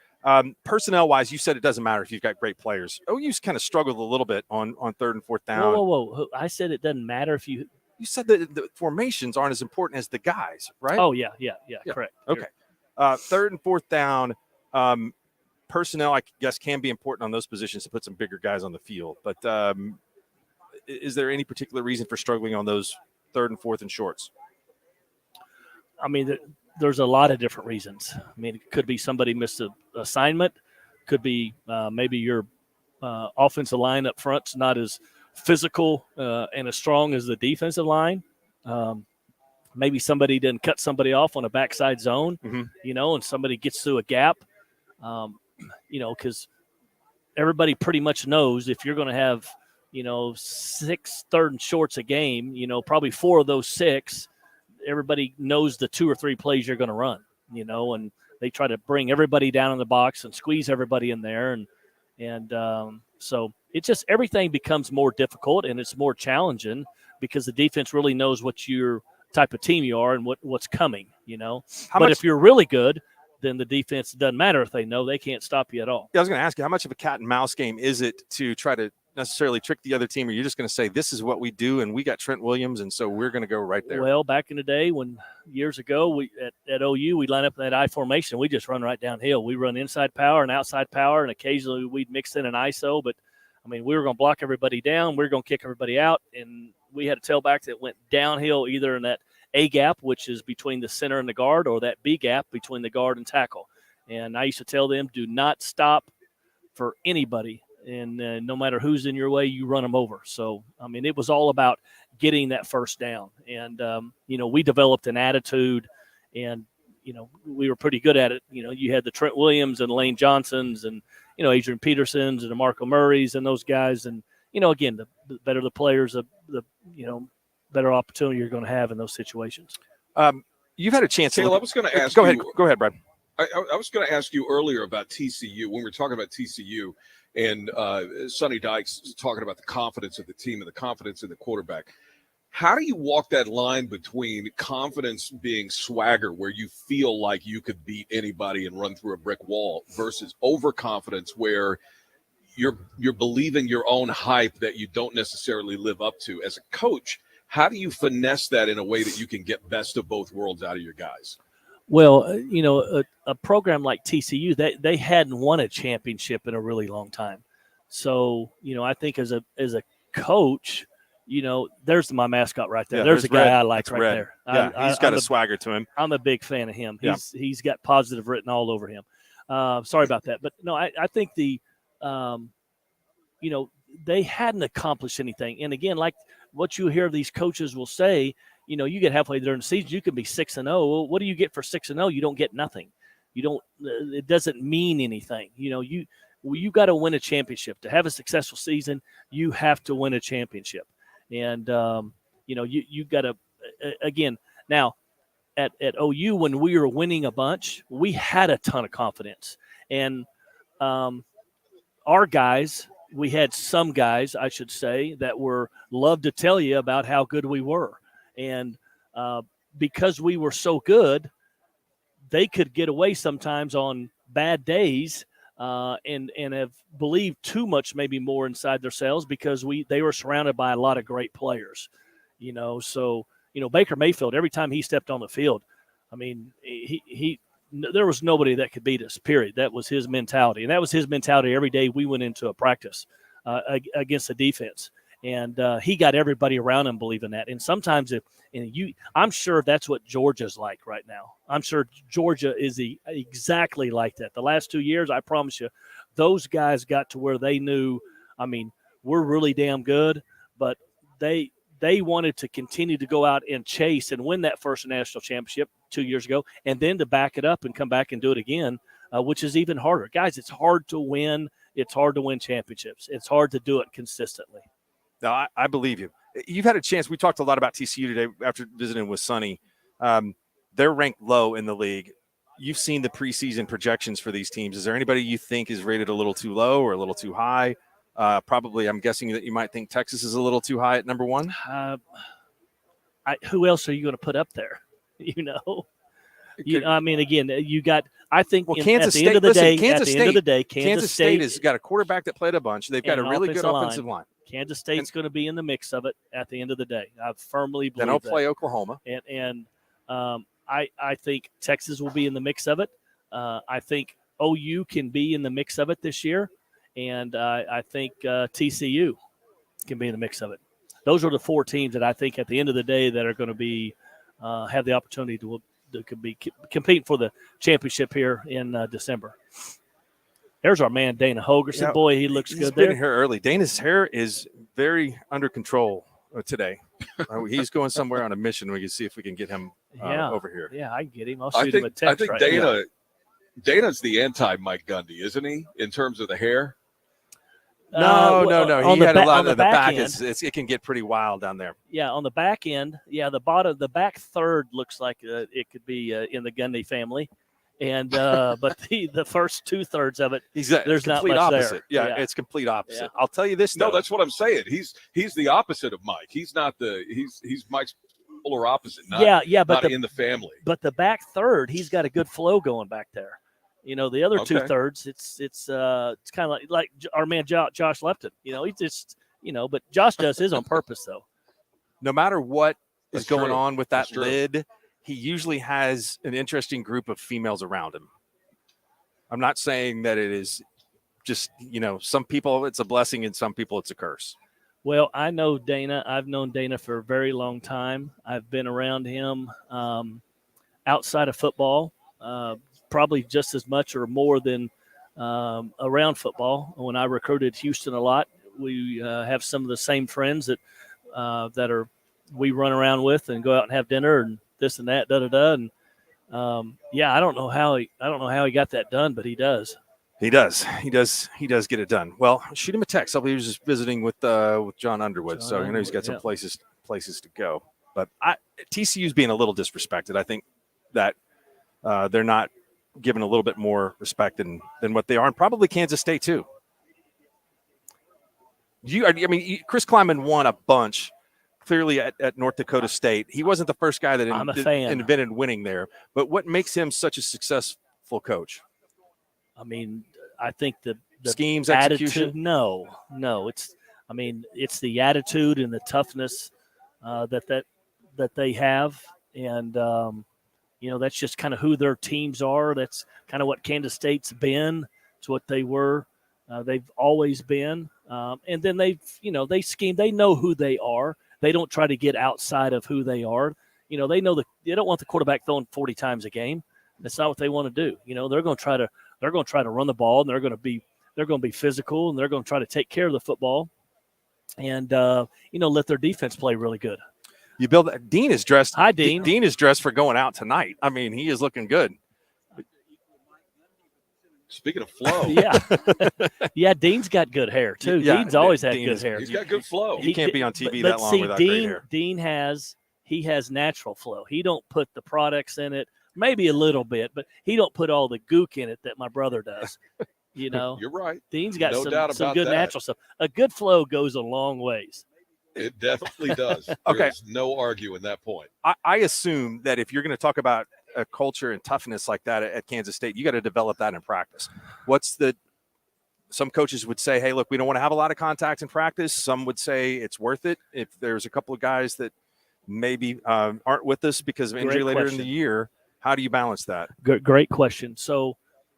Speaker 2: Personnel wise, you said it doesn't matter if you've got great players. OU's kind of struggled a little bit on third and fourth down.
Speaker 13: Whoa! I said it doesn't matter if you.
Speaker 2: You said that the formations aren't as important as the guys, right?
Speaker 13: Oh yeah, correct.
Speaker 2: Okay. Third and fourth down. Personnel, I guess, can be important on those positions to put some bigger guys on the field. But is there any particular reason for struggling on those third and fourth and shorts?
Speaker 13: I mean, there's a lot of different reasons. I mean, it could be somebody missed an assignment. Could be maybe your offensive line up front's not as physical and as strong as the defensive line. Maybe somebody didn't cut somebody off on a backside zone, and somebody gets through a gap. Because everybody pretty much knows if you're going to have, 6 third and shorts a game, probably 4 of those 6, everybody knows the 2 or 3 plays you're going to run, and they try to bring everybody down in the box and squeeze everybody in there. So it just, everything becomes more difficult and it's more challenging because the defense really knows what your type of team you are and what's coming, if you're really good, then the defense doesn't matter if they know they can't stop you at all.
Speaker 2: Yeah, I was going to ask you, how much of a cat and mouse game is it to try to necessarily trick the other team, or you're just going to say, this is what we do, and we got Trent Williams, and so we're going to go right there?
Speaker 13: Well, back in the day years ago, we at OU, we'd line up in that I formation. We just run right downhill. We run inside power and outside power, and occasionally we'd mix in an ISO. But, I mean, we were going to block everybody down. We were going to kick everybody out, and we had a tailback that went downhill either in that A gap, which is between the center and the guard, or that B gap between the guard and tackle. And I used to tell them, do not stop for anybody. And no matter who's in your way, you run them over. So, I mean, it was all about getting that first down. And, we developed an attitude and, we were pretty good at it. You had the Trent Williams and Lane Johnsons and, Adrian Petersons and the Marco Murrays and those guys. And, again, the better the players, the better opportunity you're going to have in those situations.
Speaker 2: You've had a chance.
Speaker 3: Cale, I was going to ask
Speaker 2: Go ahead, Brad.
Speaker 3: I was going to ask you earlier about TCU when we were talking about TCU and Sonny Dykes talking about the confidence of the team and the confidence in the quarterback. How do you walk that line between confidence being swagger, where you feel like you could beat anybody and run through a brick wall, versus overconfidence, where you're believing your own hype that you don't necessarily live up to as a coach? How do you finesse that in a way that you can get best of both worlds out of your guys?
Speaker 13: Well, a program like TCU, they hadn't won a championship in a really long time. So, I think as a coach, there's my mascot right there.
Speaker 2: Yeah,
Speaker 13: there's a guy
Speaker 2: Red.
Speaker 13: I like
Speaker 2: That's
Speaker 13: right
Speaker 2: Red.
Speaker 13: there.
Speaker 2: Yeah, he's got a swagger to him.
Speaker 13: I'm a big fan of him.
Speaker 2: Yeah.
Speaker 13: He's got positive written all over him. Sorry about that. But no, I think they hadn't accomplished anything. And again, like what you hear these coaches will say, you get halfway during the season, you can be 6-0. Well, what do you get for 6-0? You don't get nothing. You don't. It doesn't mean anything. You got to win a championship to have a successful season. You have to win a championship, and you got to again now. At OU, when we were winning a bunch, we had a ton of confidence. And our guys, we had some guys, I should say, that were loved to tell you about how good we were. And because we were so good, they could get away sometimes on bad days and have believed too much, maybe more inside themselves, because they were surrounded by a lot of great players. So Baker Mayfield, every time he stepped on the field, I mean, there was nobody that could beat us, period. That was his mentality. And that was his mentality every day we went into a practice against the defense. And he got everybody around him believing that. And sometimes I'm sure that's what Georgia's like right now. I'm sure Georgia is exactly like that. The last 2 years, I promise you, those guys got to where they knew, I mean, we're really damn good, but they wanted to continue to go out and chase and win that first national championship 2 years ago, and then to back it up and come back and do it again, which is even harder. Guys, it's hard to win. It's hard to win championships. It's hard to do it consistently.
Speaker 2: No, I believe you. You've had a chance. We talked a lot about TCU today after visiting with Sonny. They're ranked low in the league. You've seen the preseason projections for these teams. Is there anybody you think is rated a little too low or a little too high? Probably, I'm guessing that you might think Texas is a little too high at number one.
Speaker 13: Who else are you going to put up there? I mean, again, you got. I think
Speaker 2: Kansas State.
Speaker 13: At the
Speaker 2: Kansas
Speaker 13: end of the day,
Speaker 2: Kansas State has got a quarterback that played a bunch. They've got a really good offensive line.
Speaker 13: Kansas State's going to be in the mix of it at the end of the day. I firmly believe.
Speaker 2: Then I'll play Oklahoma,
Speaker 13: and I think Texas will be in the mix of it. I think OU can be in the mix of it this year. And I think TCU can be in the mix of it. Those are the four teams that I think at the end of the day that are going to be have the opportunity to compete for the championship here in December. There's our man Dana Holgerson.
Speaker 2: Yeah,
Speaker 13: boy, he looks
Speaker 2: he's
Speaker 13: good
Speaker 2: been
Speaker 13: there.
Speaker 2: Here early. Dana's hair is very under control today. He's going somewhere on a mission. We can see if we can get him over here.
Speaker 13: Yeah, I can get him. I'll shoot him a text.
Speaker 3: I think Dana's the anti-Mike Gundy, isn't he, in terms of the hair?
Speaker 2: No. He had a lot of the back.
Speaker 13: It
Speaker 2: can get pretty wild down there.
Speaker 13: Yeah, on the back end. Yeah, the back third looks like it could be in the Gundy family, and but the first 2/3 of it, there's not much
Speaker 2: opposite.
Speaker 13: there.
Speaker 2: Yeah, it's complete opposite.
Speaker 13: Yeah.
Speaker 2: I'll tell you this.
Speaker 3: No, that's what I'm saying. He's the opposite of Mike. He's not he's Mike's polar opposite. Not in the family.
Speaker 13: But the back third, he's got a good flow going back there. The other 2/3, it's kind of like our man Josh Lepton. He just but Josh does his on purpose though.
Speaker 2: No matter what is going
Speaker 3: true.
Speaker 2: on with that lid, he usually has an interesting group of females around him. I'm not saying that it is just some people it's a blessing and some people it's a curse.
Speaker 13: Well, I know Dana. I've known Dana for a very long time. I've been around him outside of football. Probably just as much or more than around football. When I recruited Houston a lot, we have some of the same friends that we run around with and go out and have dinner and this and that, And I don't know how he got that done, but he does.
Speaker 2: He does get it done. Well, shoot him a text. I believe he was just visiting with John Underwood, so I know he's got some places to go. But TCU's being a little disrespected. I think that they're not given a little bit more respect than what they are, and probably Kansas State too. Chris Kleiman won a bunch clearly at North Dakota State. He wasn't the first guy that invented winning there, but what makes him such a successful coach?
Speaker 13: I think the
Speaker 2: schemes,
Speaker 13: attitude.
Speaker 2: execution.
Speaker 13: No, it's the attitude and the toughness that they have, and that's just kind of who their teams are. That's kind of what Kansas State's been. It's what they were. They've always been. And then they scheme. They know who they are. They don't try to get outside of who they are. They know they don't want the quarterback throwing 40 times a game. That's not what they want to do. They're going to they're going to try to run the ball, and they're going to be physical, and they're going to try to take care of the football, and let their defense play really good.
Speaker 2: You build that. Dean is dressed.
Speaker 13: Hi, Dean.
Speaker 2: Dean is dressed for going out tonight. I mean, he is looking good.
Speaker 3: Speaking of flow.
Speaker 13: Yeah. Yeah, Dean's got good hair, too.
Speaker 2: Yeah,
Speaker 13: Dean's always had
Speaker 2: Dean
Speaker 13: good hair.
Speaker 3: He's got good flow.
Speaker 2: He can't be on TV
Speaker 13: but
Speaker 2: that long
Speaker 13: see,
Speaker 2: without
Speaker 13: Dean,
Speaker 2: great hair.
Speaker 13: Dean has natural flow. He don't put the products in it, maybe a little bit, but he don't put all the gook in it that my brother does.
Speaker 3: You're right.
Speaker 13: Dean's got
Speaker 3: No doubt
Speaker 13: some
Speaker 3: about
Speaker 13: good
Speaker 3: that.
Speaker 13: natural stuff. A good flow goes a long ways.
Speaker 3: It definitely does.
Speaker 2: Okay.
Speaker 3: There's no arguing that point.
Speaker 2: I assume that if you're going to talk about a culture and toughness like that at Kansas State, you got to develop that in practice. Some coaches would say, hey, look, we don't want to have a lot of contact in practice. Some would say it's worth it if there's a couple of guys that maybe aren't with us because of injury later in the year. How do you balance that?
Speaker 13: Great question. So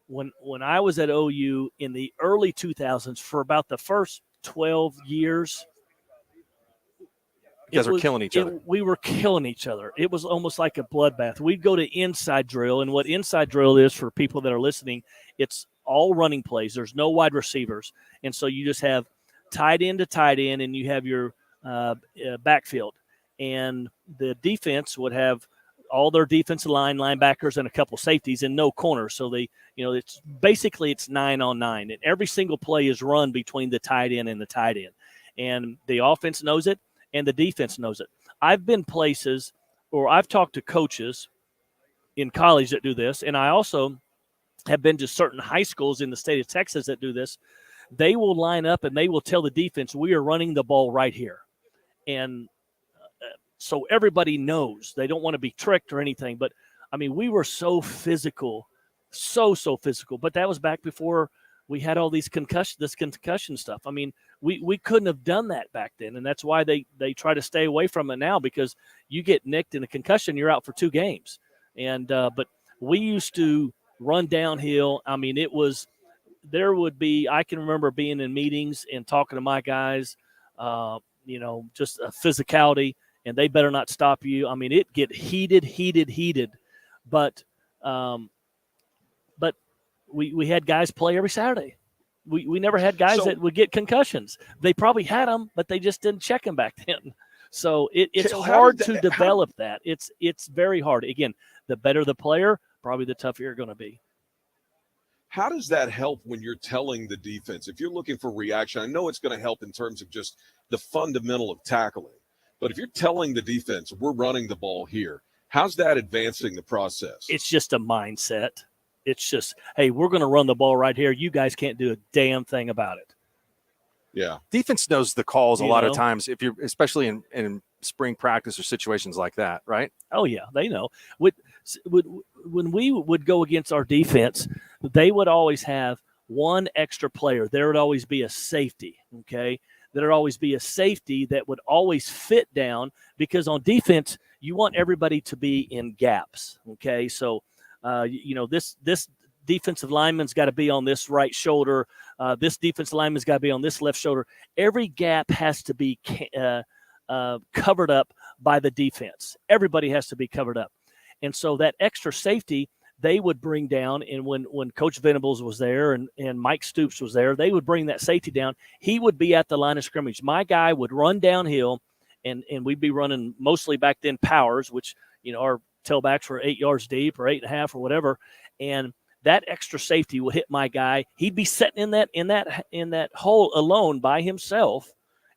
Speaker 13: when I was at OU in the early 2000s, for about the first 12 years,
Speaker 2: you guys were killing each other.
Speaker 13: We were killing each other. It was almost like a bloodbath. We'd go to inside drill, and what inside drill is for people that are listening, it's all running plays. There's no wide receivers, and so you just have tight end to tight end, and you have your backfield. And the defense would have all their defensive line, linebackers, and a couple safeties, and no corners. So it's 9-on-9, and every single play is run between the tight end and the tight end, and the offense knows it. And the defense knows it. I've been places, or I've talked to coaches in college that do this, and I also have been to certain high schools in the state of Texas that do this. They will line up and they will tell the defense, we are running the ball right here. And so everybody knows. They don't want to be tricked or anything. But, I mean, we were so physical, so physical. But that was back before we had all this concussion stuff. I mean, we couldn't have done that back then, and that's why they try to stay away from it now, because you get nicked in a concussion, you're out for 2 games. And but we used to run downhill. I mean, I can remember being in meetings and talking to my guys, just a physicality, and they better not stop you. I mean, it get heated. But we had guys play every Saturday. We never had guys that would get concussions. They probably had them, but they just didn't check them back then. So it's hard to develop that. It's very hard. Again, the better the player, probably the tougher you're going to be.
Speaker 3: How does that help when you're telling the defense? If you're looking for reaction, I know it's going to help in terms of just the fundamental of tackling. But if you're telling the defense, we're running the ball here, how's that advancing the process?
Speaker 13: It's just a mindset. It's just, hey, we're going to run the ball right here. You guys can't do a damn thing about it.
Speaker 3: Yeah.
Speaker 2: Defense knows the calls a lot of times, if you're especially in spring practice or situations like that, right?
Speaker 13: Oh, yeah, they know. When we would go against our defense, they would always have one extra player. There would always be a safety, okay? There would always be a safety that would always fit down, because on defense, you want everybody to be in gaps, okay? So, this defensive lineman's got to be on this right shoulder. This defensive lineman's got to be on this left shoulder. Every gap has to be covered up by the defense. Everybody has to be covered up. And so that extra safety they would bring down, and when Coach Venables was there and Mike Stoops was there, they would bring that safety down. He would be at the line of scrimmage. My guy would run downhill, and we'd be running mostly back then powers, which, our tailbacks were 8 yards deep or 8.5 or whatever, and that extra safety would hit my guy. He'd be sitting in that hole alone by himself,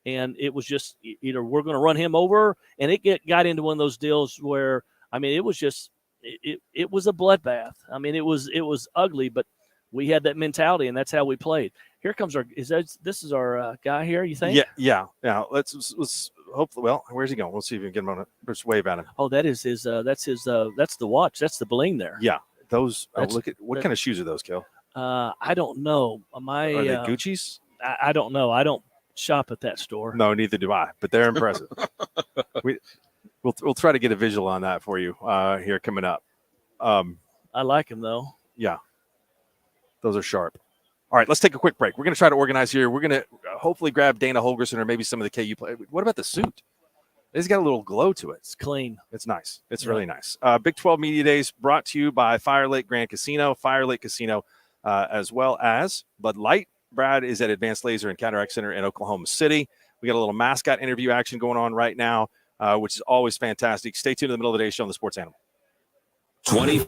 Speaker 13: and it was just either we're going to run him over, and it got into one of those deals where, I mean, it was just it was a bloodbath. I mean, it was ugly, but we had that mentality, and that's how we played. Here comes this is our guy here, you think?
Speaker 2: Yeah. Let's hopefully. Well, where's he going? We'll see if we can get him on just wave at him.
Speaker 13: Oh, that is his. That's the watch. That's the bling there.
Speaker 2: Yeah, those. Look at what kind of shoes are those, Kel?
Speaker 13: I don't know.
Speaker 2: Are they Gucci's?
Speaker 13: I don't know. I don't shop at that store.
Speaker 2: No, neither do I. But they're impressive. We'll try to get a visual on that for you here coming up.
Speaker 13: I like them though.
Speaker 2: Yeah, those are sharp. All right, let's take a quick break. We're going to try to organize here. We're going to hopefully grab Dana Holgerson or maybe some of the KU play. What about the suit? It's got a little glow to it.
Speaker 13: It's clean.
Speaker 2: It's nice. It's really nice. Big 12 Media Days brought to you by Fire Lake Grand Casino. Fire Lake Casino, as well as Bud Light. Brad is at Advanced Laser and Cataract Center in Oklahoma City. We got a little mascot interview action going on right now, which is always fantastic. Stay tuned to the middle of the day show on the Sports Animal.
Speaker 11: 20.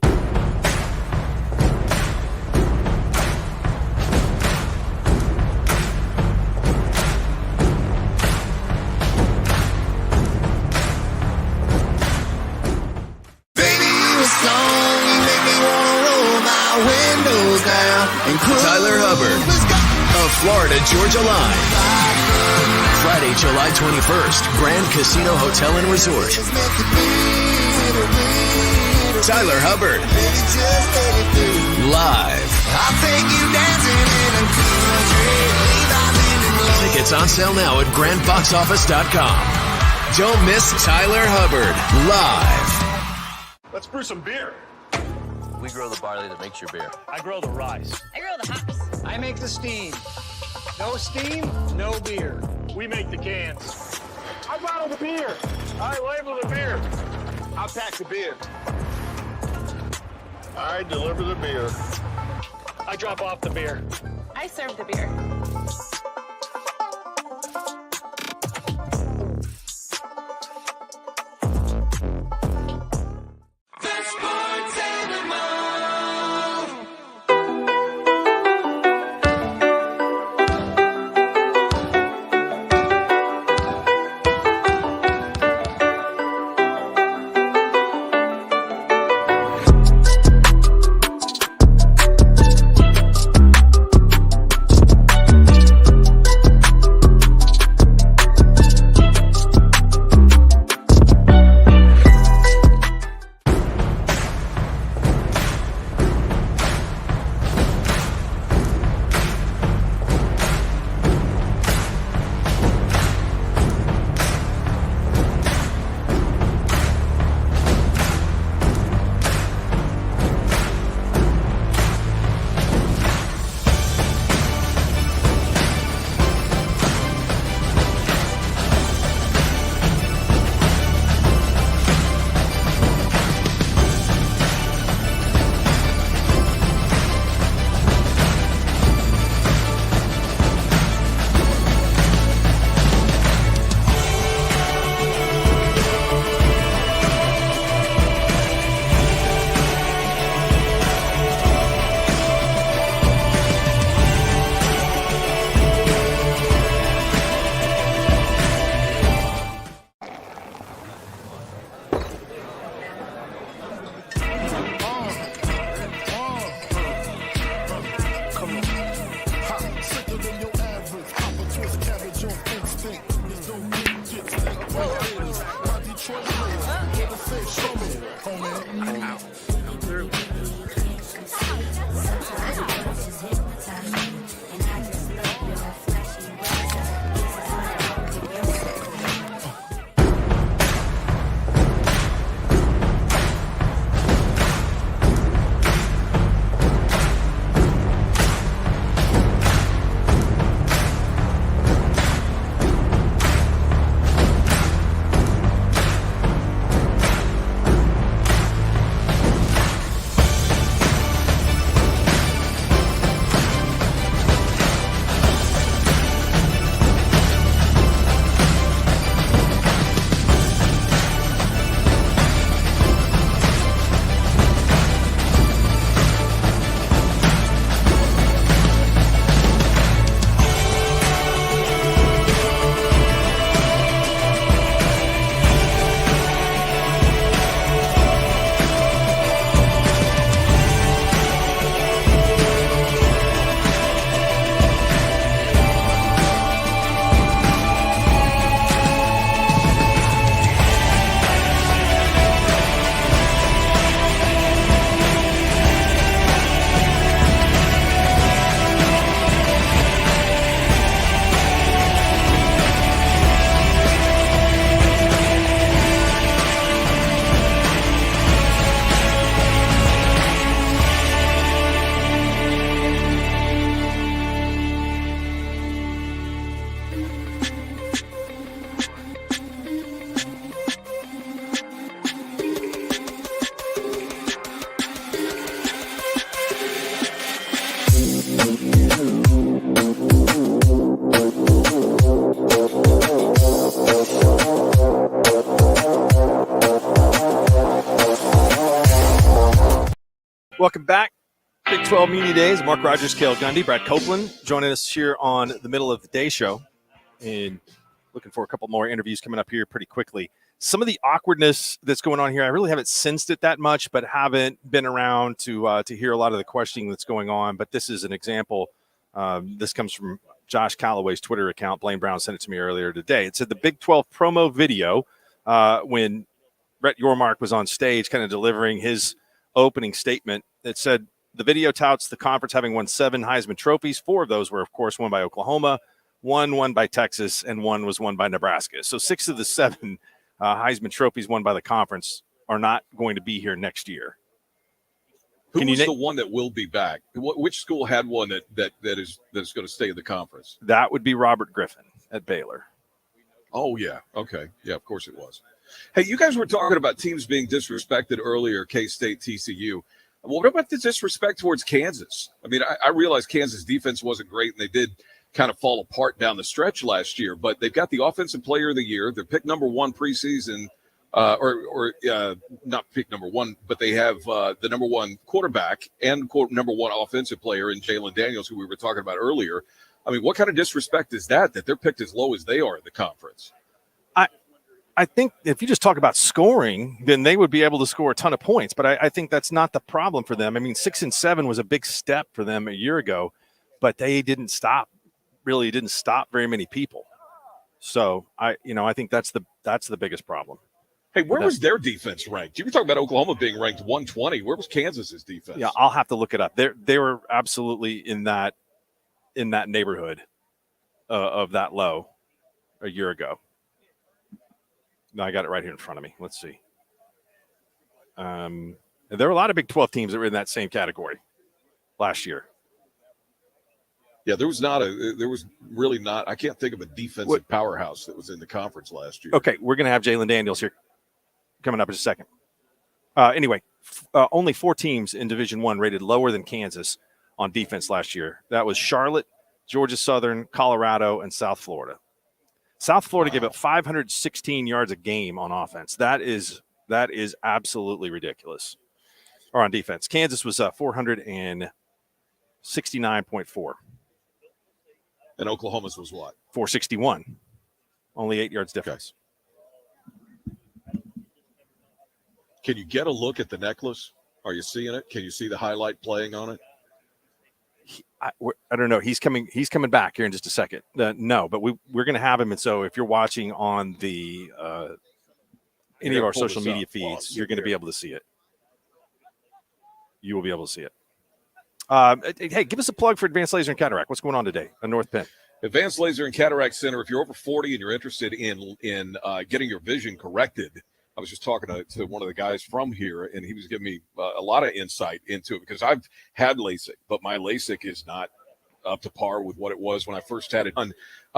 Speaker 5: Tyler Hubbard of Florida Georgia Line. Friday, July 21st, Grand Casino Hotel and Resort. Tyler Hubbard. Live. Tickets on sale now at grandboxoffice.com. Don't miss Tyler Hubbard live.
Speaker 15: Let's brew some beer.
Speaker 8: We grow the barley that makes your beer.
Speaker 10: I grow the rice.
Speaker 9: I grow the hops.
Speaker 10: I make the steam. No steam, no beer.
Speaker 7: We make the cans. I bottle the beer. I label the beer.
Speaker 15: I pack the beer.
Speaker 7: I deliver the beer.
Speaker 10: I drop off the beer.
Speaker 9: I serve the beer.
Speaker 2: Welcome back. Big 12 Media Days. Mark Rodgers, Cale Gundy, Brad Copeland joining us here on the Middle of the Day show. And looking for a couple more interviews coming up here pretty quickly. Some of the awkwardness that's going on here, I really haven't sensed it that much, but haven't been around to hear a lot of the questioning that's going on. But this is an example. This comes from Josh Calloway's Twitter account. Blaine Brown sent it to me earlier today. It said the Big 12 promo video when Brett Yormark was on stage kind of delivering his opening statement. It said the video touts the conference having won 7 Heisman trophies. 4 of those were, of course, won by Oklahoma, 1 won by Texas, and 1 was won by Nebraska. So 6 of the 7 Heisman trophies won by the conference are not going to be here next year.
Speaker 3: Who was the one that will be back? Which school had one that's going to stay in the conference?
Speaker 2: That would be Robert Griffin at Baylor.
Speaker 3: Oh, yeah. Okay. Yeah, of course it was. Hey, you guys were talking about teams being disrespected earlier, K-State, TCU. What about the disrespect towards Kansas? I mean, I realize Kansas defense wasn't great, and they did kind of fall apart down the stretch last year, but they've got the Offensive Player of the Year. They're picked number 1 preseason, not pick number 1, but they have the number 1 quarterback and number 1 offensive player in Jalen Daniels, who we were talking about earlier. I mean, what kind of disrespect is that they're picked as low as they are in the conference?
Speaker 2: I think if you just talk about scoring, then they would be able to score a ton of points. But I think that's not the problem for them. I mean, 6-7 was a big step for them a year ago, but they didn't stop very many people. So I think that's the biggest problem.
Speaker 3: Hey, where was their defense ranked? You were talking about Oklahoma being ranked 120. Where was Kansas's defense?
Speaker 2: Yeah, I'll have to look it up. They were absolutely in that neighborhood of that low a year ago. No, I got it right here in front of me. Let's see. There were a lot of Big 12 teams that were in that same category last year.
Speaker 3: Yeah, there was really not. I can't think of a defensive powerhouse that was in the conference last year.
Speaker 2: Okay, we're going to have Jalen Daniels here coming up in a second. Anyway, only 4 teams in Division I rated lower than Kansas on defense last year. That was Charlotte, Georgia Southern, Colorado, and South Florida. South Florida gave up 516 yards a game on offense. That is absolutely ridiculous. Or on defense. Kansas was 469.4.
Speaker 3: And Oklahoma's was what?
Speaker 2: 461. Only 8 yards difference.
Speaker 3: Okay. Can you get a look at the necklace? Are you seeing it? Can you see the highlight playing on it?
Speaker 2: I don't know. He's coming back here in just a second. No, but we're going to have him. And so if you're watching on the any of our social media feeds, you're going to be able to see it. You will be able to see it. Hey, give us a plug for Advanced Laser and Cataract. What's going on today on North Penn?
Speaker 3: Advanced Laser and Cataract Center. If you're over 40 and you're interested in getting your vision corrected, I was just talking to one of the guys from here, and he was giving me a lot of insight into it because I've had LASIK, but my LASIK is not up to par with what it was when I first had it done.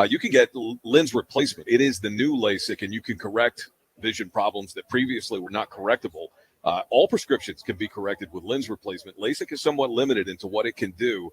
Speaker 3: You can get lens replacement. It is the new LASIK, and you can correct vision problems that previously were not correctable. All prescriptions can be corrected with lens replacement. LASIK is somewhat limited into what it can do.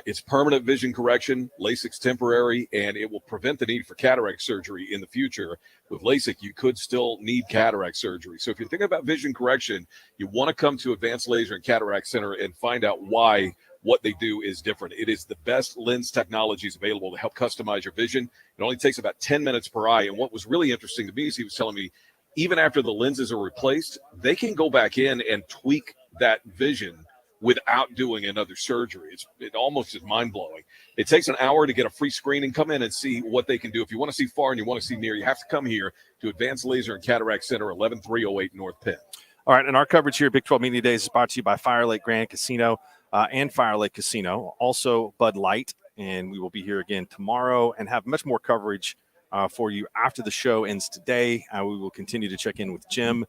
Speaker 3: It's permanent vision correction. LASIK's temporary, and it will prevent the need for cataract surgery in the future. With LASIK, you could still need cataract surgery. So if you're thinking about vision correction, you want to come to Advanced Laser and Cataract Center and find out why what they do is different. It is the best lens technologies available to help customize your vision. It only takes about 10 minutes per eye. And what was really interesting to me is he was telling me, even after the lenses are replaced, they can go back in and tweak that vision without doing another surgery. It almost is mind-blowing. It takes an hour to get a free screening. Come in and see what they can do. If you want to see far and you want to see near, you have to come here to Advanced Laser and Cataract Center, 11308 North Penn.
Speaker 2: All right, and our coverage here at Big 12 Media Days is brought to you by Fire Lake Grand Casino and Fire Lake Casino, also Bud Light, and we will be here again tomorrow and have much more coverage for you after the show ends today. We will continue to check in with Jim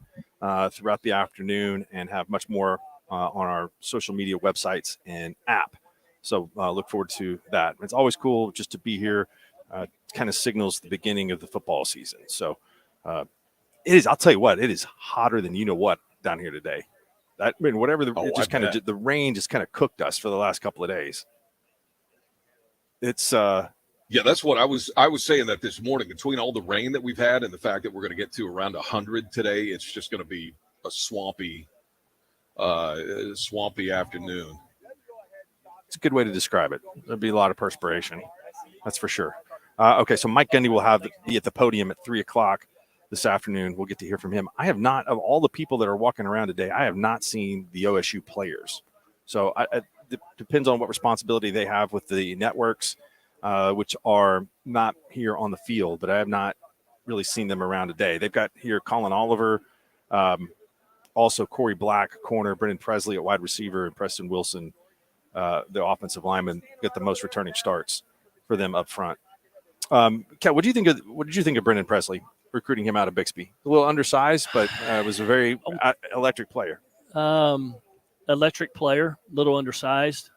Speaker 2: throughout the afternoon and have much more on our social media websites and app. So look forward to that. It's always cool just to be here. Kind of signals the beginning of the football season. So it is, I'll tell you what, it is hotter than you know what down here today. The rain just kind of cooked us for the last couple of days. It's
Speaker 3: yeah, that's what I was saying that this morning. Between all the rain that we've had and the fact that we're going to get to around 100 today, it's just going to be a swampy swampy afternoon.
Speaker 2: It's a good way to describe it. There'll be a lot of perspiration. That's for sure. Okay, so Mike Gundy will be at the podium at 3:00 this afternoon. We'll get to hear from him. I have not, of all the people that are walking around today, I have not seen the OSU players. So it depends on what responsibility they have with the networks, which are not here on the field, but I have not really seen them around today. They've got here Colin Oliver, also Corey Black, corner, Brendan Presley at wide receiver, and Preston Wilson, the offensive lineman, get the most returning starts for them up front. Kat, what did you think of Brendan Presley recruiting him out of Bixby? A little undersized, but was a very electric player.
Speaker 13: Electric player, little undersized.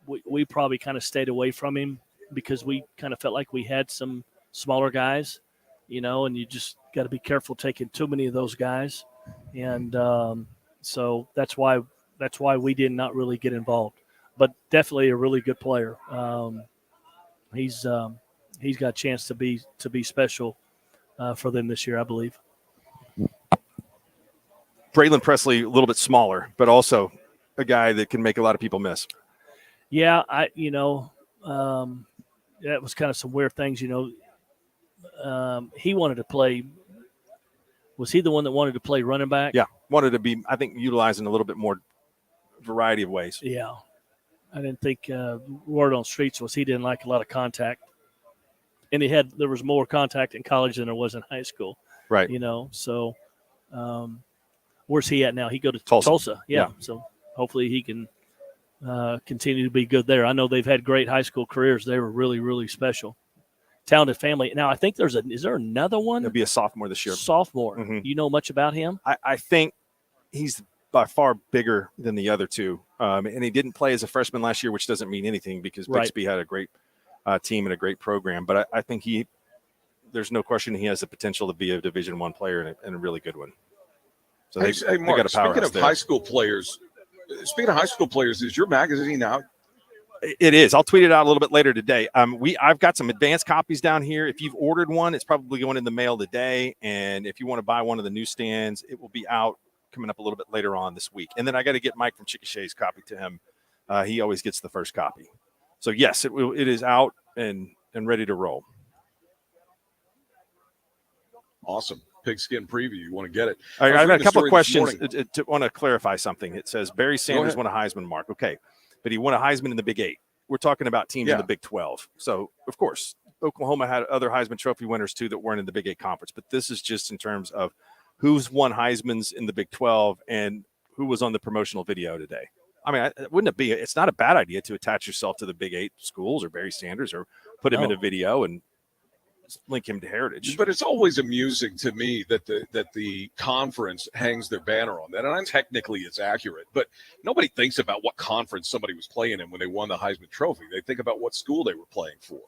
Speaker 13: We probably kind of stayed away from him because we kind of felt like we had some smaller guys, and you just got to be careful taking too many of those guys. And so that's why we did not really get involved. But definitely a really good player. He's got a chance to be special for them this year, I believe.
Speaker 2: Braylon Presley, a little bit smaller, but also a guy that can make a lot of people miss.
Speaker 13: Yeah, that was kind of some weird things, he wanted to play. Was he the one that wanted to play running back?
Speaker 2: Yeah, wanted to be, I think, utilizing a little bit more variety of ways.
Speaker 13: Yeah. I didn't think word on streets was he didn't like a lot of contact. And there was more contact in college than there was in high school.
Speaker 2: Right.
Speaker 13: So where's he at now? He go to
Speaker 2: Tulsa.
Speaker 13: Yeah. So hopefully he can continue to be good there. I know they've had great high school careers. They were really, really special. Talented family. Now, I think is there another one?
Speaker 2: He'll be a sophomore this year.
Speaker 13: Sophomore.
Speaker 2: Mm-hmm.
Speaker 13: You know much about him?
Speaker 2: I think he's by far bigger than the other two. And he didn't play as a freshman last year, which doesn't mean anything because Bixby had a great team and a great program. But I think there's no question he has the potential to be a Division I player and a really good one. So
Speaker 3: Hey, Mark,
Speaker 2: got a powerhouse
Speaker 3: speaking of high school players, is your magazine out?
Speaker 2: It is. I'll tweet it out a little bit later today. I've got some advanced copies down here. If you've ordered one, it's probably going in the mail today. And if you want to buy one of the newsstands, it will be out coming up a little bit later on this week. And then I got to get Mike from Chickasha's copy to him. He always gets the first copy. So yes, it is out and ready to roll.
Speaker 3: Awesome. Pigskin preview. You want to get it?
Speaker 2: I've got a couple of questions. I want to clarify something. It says Barry Sanders won a Heisman, Mark. Okay. But he won a Heisman in the Big 8. We're talking about teams in the Big 12. So, of course, Oklahoma had other Heisman Trophy winners, too, that weren't in the Big 8 conference. But this is just in terms of who's won Heismans in the Big 12 and who was on the promotional video today. I mean, it's not a bad idea to attach yourself to the Big 8 schools or Barry Sanders or put him in a video and link him to Heritage.
Speaker 3: But it's always amusing to me that the conference hangs their banner on that. And technically it's accurate, but nobody thinks about what conference somebody was playing in when they won the Heisman Trophy. They think about what school they were playing for.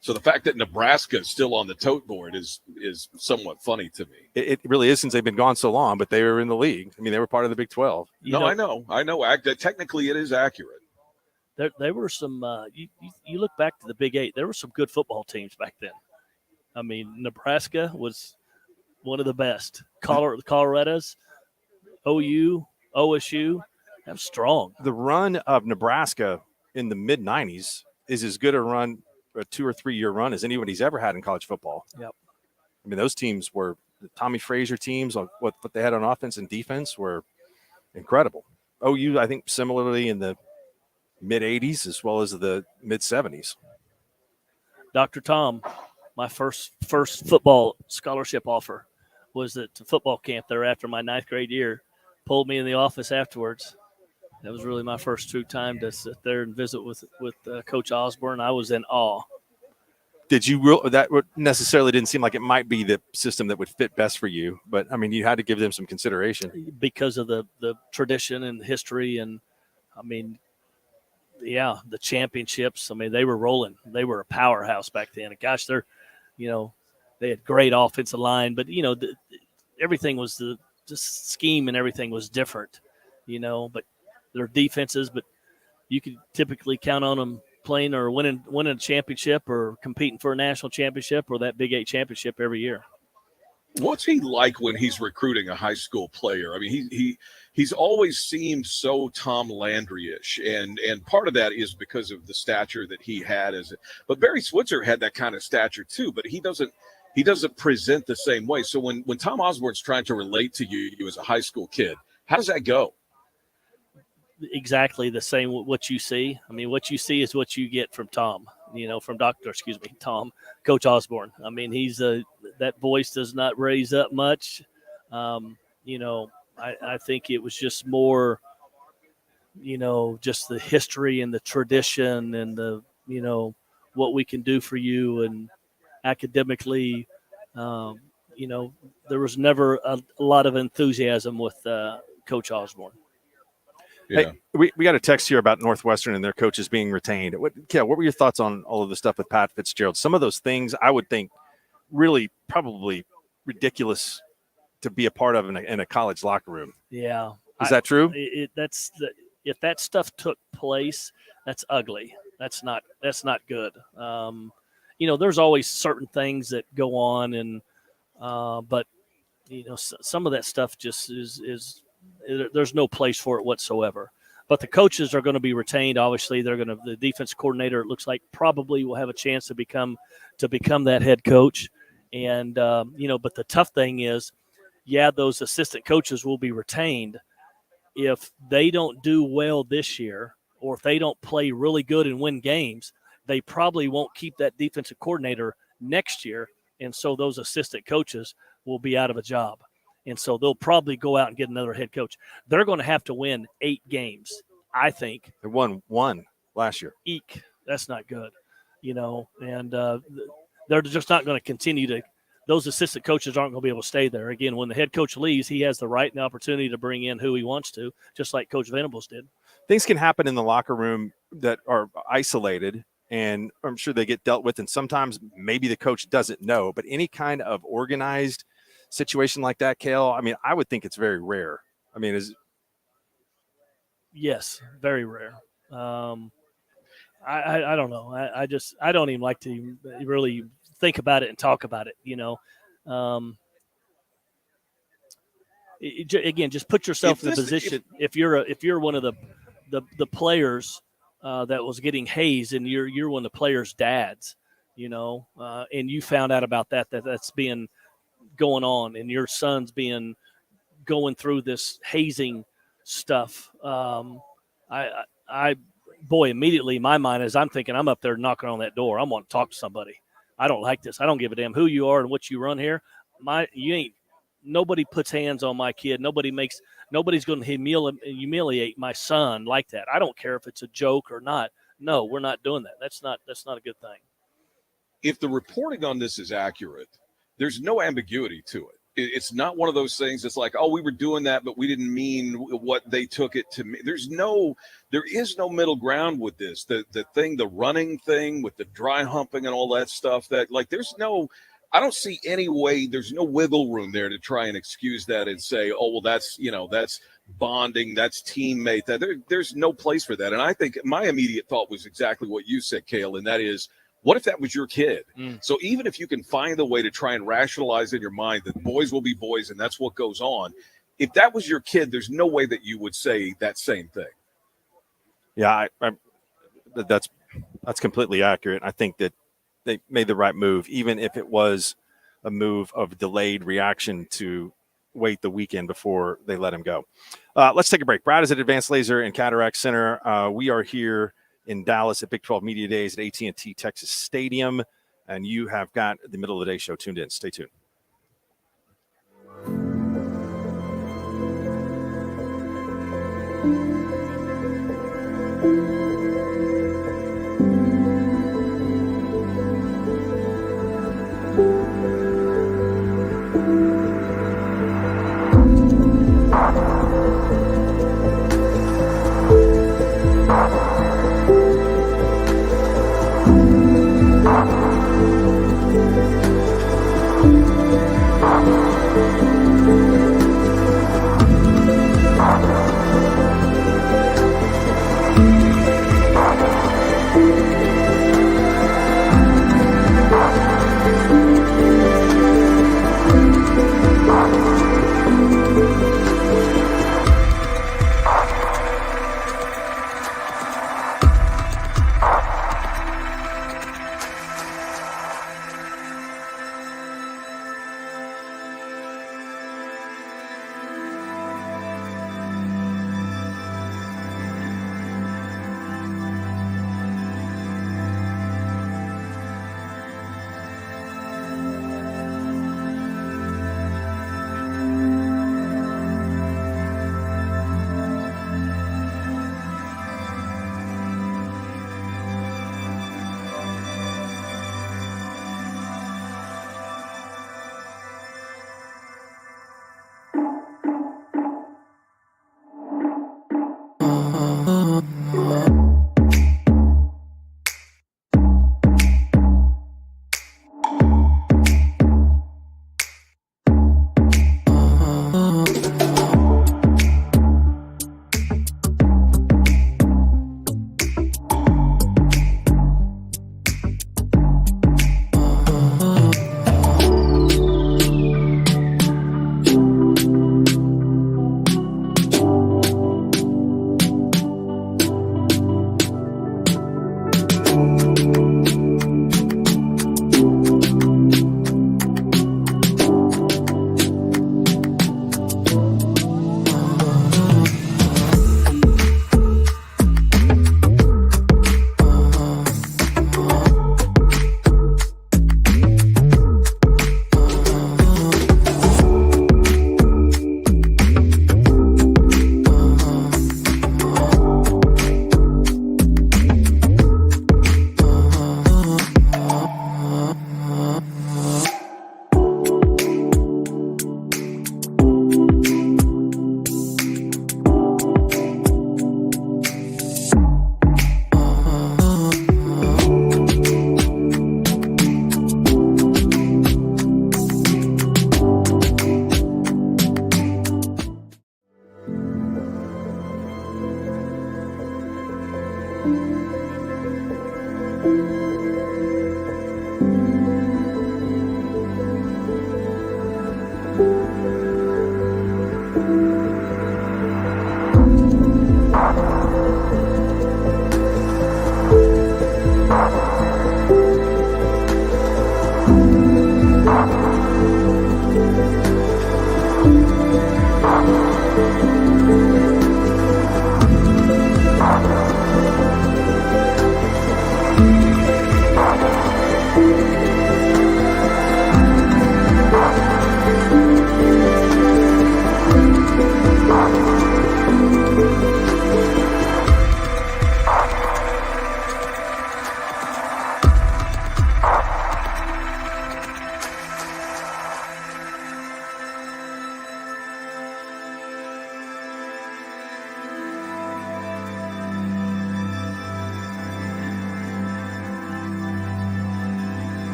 Speaker 3: So the fact that Nebraska is still on the tote board is somewhat funny to me.
Speaker 2: It really is since they've been gone so long, but they were in the league. I mean, they were part of the Big 12.
Speaker 3: I know. Technically it is accurate.
Speaker 13: There were some you look back to the Big 8, there were some good football teams back then. I mean, Nebraska was one of the best. Colorado's, OU, OSU, that's strong.
Speaker 2: The run of Nebraska in the mid-'90s is as good a 2 or 3 year run as anybody's ever had in college football.
Speaker 13: Yep.
Speaker 2: I mean, those teams were the Tommy Frazier teams. What they had on offense and defense were incredible. OU, I think, similarly in the mid-'80s as well as the mid-'70s.
Speaker 13: Dr. Tom, my first football scholarship offer was at the football camp there after my 9th grade year. Pulled me in the office afterwards. That was really my first true time to sit there and visit with Coach Osborne. I was in awe.
Speaker 2: Did you that necessarily didn't seem like it might be the system that would fit best for you, but I mean, you had to give them some consideration
Speaker 13: because of the tradition and history, and I mean, yeah, the championships. I mean, they were rolling. They were a powerhouse back then. And gosh, they had great offensive line, but everything was the scheme and everything was different, but their defenses, but you could typically count on them playing or winning a championship or competing for a national championship or that Big 8 championship every year.
Speaker 3: What's he like when he's recruiting a high school player? I mean, he's always seemed so Tom Landry-ish, and part of that is because of the stature that he had but Barry Switzer had that kind of stature too, but he doesn't present the same way. So when Tom Osborne's trying to relate to you as a high school kid, how does that go?
Speaker 13: Exactly the same what you see. I mean, what you see is what you get from Tom, Tom, Coach Osborne. I mean, he's that voice does not raise up much. I think it was just more, just the history and the tradition and the, what we can do for you and academically, there was never a lot of enthusiasm with Coach Osborne.
Speaker 2: Yeah. Hey, we got a text here about Northwestern and their coaches being retained. What were your thoughts on all of the stuff with Pat Fitzgerald? Some of those things I would think really probably ridiculous to be a part of in a college locker room.
Speaker 13: Yeah.
Speaker 2: Is that true?
Speaker 13: If that stuff took place, that's ugly. That's not good. There's always certain things that go on but some of that stuff just is there's no place for it whatsoever. But the coaches are going to be retained. Obviously, the defense coordinator, it looks like, probably will have a chance to become that head coach. And but the tough thing is, those assistant coaches will be retained. If they don't do well this year, or if they don't play really good and win games, they probably won't keep that defensive coordinator next year. And so those assistant coaches will be out of a job. And so they'll probably go out and get another head coach. They're going to have to win 8 games, I think.
Speaker 2: They won 1 last year.
Speaker 13: Eek. That's not good, and they're just not going to continue to – those assistant coaches aren't going to be able to stay there. Again, when the head coach leaves, he has the right and the opportunity to bring in who he wants to, just like Coach Venables did.
Speaker 2: Things can happen in the locker room that are isolated, and I'm sure they get dealt with, and sometimes maybe the coach doesn't know. But any kind of organized – situation like that, Cale, I mean, I would think it's very rare. I mean,
Speaker 13: yes, very rare. I don't know. I don't even like to really think about it and talk about it. Again, just put yourself in the position. If you're one of the players that was getting hazed, and you're one of the players' dads, and you found out about that's being going on, and your son's going through this hazing stuff. Immediately my mind is, I'm thinking, I'm up there knocking on that door. I want to talk to somebody. I don't like this. I don't give a damn who you are and what you run here. Nobody puts hands on my kid. Nobody's going to humiliate my son like that. I don't care if it's a joke or not. No, we're not doing that. That's not a good thing.
Speaker 3: If the reporting on this is accurate, there's no ambiguity to it. It's not one of those things that's like, oh, we were doing that, but we didn't mean what they took it to mean. There is no middle ground with this. The running thing with the dry humping and all that stuff, I don't see any way, there's no wiggle room there to try and excuse that and say, oh, well, that's bonding, that's teammate. There's no place for that. And I think my immediate thought was exactly what you said, Cale, and that is, what if that was your kid? So even if you can find a way to try and rationalize in your mind that boys will be boys and that's what goes on, if that was your kid, there's no way that you would say that same thing.
Speaker 2: Yeah, that's completely accurate. I think that they made the right move, even if it was a move of delayed reaction to wait the weekend before they let him go. Let's take a break. Brad is at Advanced Laser and Cataract Center. We are here in Dallas at Big 12 Media Days at AT&T Texas Stadium, and you have got the middle of the day show tuned in. Stay tuned.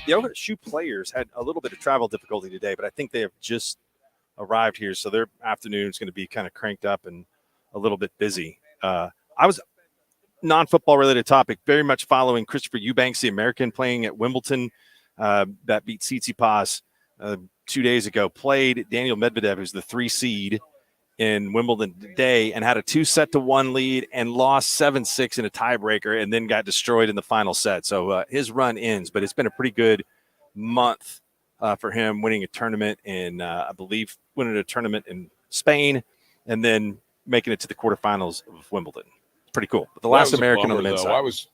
Speaker 2: The OSU players had a little bit of travel difficulty today, but I think they have just arrived here, so their afternoon is going to be kind of cranked up and a little bit busy. I was non-football related topic, very much following Christopher Eubanks, the American playing at Wimbledon, that beat Tsitsipas 2 days ago. Played Daniel Medvedev, who's the 3 seed in Wimbledon today, and had a 2-1 lead and lost 7-6 in a tiebreaker, and then got destroyed in the final set. So his run ends, but it's been a pretty good month for him, winning a tournament in, I believe, winning a tournament in Spain, and then making it to the quarterfinals of Wimbledon. It's pretty cool. But the last American on the men's side.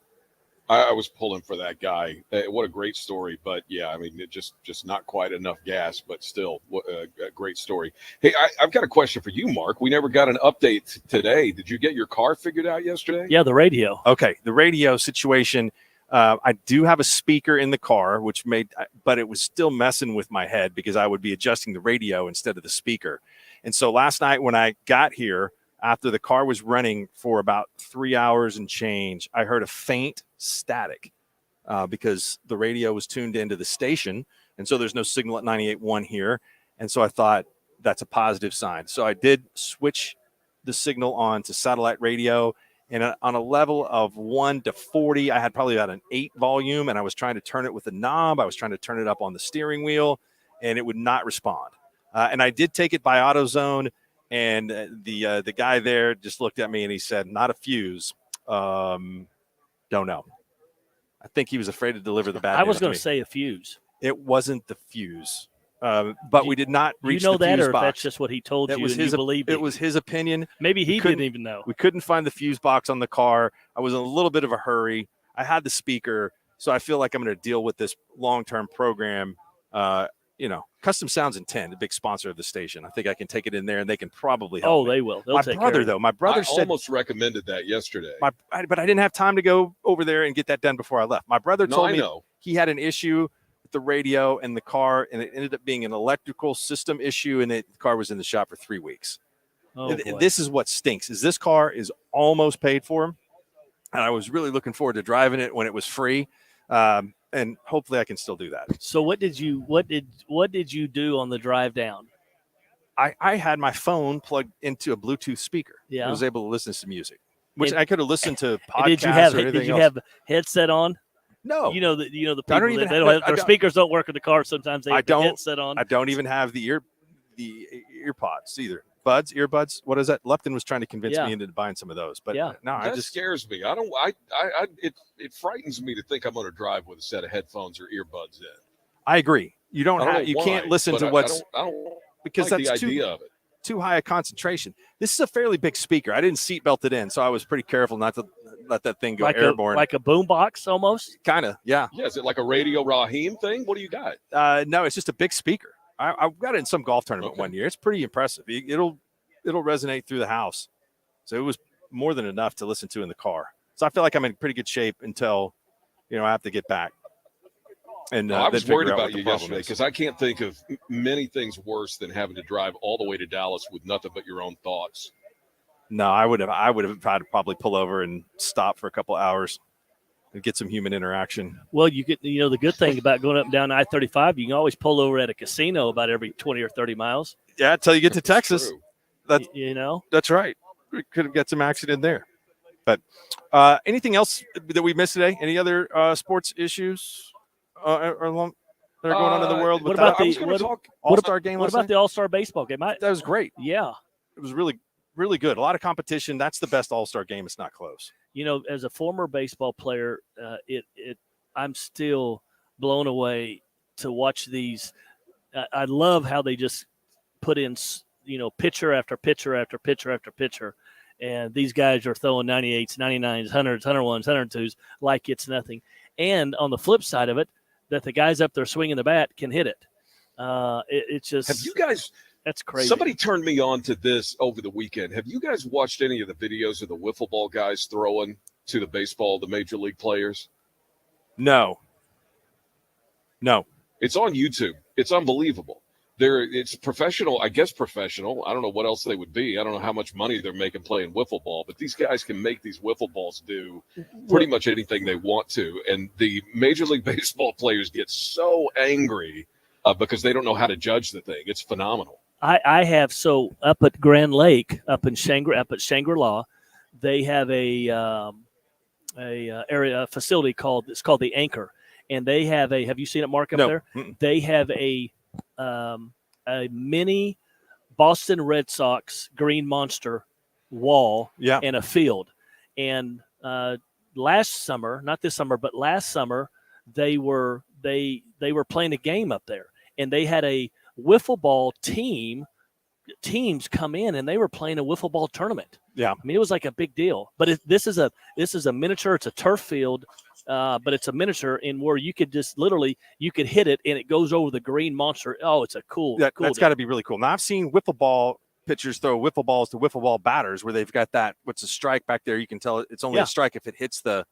Speaker 3: I was pulling for that guy. What a great story. But yeah, I mean, it just not quite enough gas, but still a great story. Hey, I've got a question for you, Mark. We never got an update today. Did you get your car figured out yesterday?
Speaker 13: Yeah, the radio.
Speaker 2: Okay, the radio situation. I do have a speaker in the car, but it was still messing with my head because I would be adjusting the radio instead of the speaker. And so last night when I got here, after the car was running for about 3 hours and change, I heard a faint static because the radio was tuned into the station. And so there's no signal at 98.1 here. And so I thought that's a positive sign. So I did switch the signal on to satellite radio. And on a level of 1 to 40, I had probably about an 8 volume. And I was trying to turn it with a knob. I was trying to turn it up on the steering wheel, and it would not respond. And I did take it by AutoZone. And the guy there just looked at me and he said, "Not a fuse." Don't know. I think he was afraid to deliver the bad news.
Speaker 13: I was going to say a fuse.
Speaker 2: It wasn't the fuse, but we did not reach the fuse box.
Speaker 13: You know that, or that's just what he told you?
Speaker 2: You believed it was his opinion.
Speaker 13: Maybe he didn't even know.
Speaker 2: We couldn't find the fuse box on the car. I was in a little bit of a hurry. I had the speaker, so I feel like I'm going to deal with this long-term program. Custom Sounds in 10, a big sponsor of the station. I think I can take it in there, and they can probably help me.
Speaker 13: They will.
Speaker 2: My brother said,
Speaker 3: almost recommended that yesterday.
Speaker 2: But I didn't have time to go over there and get that done before I left. My brother told me he had an issue with the radio and the car, and it ended up being an electrical system issue, and the car was in the shop for 3 weeks. This is what stinks, is this car is almost paid for, and I was really looking forward to driving it when it was free. and hopefully I can still do that.
Speaker 13: So what did you do on the drive down?
Speaker 2: I had my phone plugged into a Bluetooth speaker.
Speaker 13: Yeah.
Speaker 2: I was able to listen to music, which I could have listened to podcasts
Speaker 13: did you have headset on?
Speaker 2: No.
Speaker 13: You know the people
Speaker 2: I don't even
Speaker 13: they don't have, their speakers don't work in the car. Sometimes they have the headset on.
Speaker 2: I don't even have the ear pods either. Earbuds. What is that? Lupton was trying to convince me into buying some of those, but no,
Speaker 3: that scares me. It frightens me to think I'm going to drive with a set of headphones or earbuds in.
Speaker 2: I agree. You can't listen to what's
Speaker 3: I don't
Speaker 2: because
Speaker 3: like
Speaker 2: that's
Speaker 3: the idea of it.
Speaker 2: Too high a concentration. This is a fairly big speaker. I didn't seatbelt it in, so I was pretty careful not to let that thing go airborne.
Speaker 13: Like a boom box almost?
Speaker 2: Kind of, yeah.
Speaker 3: Yeah, is it like a Radio Raheem thing? What do you got?
Speaker 2: No, it's just a big speaker. I got it in some golf tournament one year. It's pretty impressive. It'll resonate through the house. So it was more than enough to listen to in the car. So I feel like I'm in pretty good shape until, I have to get back. And
Speaker 3: I was worried about you yesterday because I can't think of many things worse than having to drive all the way to Dallas with nothing but your own thoughts.
Speaker 2: No, I would have had to probably pull over and stop for a couple hours and get some human interaction.
Speaker 13: Well, you get the good thing about going up and down I-35, you can always pull over at a casino about every 20 or 30 miles.
Speaker 2: Yeah, until you get to Texas.
Speaker 13: That's
Speaker 2: That's right. We could have got some accident there. But anything else that we missed today? Any other sports issues that are going on in the world?
Speaker 13: What about
Speaker 2: the All-Star game?
Speaker 13: What about the All-Star baseball game?
Speaker 2: That was great.
Speaker 13: Yeah.
Speaker 2: It was really, really good. A lot of competition. That's the best All-Star game. It's not close.
Speaker 13: As a former baseball player, I'm still blown away to watch these. I love how they just put in, pitcher after pitcher after pitcher after pitcher. And these guys are throwing 98s, 99s, 100s, 101s, 102s like it's nothing. And on the flip side of it, that the guys up there swinging the bat can hit it. It's just.
Speaker 3: Have you guys?
Speaker 13: That's crazy.
Speaker 3: Somebody turned me on to this over the weekend. Have you guys watched any of the videos of the wiffle ball guys throwing to the baseball, the major league players?
Speaker 2: No.
Speaker 3: It's on YouTube. It's unbelievable. It's professional. I guess professional. I don't know what else they would be. I don't know how much money they're making playing wiffle ball, but these guys can make these wiffle balls do pretty much anything they want to. And the Major League Baseball players get so angry because they don't know how to judge the thing. It's phenomenal.
Speaker 13: I have up at Grand Lake, up at Shangri-La, they have a facility called the Anchor, and they have have you seen it, Mark, up there?
Speaker 2: Mm-mm.
Speaker 13: They have a mini Boston Red Sox Green Monster wall and a field. And last summer, not this summer, but last summer, they were playing a game up there, and they had a wiffle ball teams come in, and they were playing a wiffle ball tournament.
Speaker 2: Yeah,
Speaker 13: I mean, it was like a big deal. But this is a miniature. It's a turf field. But it's a miniature in where you could just literally you could hit it and it goes over the green monster. Oh, it's a cool.
Speaker 2: That's got to be really cool. Now I've seen wiffle ball pitchers throw wiffle balls to wiffle ball batters where they've got that. What's a strike back there? You can tell it's only a strike if it hits that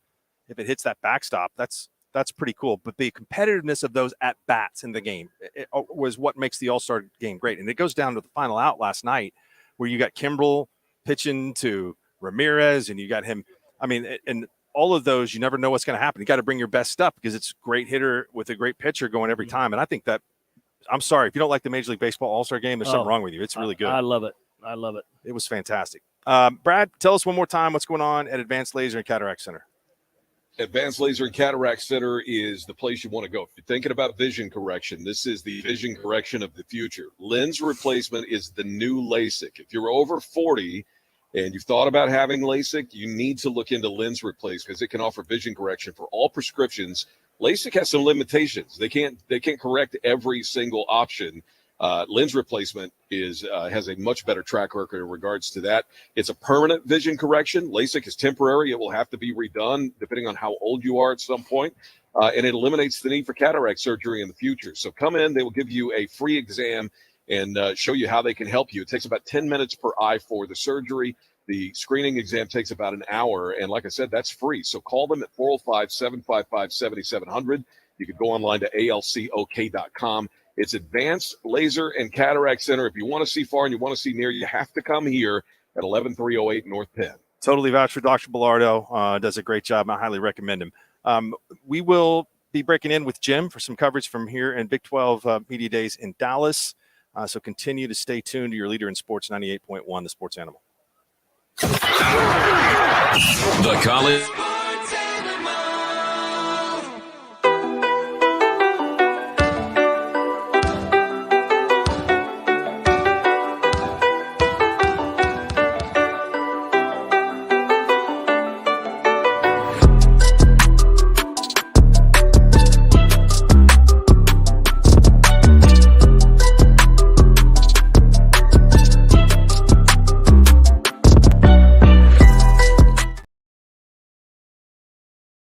Speaker 2: backstop. That's pretty cool. But the competitiveness of those at bats in the game was what makes the All-Star game great. And it goes down to the final out last night where you got Kimbrel pitching to Ramirez and you got him. I mean, and all of those, you never know what's going to happen. You got to bring your best stuff because it's a great hitter with a great pitcher going every time. And I think that, I'm sorry, if you don't like the Major League Baseball All-Star game, there's something wrong with you. It's really good.
Speaker 13: I love it.
Speaker 2: It was fantastic. Brad, tell us one more time what's going on at Advanced Laser and Cataract Center.
Speaker 3: Advanced Laser and Cataract Center is the place you want to go. If you're thinking about vision correction, this is the vision correction of the future. Lens replacement is the new LASIK. If you're over 40 and you've thought about having LASIK, you need to look into lens replace because it can offer vision correction for all prescriptions. LASIK has some limitations. They can't correct every single option. Lens replacement has a much better track record in regards to that. It's a permanent vision correction. LASIK is temporary. It will have to be redone depending on how old you are at some point. And it eliminates the need for cataract surgery in the future. So come in. They will give you a free exam and show you how they can help you. It takes about 10 minutes per eye for the surgery. The screening exam takes about an hour. And like I said, that's free. So call them at 405-755-7700. You can go online to alcok.com. It's Advanced Laser and Cataract Center. If you want to see far and you want to see near, you have to come here at 11308 North Penn.
Speaker 2: Totally vouch for Dr. Bellardo. Does a great job. I highly recommend him. We will be breaking in with Jim for some coverage from here in Big 12 Media Days in Dallas. So continue to stay tuned to your leader in sports, 98.1, The Sports Animal.
Speaker 11: The college